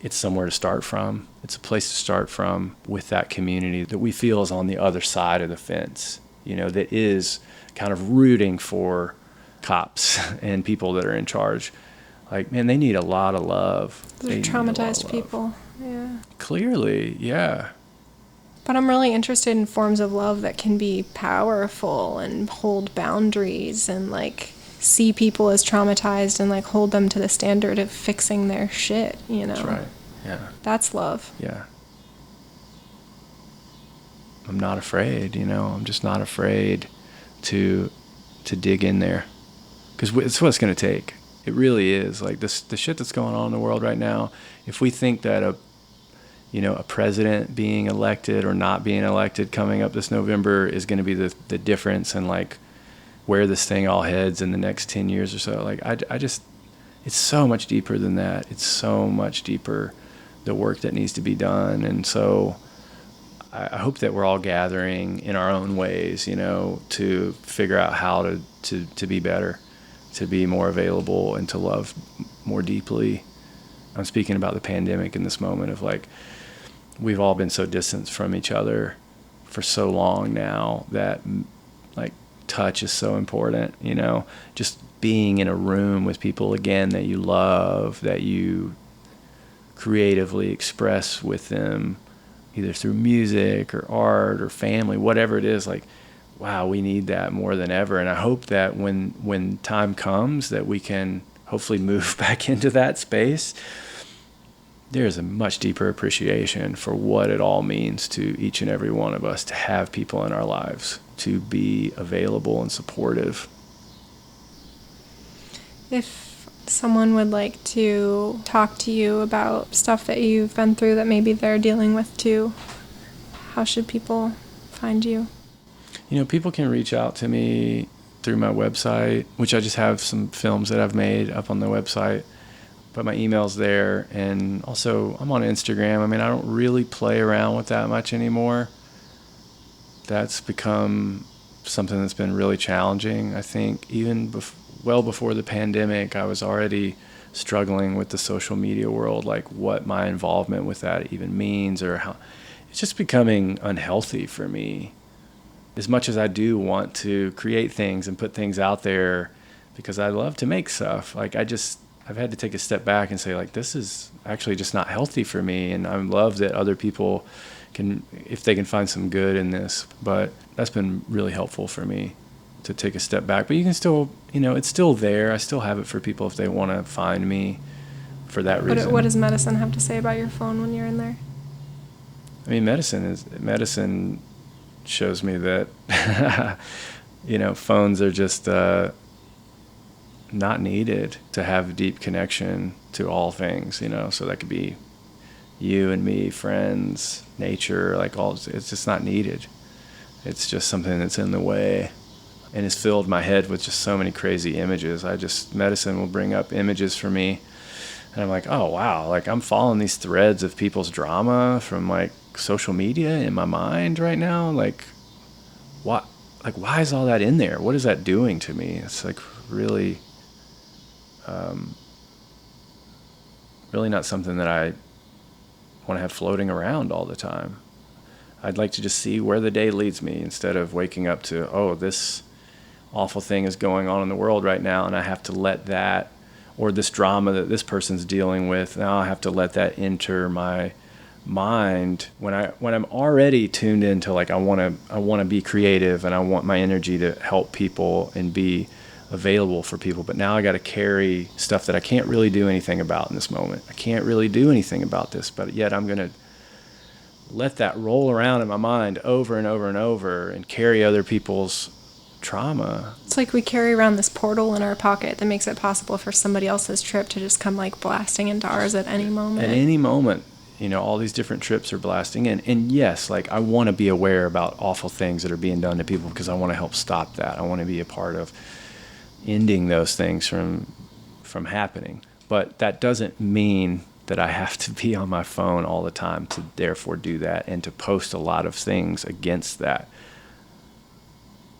it's somewhere to start from. It's a place to start from with that community that we feel is on the other side of the fence, that is kind of rooting for cops and people that are in charge. Like, man, they need a lot of love. They're traumatized people. Yeah. Clearly, yeah. But I'm really interested in forms of love that can be powerful and hold boundaries and like see people as traumatized and like hold them to the standard of fixing their shit, That's right. Yeah. That's love. Yeah. I'm not afraid, I'm just not afraid to dig in there, because it's what it's going to take. It really is. Like the shit that's going on in the world right now, if we think that a president being elected or not being elected coming up this November is going to be the difference in like where this thing all heads in the next 10 years or so. Like I just, it's so much deeper than that. It's so much deeper, the work that needs to be done. And so I hope that we're all gathering in our own ways, to figure out how to be better, to be more available, and to love more deeply. I'm speaking about the pandemic in this moment of like, we've all been so distant from each other for so long now that like touch is so important, just being in a room with people again that you love, that you creatively express with them, either through music or art or family, whatever it is. Like, wow, we need that more than ever. And I hope that when time comes that we can hopefully move back into that space, there's a much deeper appreciation for what it all means to each and every one of us to have people in our lives, to be available and supportive. If someone would like to talk to you about stuff that you've been through that maybe they're dealing with too, how should people find you? People can reach out to me through my website, which I just have some films that I've made up on the website. But my email's there, and also I'm on Instagram. I mean, I don't really play around with that much anymore. That's become something that's been really challenging. I think even well before the pandemic, I was already struggling with the social media world, like what my involvement with that even means, or how it's just becoming unhealthy for me. As much as I do want to create things and put things out there, because I love to make stuff, like I've had to take a step back and say, like, this is actually just not healthy for me. And I love that other people can, if they can find some good in this. But that's been really helpful for me to take a step back. But you can still, it's still there. I still have it for people if they want to find me for that reason. What does medicine have to say about your phone when you're in there? I mean, medicine shows me that, phones are just not needed to have a deep connection to all things, so that could be you and me, friends, nature, like all, it's just not needed. It's just something that's in the way, and it's filled my head with just so many crazy images. Medicine will bring up images for me, and I'm like, oh wow, like I'm following these threads of people's drama from like social media in my mind right now. Like what, like why is all that in there? What is that doing to me? It's like really really not something that I want to have floating around all the time. I'd like to just see where the day leads me instead of waking up to, oh, this awful thing is going on in the world right now, and I have to let that, or this drama that this person's dealing with, now I have to let that enter my mind, when I'm already tuned into like I want to be creative and I want my energy to help people and be available for people, but now I got to carry stuff that I can't really do anything about in this moment. I can't really do anything about this, but yet I'm going to let that roll around in my mind over and over and over and carry other people's trauma. It's like we carry around this portal in our pocket that makes it possible for somebody else's trip to just come like blasting into ours at any moment. At any moment, you know, all these different trips are blasting in. And yes, like I want to be aware about awful things that are being done to people because I want to help stop that. I want to be a part of ending those things from happening. But that doesn't mean that I have to be on my phone all the time to therefore do that and to post a lot of things against that.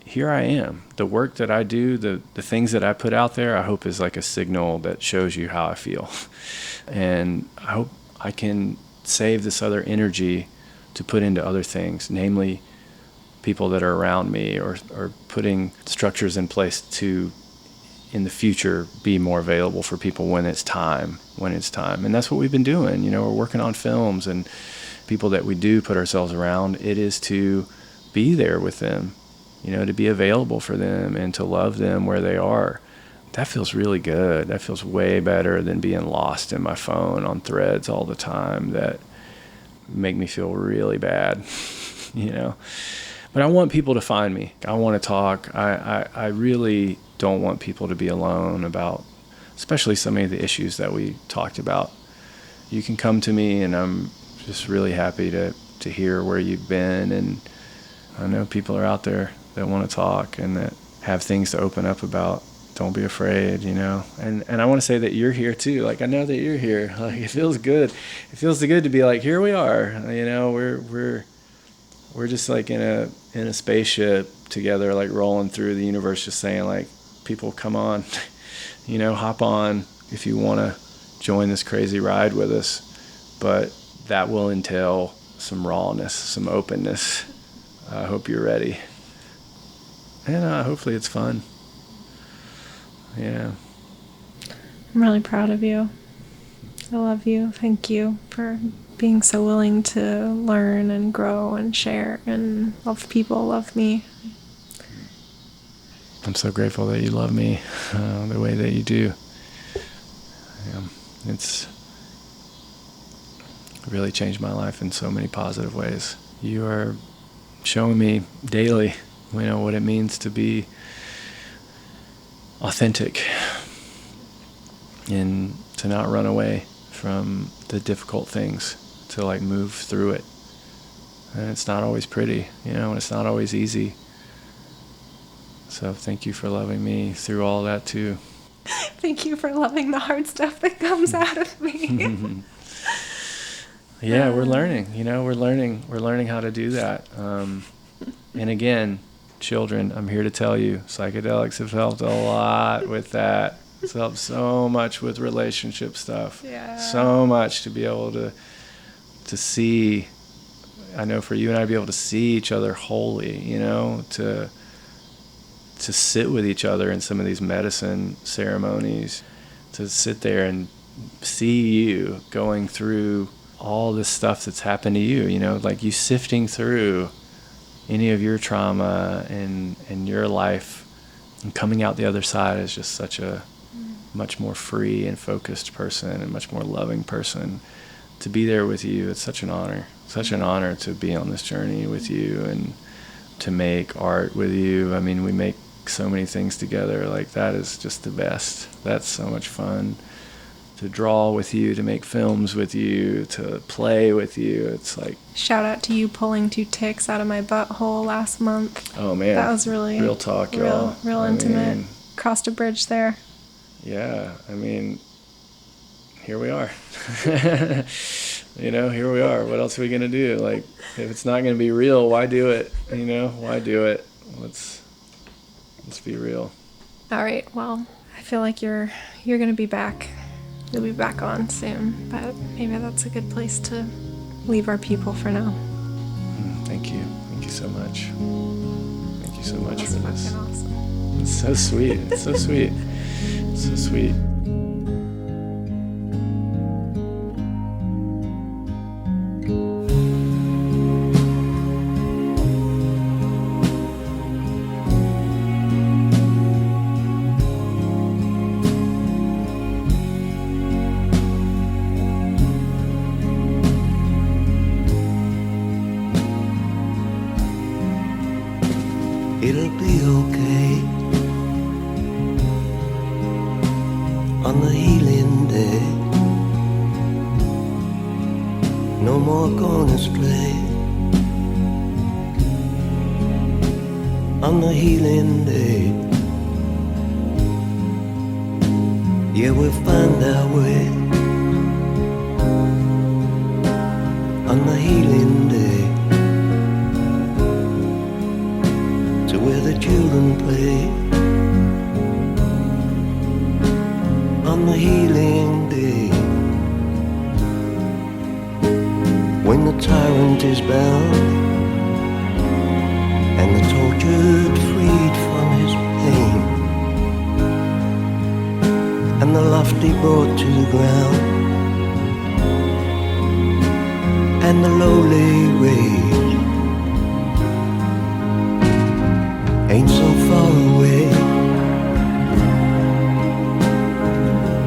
Here I am. The work that I do, the things that I put out there, I hope is like a signal that shows you how I feel. And I hope I can save this other energy to put into other things, namely people that are around me, or putting structures in place to, in the future, be more available for people when it's time. And that's what we've been doing. You know, we're working on films, and people that we do put ourselves around, it is to be there with them, you know, to be available for them and to love them where they are. That feels really good. That feels way better than being lost in my phone on threads all the time that make me feel really bad, you know. But I want people to find me. I want to talk. I really don't want people to be alone about, especially some of the issues that we talked about. You can come to me, and I'm just really happy to hear where you've been. And I know people are out there that want to talk and that have things to open up about. Don't be afraid, you know. And I want to say that you're here too. Like, I know that you're here. Like, it feels good. It feels good to be like, here we are. You know, we're just like in a spaceship together, like rolling through the universe, just saying like, people, come on, you know, hop on if you want to join this crazy ride with us. But that will entail some rawness, some openness. I hope you're ready. And hopefully it's fun. Yeah. I'm really proud of you. I love you. Thank you for being so willing to learn and grow and share and love people, love me. I'm so grateful that you love me the way that you do. It's really changed my life in so many positive ways. You are showing me daily, you know, what it means to be authentic and to not run away from the difficult things, to like move through it. And it's not always pretty, you know, and it's not always easy. So thank you for loving me through all that too. Thank you for loving the hard stuff that comes out of me. Yeah, we're learning, you know, we're learning how to do that. And again, children, I'm here to tell you, psychedelics have helped a lot with that. It's helped so much with relationship stuff. Yeah. So much to be able to see, I know for you and I, to be able to see each other wholly, you know, to sit with each other in some of these medicine ceremonies, to sit there and see you going through all this stuff that's happened to you, you know, like you sifting through any of your trauma and your life and coming out the other side is just such a much more free and focused person and much more loving person. To be there with you, it's such an honor to be on this journey with you and to make art with you. I mean, we make so many things together. Like, that is just the best. That's so much fun. To draw with you, to make films with you, to play with you. It's like... Shout out to you pulling 2 ticks out of my butthole last month. Oh, man. That was really... Real talk, y'all. Real intimate. Crossed a bridge there. Yeah, I mean, here we are. You know, here we are. What else are we going to do? Like, if it's not going to be real, why do it? You know, why do it? Let's be real. All right, well, I feel like you're going to be back. You'll be back on soon, but maybe that's a good place to leave our people for now. Thank you. Thank you so much. Thank you so much That's for this. fucking awesome. It's so sweet. It's so sweet. It's so sweet. It'll be okay on the healing day. No more going astray on the healing day. Yeah, we'll find our way on the healing day to where the children play on the healing day. When the tyrant is bound and the tortured freed from his pain, and the lofty brought to the ground, and the lowly raised, ain't so far away,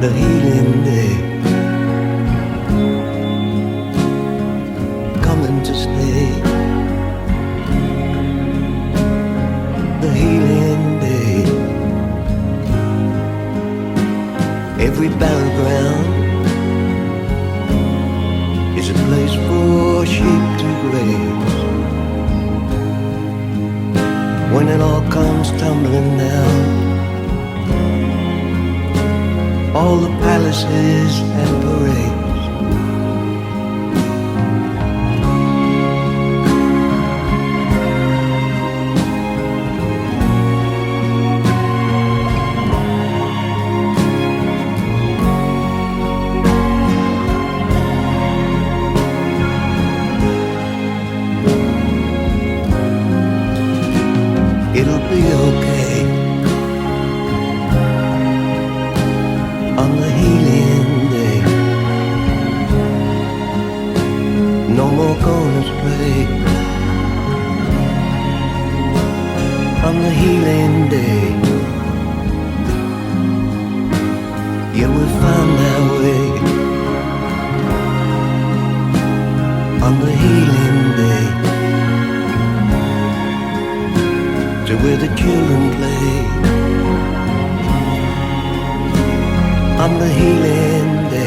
the healing day coming to stay, the healing day. Every battleground is a place for sheep to graze. When it all comes tumbling down, all the palaces and parades, it'll be okay on the healing day. No more going astray on the healing day. Yeah, we'll find our way on the healing day to where the children play on the healing day.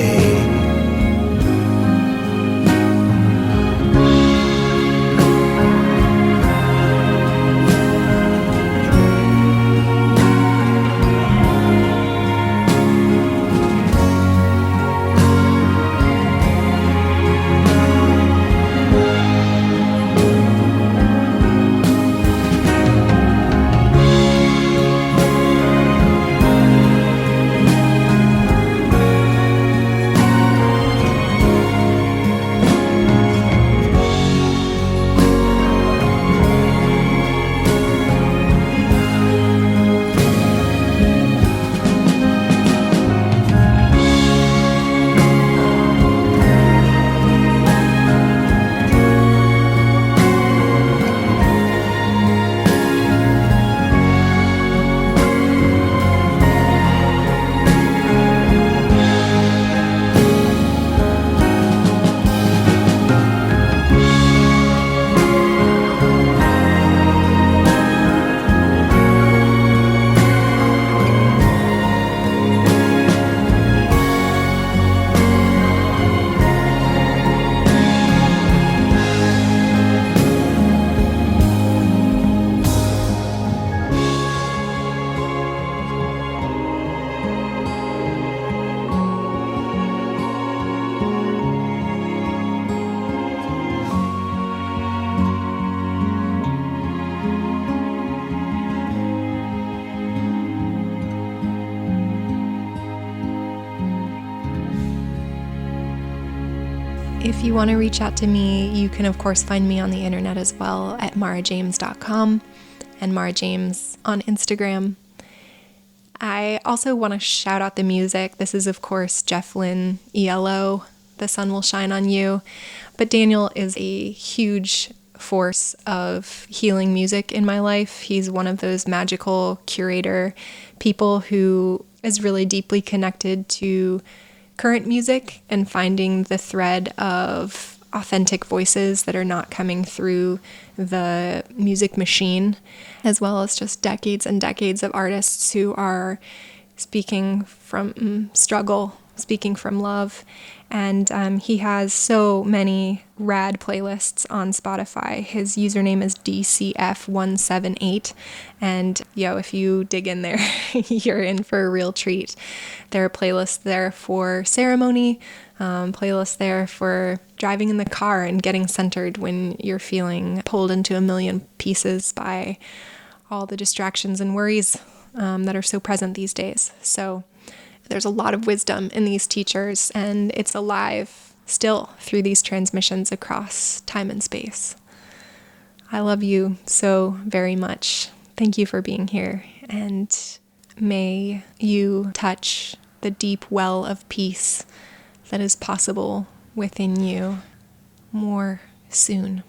If you want to reach out to me, you can of course find me on the internet as well at marajames.com and marajames on Instagram. I also want to shout out the music. This is of course Jeff Lynne, ELO, The Sun Will Shine on You. But Daniel is a huge force of healing music in my life. He's one of those magical curator people who is really deeply connected to current music and finding the thread of authentic voices that are not coming through the music machine, as well as just decades and decades of artists who are speaking from struggle, speaking from love. And he has so many rad playlists on Spotify. His username is DCF178. And if you dig in there, you're in for a real treat. There are playlists there for ceremony, playlists there for driving in the car and getting centered when you're feeling pulled into a million pieces by all the distractions and worries that are so present these days. So there's a lot of wisdom in these teachers, and it's alive still through these transmissions across time and space. I love you so very much. Thank you for being here, and may you touch the deep well of peace that is possible within you more soon.